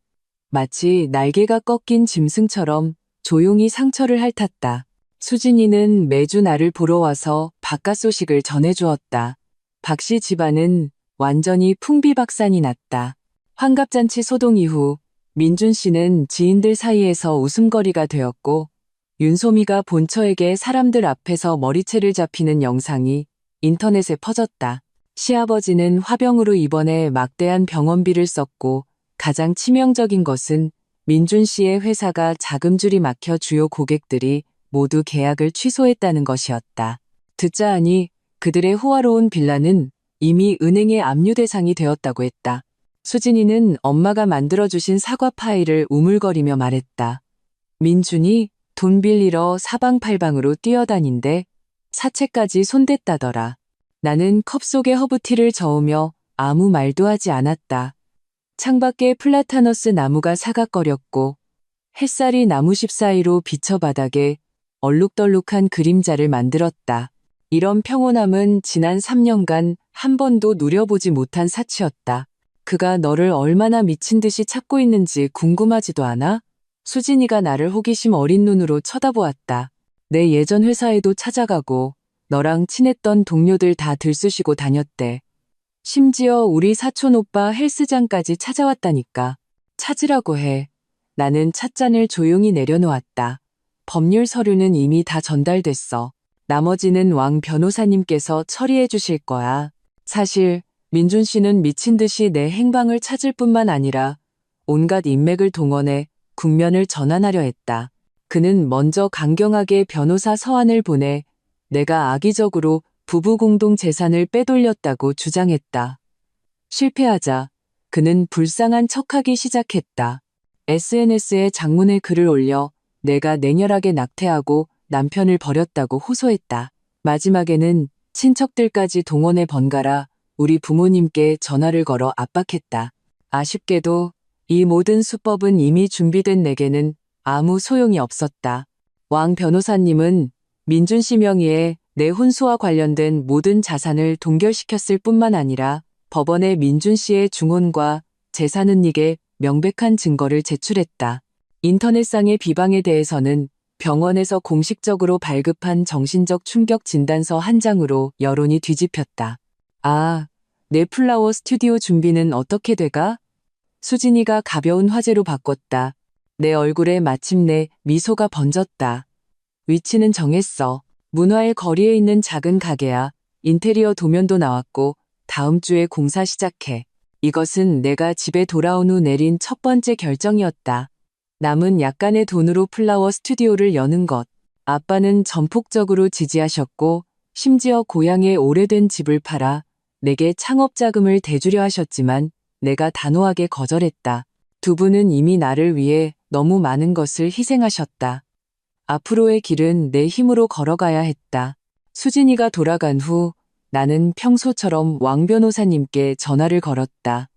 마치 날개가 꺾인 짐승처럼 조용히 상처를 핥았다. 수진이는 매주 나를 보러 와서 바깥 소식을 전해주었다. 박 씨 집안은 완전히 풍비박산이 났다. 환갑잔치 소동 이후 민준 씨는 지인들 사이에서 웃음거리가 되었고 윤소미가 본처에게 사람들 앞에서 머리채를 잡히는 영상이 인터넷에 퍼졌다. 시아버지는 화병으로 입원해 막대한 병원비를 썼고 가장 치명적인 것은 민준 씨의 회사가 자금줄이 막혀 주요 고객들이 모두 계약을 취소했다는 것이었다. 듣자 하니 그들의 호화로운 빌라는 이미 은행의 압류 대상이 되었다고 했다. 수진이는 엄마가 만들어주신 사과 파이를 우물거리며 말했다. 민준이 돈 빌리러 사방팔방으로 뛰어다닌대 사채까지 손댔다더라. 나는 컵 속에 허브티를 저으며 아무 말도 하지 않았다. 창밖에 플라타너스 나무가 사각거렸고 햇살이 나무십 사이로 비쳐 바닥에 얼룩덜룩한 그림자를 만들었다. 이런 평온함은 지난 3년간 한 번도 누려보지 못한 사치였다. 그가 너를 얼마나 미친 듯이 찾고 있는지 궁금하지도 않아? 수진이가 나를 호기심 어린 눈으로 쳐다보았다. 내 예전 회사에도 찾아가고 너랑 친했던 동료들 다 들쑤시고 다녔대. 심지어 우리 사촌 오빠 헬스장까지 찾아왔다니까. 찾으라고 해. 나는 찻잔을 조용히 내려놓았다. 법률 서류는 이미 다 전달됐어. 나머지는 왕 변호사님께서 처리해 주실 거야. 사실 민준 씨는 미친 듯이 내 행방을 찾을 뿐만 아니라 온갖 인맥을 동원해 국면을 전환하려 했다. 그는 먼저 강경하게 변호사 서한을 보내 내가 악의적으로 부부 공동 재산을 빼돌렸다고 주장했다. 실패하자 그는 불쌍한 척하기 시작했다. SNS에 장문의 글을 올려 내가 냉혈하게 낙태하고 남편을 버렸다고 호소했다. 마지막에는 친척들까지 동원해 번갈아 우리 부모님께 전화를 걸어 압박했다. 아쉽게도 이 모든 수법은 이미 준비된 내게는 아무 소용이 없었다. 왕 변호사님은 민준 씨 명의의 내 혼수와 관련된 모든 자산을 동결시켰을 뿐만 아니라 법원에 민준 씨의 중혼과 재산 은닉의 명백한 증거를 제출했다. 인터넷상의 비방에 대해서는 병원에서 공식적으로 발급한 정신적 충격 진단서 한 장으로 여론이 뒤집혔다. 아, 내 플라워 스튜디오 준비는 어떻게 돼가? 수진이가 가벼운 화제로 바꿨다. 내 얼굴에 마침내 미소가 번졌다. 위치는 정했어. 문화의 거리에 있는 작은 가게야. 인테리어 도면도 나왔고 다음 주에 공사 시작해. 이것은 내가 집에 돌아온 후 내린 첫 번째 결정이었다. 남은 약간의 돈으로 플라워 스튜디오를 여는 것. 아빠는 전폭적으로 지지하셨고 심지어 고향의 오래된 집을 팔아 내게 창업 자금을 대주려 하셨지만 내가 단호하게 거절했다. 두 분은 이미 나를 위해 너무 많은 것을 희생하셨다. 앞으로의 길은 내 힘으로 걸어가야 했다. 수진이가 돌아간 후 나는 평소처럼 왕 변호사님께 전화를 걸었다.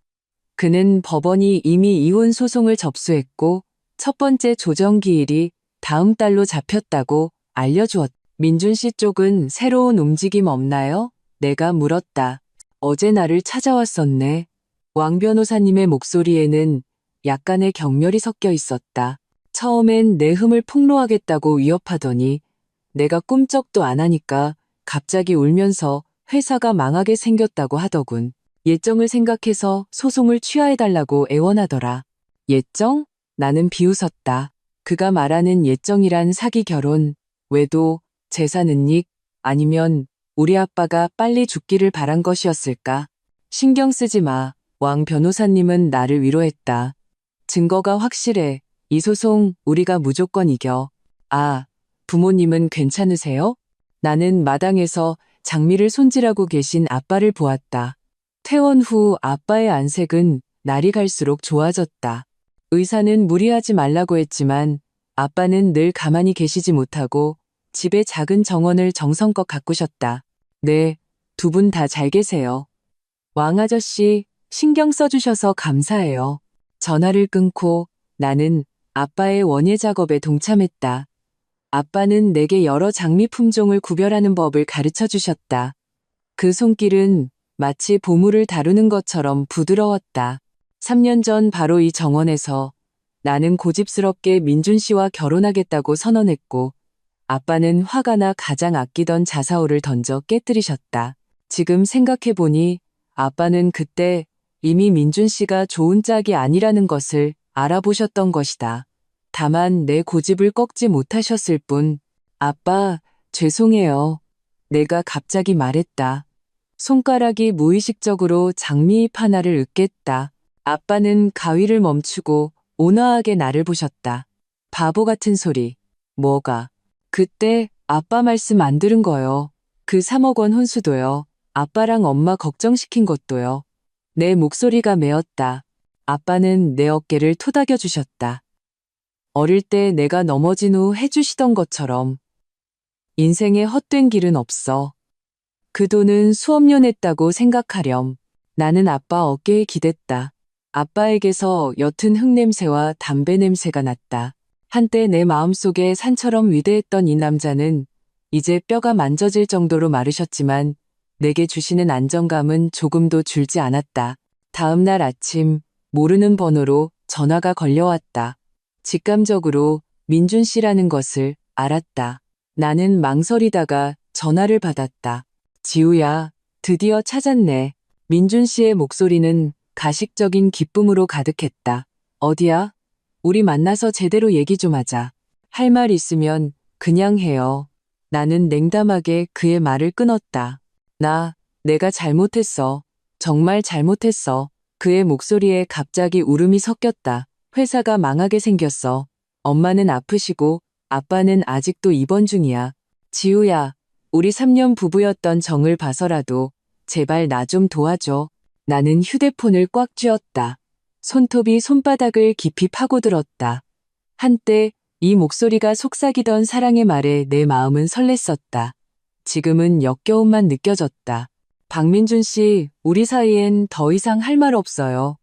그는 법원이 이미 이혼 소송을 접수했고 첫 번째 조정기일이 다음 달로 잡혔다고 알려주었다. 민준 씨 쪽은 새로운 움직임 없나요? 내가 물었다. 어제 나를 찾아왔었네. 왕 변호사님의 목소리에는 약간의 경멸이 섞여 있었다. 처음엔 내 흠을 폭로하겠다고 위협하더니 내가 꿈쩍도 안 하니까 갑자기 울면서 회사가 망하게 생겼다고 하더군. 예정을 생각해서 소송을 취하해달라고 애원하더라. 예정? 나는 비웃었다. 그가 말하는 예정이란 사기 결혼, 외도, 재산 은닉, 아니면 우리 아빠가 빨리 죽기를 바란 것이었을까? 신경 쓰지 마. 왕 변호사님은 나를 위로했다. 증거가 확실해. 이 소송 우리가 무조건 이겨. 아, 부모님은 괜찮으세요? 나는 마당에서 장미를 손질하고 계신 아빠를 보았다. 퇴원 후 아빠의 안색은 날이 갈수록 좋아졌다. 의사는 무리하지 말라고 했지만 아빠는 늘 가만히 계시지 못하고 집에 작은 정원을 정성껏 가꾸셨다. 네, 두 분 다 잘 계세요. 왕 아저씨, 신경 써주셔서 감사해요. 전화를 끊고 나는 아빠의 원예 작업에 동참했다. 아빠는 내게 여러 장미 품종을 구별하는 법을 가르쳐 주셨다. 그 손길은 마치 보물을 다루는 것처럼 부드러웠다. 3년 전 바로 이 정원에서 나는 고집스럽게 민준 씨와 결혼하겠다고 선언했고 아빠는 화가 나 가장 아끼던 자사오를 던져 깨뜨리셨다. 지금 생각해보니 아빠는 그때 이미 민준 씨가 좋은 짝이 아니라는 것을 알아보셨던 것이다. 다만 내 고집을 꺾지 못하셨을 뿐. 아빠, 죄송해요. 내가 갑자기 말했다. 손가락이 무의식적으로 장미잎 하나를 으깼다. 아빠는 가위를 멈추고 온화하게 나를 보셨다. 바보 같은 소리. 뭐가? 그때 아빠 말씀 안 들은 거요. 그 3억 원 혼수도요. 아빠랑 엄마 걱정시킨 것도요. 내 목소리가 메었다. 아빠는 내 어깨를 토닥여 주셨다. 어릴 때 내가 넘어진 후 해주시던 것처럼. 인생에 헛된 길은 없어. 그 돈은 수업료 냈다고 생각하렴. 나는 아빠 어깨에 기댔다. 아빠에게서 옅은 흙냄새와 담배 냄새가 났다. 한때 내 마음속에 산처럼 위대했던 이 남자는 이제 뼈가 만져질 정도로 마르셨지만 내게 주시는 안정감은 조금도 줄지 않았다. 다음 날 아침 모르는 번호로 전화가 걸려왔다. 직감적으로 민준 씨라는 것을 알았다. 나는 망설이다가 전화를 받았다. 지우야, 드디어 찾았네. 민준 씨의 목소리는 가식적인 기쁨으로 가득했다. 어디야? 우리 만나서 제대로 얘기 좀 하자. 할 말 있으면 그냥 해요. 나는 냉담하게 그의 말을 끊었다. 내가 잘못했어. 정말 잘못했어. 그의 목소리에 갑자기 울음이 섞였다. 회사가 망하게 생겼어. 엄마는 아프시고 아빠는 아직도 입원 중이야. 지우야, 우리 3년 부부였던 정을 봐서라도 제발 나 좀 도와줘. 나는 휴대폰을 꽉 쥐었다. 손톱이 손바닥을 깊이 파고들었다. 한때 이 목소리가 속삭이던 사랑의 말에 내 마음은 설렜었다. 지금은 역겨움만 느껴졌다. 박민준 씨, 우리 사이엔 더 이상 할 말 없어요.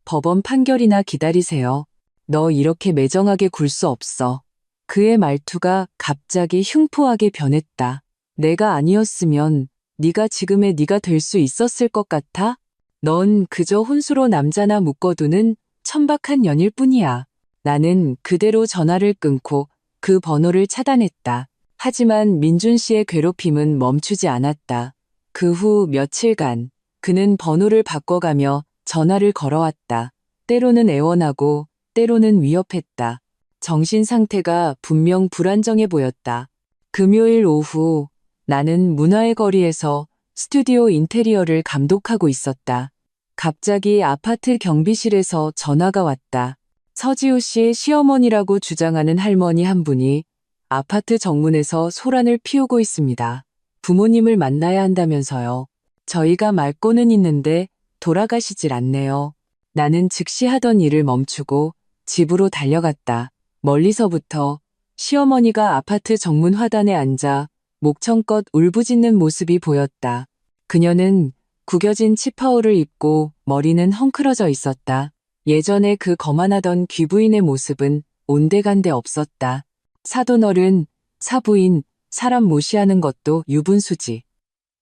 법원 판결이나 기다리세요. 너 이렇게 매정하게 굴 수 없어. 그의 말투가 갑자기 흉포하게 변했다. 내가 아니었으면 네가 지금의 네가 될 수 있었을 것 같아? 넌 그저 혼수로 남자나 묶어두는 천박한 년일 뿐이야. 나는 그대로 전화를 끊고 그 번호를 차단했다. 하지만 민준 씨의 괴롭힘은 멈추지 않았다. 그 후 며칠간 그는 번호를 바꿔가며 전화를 걸어왔다. 때로는 애원하고 때로는 위협했다. 정신 상태가 분명 불안정해 보였다. 금요일 오후 나는 문화의 거리에서 스튜디오 인테리어를 감독하고 있었다. 갑자기 아파트 경비실에서 전화가 왔다. 서지우 씨의 시어머니라고 주장하는 할머니 한 분이 아파트 정문에서 소란을 피우고 있습니다. 부모님을 만나야 한다면서요. 저희가 말고는 있는데 돌아가시질 않네요. 나는 즉시 하던 일을 멈추고 집으로 달려갔다. 멀리서부터 시어머니가 아파트 정문 화단에 앉아 목청껏 울부짖는 모습이 보였다. 그녀는 구겨진 치파오를 입고 머리는 헝클어져 있었다. 예전에 그 거만하던 귀부인의 모습은 온데간데 없었다. 사돈어른, 사부인, 사람 무시하는 것도 유분수지.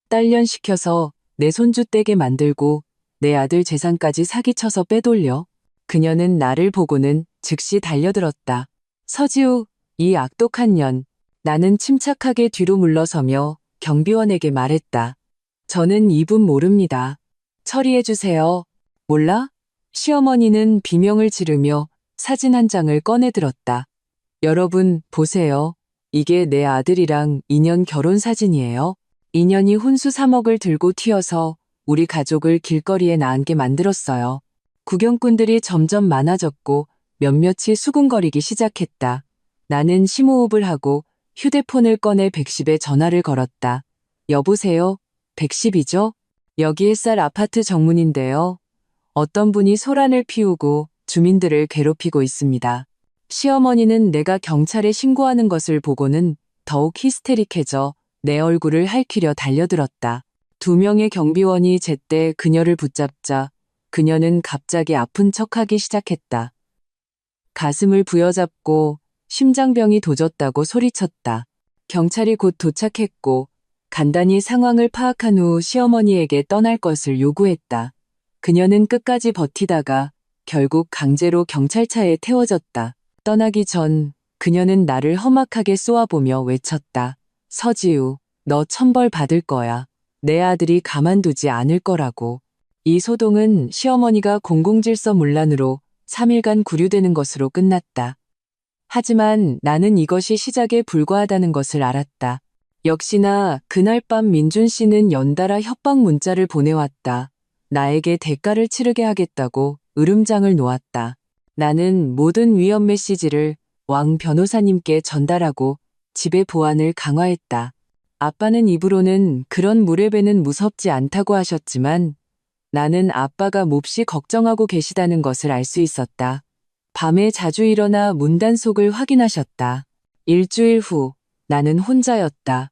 딸년시켜서 내 손주 떼게 만들고 내 아들 재산까지 사기쳐서 빼돌려. 그녀는 나를 보고는 즉시 달려들었다. 서지우, 이 악독한 년. 나는 침착하게 뒤로 물러서며 경비원에게 말했다. 저는 이분 모릅니다. 처리해주세요. 몰라? 시어머니는 비명을 지르며 사진 한 장을 꺼내들었다. 여러분, 보세요. 이게 내 아들이랑 인연 결혼 사진이에요. 인연이 혼수 3억을 들고 튀어서 우리 가족을 길거리에 나앉게 만들었어요. 구경꾼들이 점점 많아졌고 몇몇이 수군거리기 시작했다. 나는 심호흡을 하고 휴대폰을 꺼내 110에 전화를 걸었다. 여보세요? 110이죠? 여기 햇살 아파트 정문인데요. 어떤 분이 소란을 피우고 주민들을 괴롭히고 있습니다. 시어머니는 내가 경찰에 신고하는 것을 보고는 더욱 히스테릭해져 내 얼굴을 할퀴려 달려들었다. 2명의 경비원이 제때 그녀를 붙잡자 그녀는 갑자기 아픈 척하기 시작했다. 가슴을 부여잡고 심장병이 도졌다고 소리쳤다. 경찰이 곧 도착했고 간단히 상황을 파악한 후 시어머니에게 떠날 것을 요구했다. 그녀는 끝까지 버티다가 결국 강제로 경찰차에 태워졌다. 떠나기 전 그녀는 나를 험악하게 쏘아보며 외쳤다. 서지우, 너 천벌 받을 거야. 내 아들이 가만두지 않을 거라고. 이 소동은 시어머니가 공공질서 문란으로 3일간 구류되는 것으로 끝났다. 하지만 나는 이것이 시작에 불과하다는 것을 알았다. 역시나 그날 밤 민준 씨는 연달아 협박 문자를 보내왔다. 나에게 대가를 치르게 하겠다고 으름장을 놓았다. 나는 모든 위험 메시지를 왕 변호사님께 전달하고 집의 보안을 강화했다. 아빠는 입으로는 그런 물의 배는 무섭지 않다고 하셨지만 나는 아빠가 몹시 걱정하고 계시다는 것을 알 수 있었다. 밤에 자주 일어나 문단속을 확인하셨다. 일주일 후 나는 혼자였다.